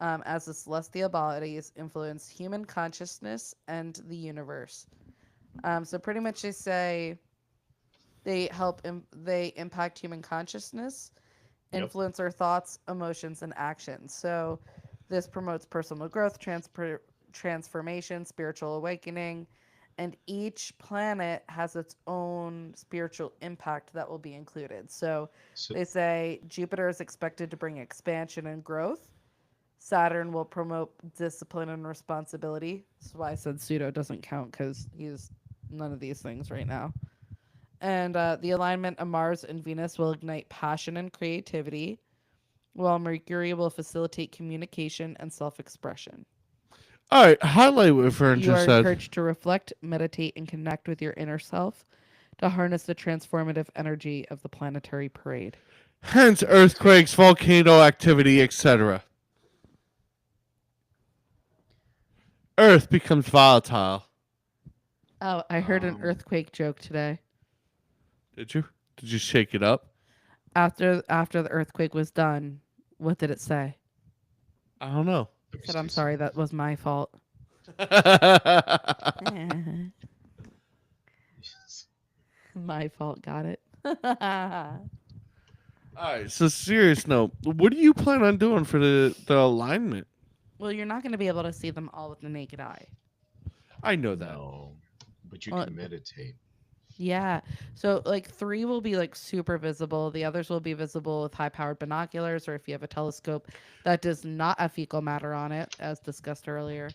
as the celestial bodies influence human consciousness and the universe. So pretty much, they say they help. They impact human consciousness, Yep. influence our thoughts, emotions, and actions. So this promotes personal growth, transformation, spiritual awakening. And each planet has its own spiritual impact that will be included. So So, they say Jupiter is expected to bring expansion and growth. Saturn will promote discipline and responsibility. That's why I said Pseudo doesn't count, because he's none of these things right now. And the alignment of Mars and Venus will ignite passion and creativity, while Mercury will facilitate communication and self-expression. All right, highlight what Fern You are just said. encouraged to reflect, meditate, and connect with your inner self to harness the transformative energy of the planetary parade. Hence earthquakes, volcano activity, etc. Earth becomes volatile. Oh, I heard an Um, earthquake joke today. Did you? Did you shake it up? After the earthquake was done, what did it say? I don't know. It said, "I'm sorry, that was my fault." My fault, got it. All right. So serious note, what do you plan on doing for the alignment? Well, you're not going to be able to see them all with the naked eye. I know that. No, but you Well, can meditate. yeah. So like 3 will be like super visible. The others will be visible with high powered binoculars or if you have a telescope that does not have fecal matter on it, as discussed earlier.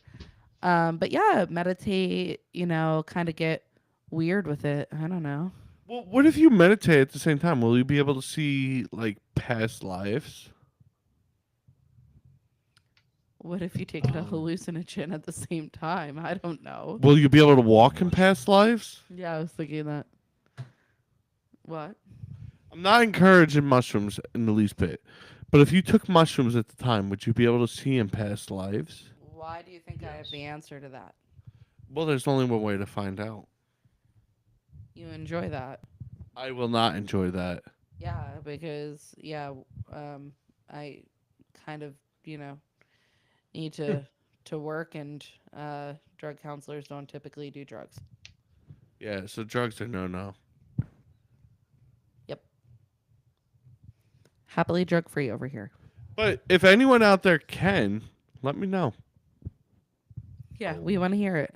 But yeah, meditate, kind of get weird with it. I don't know. Well, what if you meditate at the same time? Will you be able to see like past lives? What if you take a Um, hallucinogen at the same time? I don't know. Will you be able to walk in past lives? Yeah, I was thinking that. What? I'm not encouraging mushrooms in the least bit, but if you took mushrooms at the time, would you be able to see in past lives? Why do you think I have the answer to that? Well, there's only one way to find out. You enjoy that. I will not enjoy that. Yeah, because I kind of, need to work and drug counselors don't typically do drugs. Yeah, so drugs are no. Yep. Happily drug free over here. But if anyone out there can, let me know. Yeah, we want to hear it.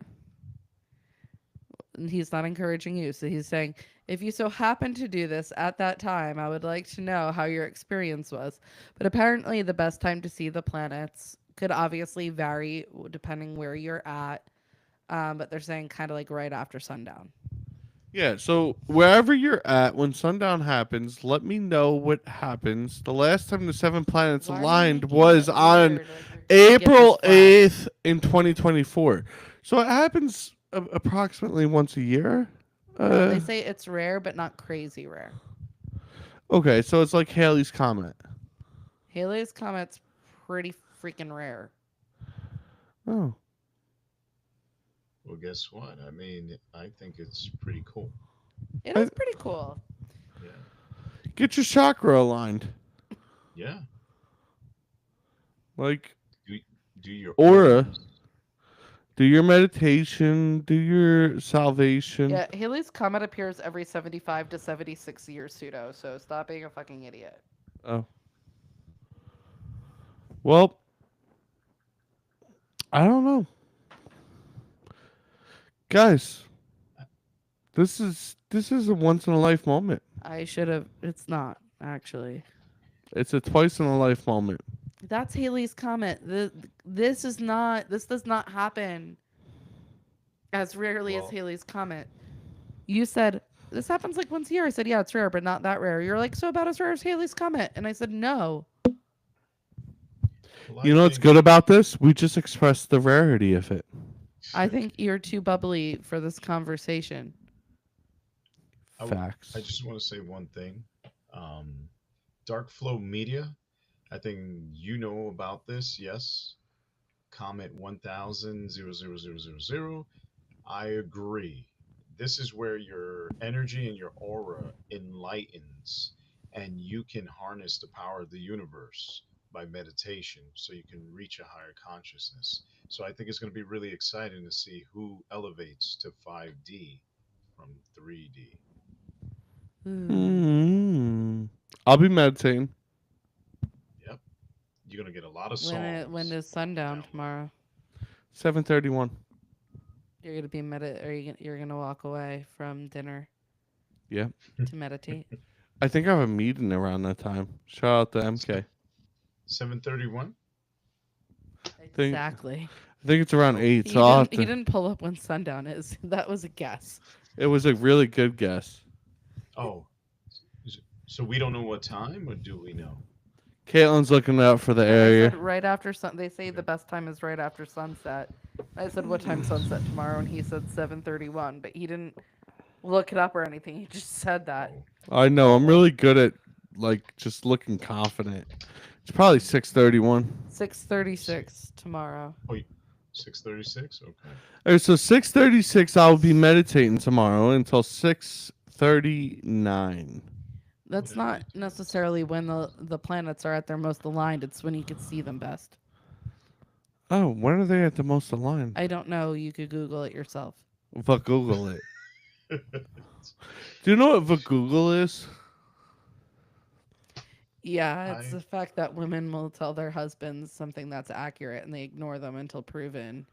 And he's not encouraging you, so he's saying, if you so happen to do this at that time, I would like to know how your experience was. But apparently, the best time to see the planets could obviously vary depending where you're at. But they're saying kind of like right after sundown. Yeah, so wherever you're at, when sundown happens, let me know what happens. The last time the 7 planets Why are you aligned making was it on weird? Like, you're trying to get April this flat. 8th in 2024. So it happens approximately once a year. No, they say it's rare, but not crazy rare. Okay, so it's like Halley's Comet. Halley's Comet's pretty freaking rare. Oh. Well, guess what? I mean, I think it's pretty cool. It is pretty cool. Yeah. Get your chakra aligned. Yeah. Like, Do your Aura. auras. do your meditation, do your salvation. Yeah, Halley's Comet appears every 75 to 76 years, pseudo, so stop being a fucking idiot. Oh. Well, I don't know. Guys, this is a once in a life moment. I should have. It's not, actually. It's a twice in a life moment. That's Halley's Comet. This does not happen as rarely as Well- Halley's Comet. You said, this happens like once a year. I said, yeah, it's rare, but not that rare. You're like, so about as rare as Halley's Comet. And I said, no. Well, You I know what's think- good about this? We just expressed the rarity of it. I think you're too bubbly for this conversation. Facts. I just want to say one thing. Dark Flow Media, I think you know about this, yes. Comet 1000 I agree. This is where your energy and your aura enlightens, and you can harness the power of the universe by meditation so you can reach a higher consciousness. So I think it's going to be really exciting to see who elevates to 5D from 3D. I'll be meditating. Yep. You're going to get a lot of songs. When is sundown tomorrow? 7:31. You're gonna be you're gonna walk away from dinner. Yeah. To meditate. I think I have a meeting around that time. Shout out to MK. 7:31. Exactly. I think it's around 8. He So I'll have didn't, he to- didn't pull up when sundown is. That was a guess. it was a really good guess. Oh, so we don't know what time, or do we know? Caitlin's looking out for the I area. said right after sun. They say the best time is right after sunset. I said what time sunset tomorrow, and he said 7:31. But he didn't look it up or anything. He just said that. I know. I'm really good at like just looking confident. It's probably 6:31. 6:36 tomorrow. 6:36. Okay. All right, so 6:36. I'll be meditating tomorrow until 6:39. That's not necessarily when the planets are at their most aligned. It's when you could see them best. Oh, when are they at the most aligned? I don't know. You could Google it yourself. But Google it. Do you know what Google is? Yeah, it's I- the fact that women will tell their husbands something that's accurate and they ignore them until proven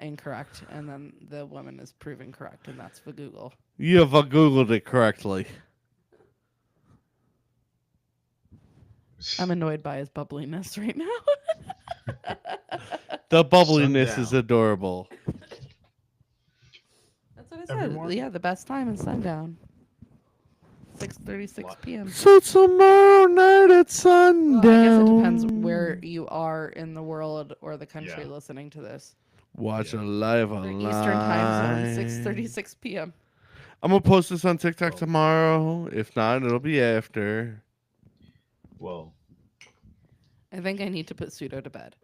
incorrect, and then the woman is proven correct, and that's for Google. You have Googled it correctly. I'm annoyed by his bubbliness right now. The bubbliness is Sundown. adorable. That's what I said. Everyone? Yeah, the best time is sundown. 6:36 p.m. So tomorrow night at sundown. Well, I guess it depends where you are in the world or the country Yeah. listening to this. Watch Yeah. a live The online. Eastern time zone, 6:36 p.m. I'm gonna post this on TikTok Oh. tomorrow. If not, it'll be after. Well, I think I need to put Pseudo to bed.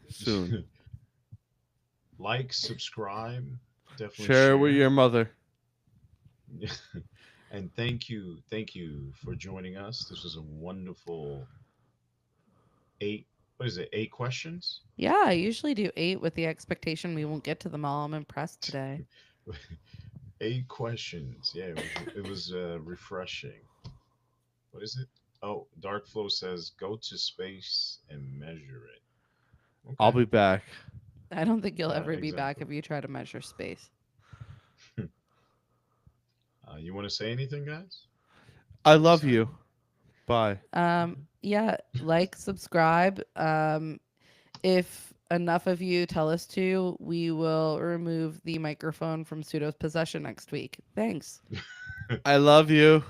Soon. like, subscribe, definitely Share it with your mother. And thank you for joining us. This was a wonderful 8. What is it? 8 questions. Yeah, I usually do 8 with the expectation we won't get to them all. I'm impressed today. 8 questions. Yeah, it was refreshing. What is it? Oh, Dark Flow says go to space and measure it. I'll Okay. be back. I don't think you'll Yeah, ever be back exactly. if you try to measure space. You want to say anything, guys? I love Sorry. you. Bye. Yeah, like, subscribe. If enough of you tell us to, we will remove the microphone from Pseudo's possession next week. Thanks. I love you.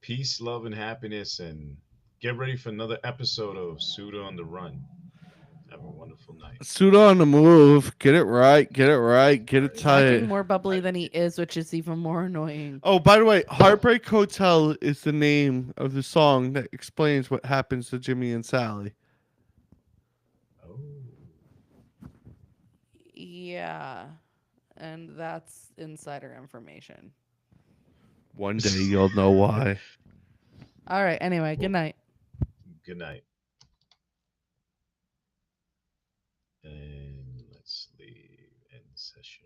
Peace, love, and happiness, and get ready for another episode of Suda on the Run. Have a wonderful night. Pseudo on the move. Get it right. Get it right. Get it He's acting tight. more bubbly than he is, which is even more annoying. Oh, by the way, Heartbreak Hotel is the name of the song that explains what happens to Jimmy and Sally. Oh. Yeah. And that's insider information. One day you'll know why. All right. Anyway, good night. Good night. And let's leave end session.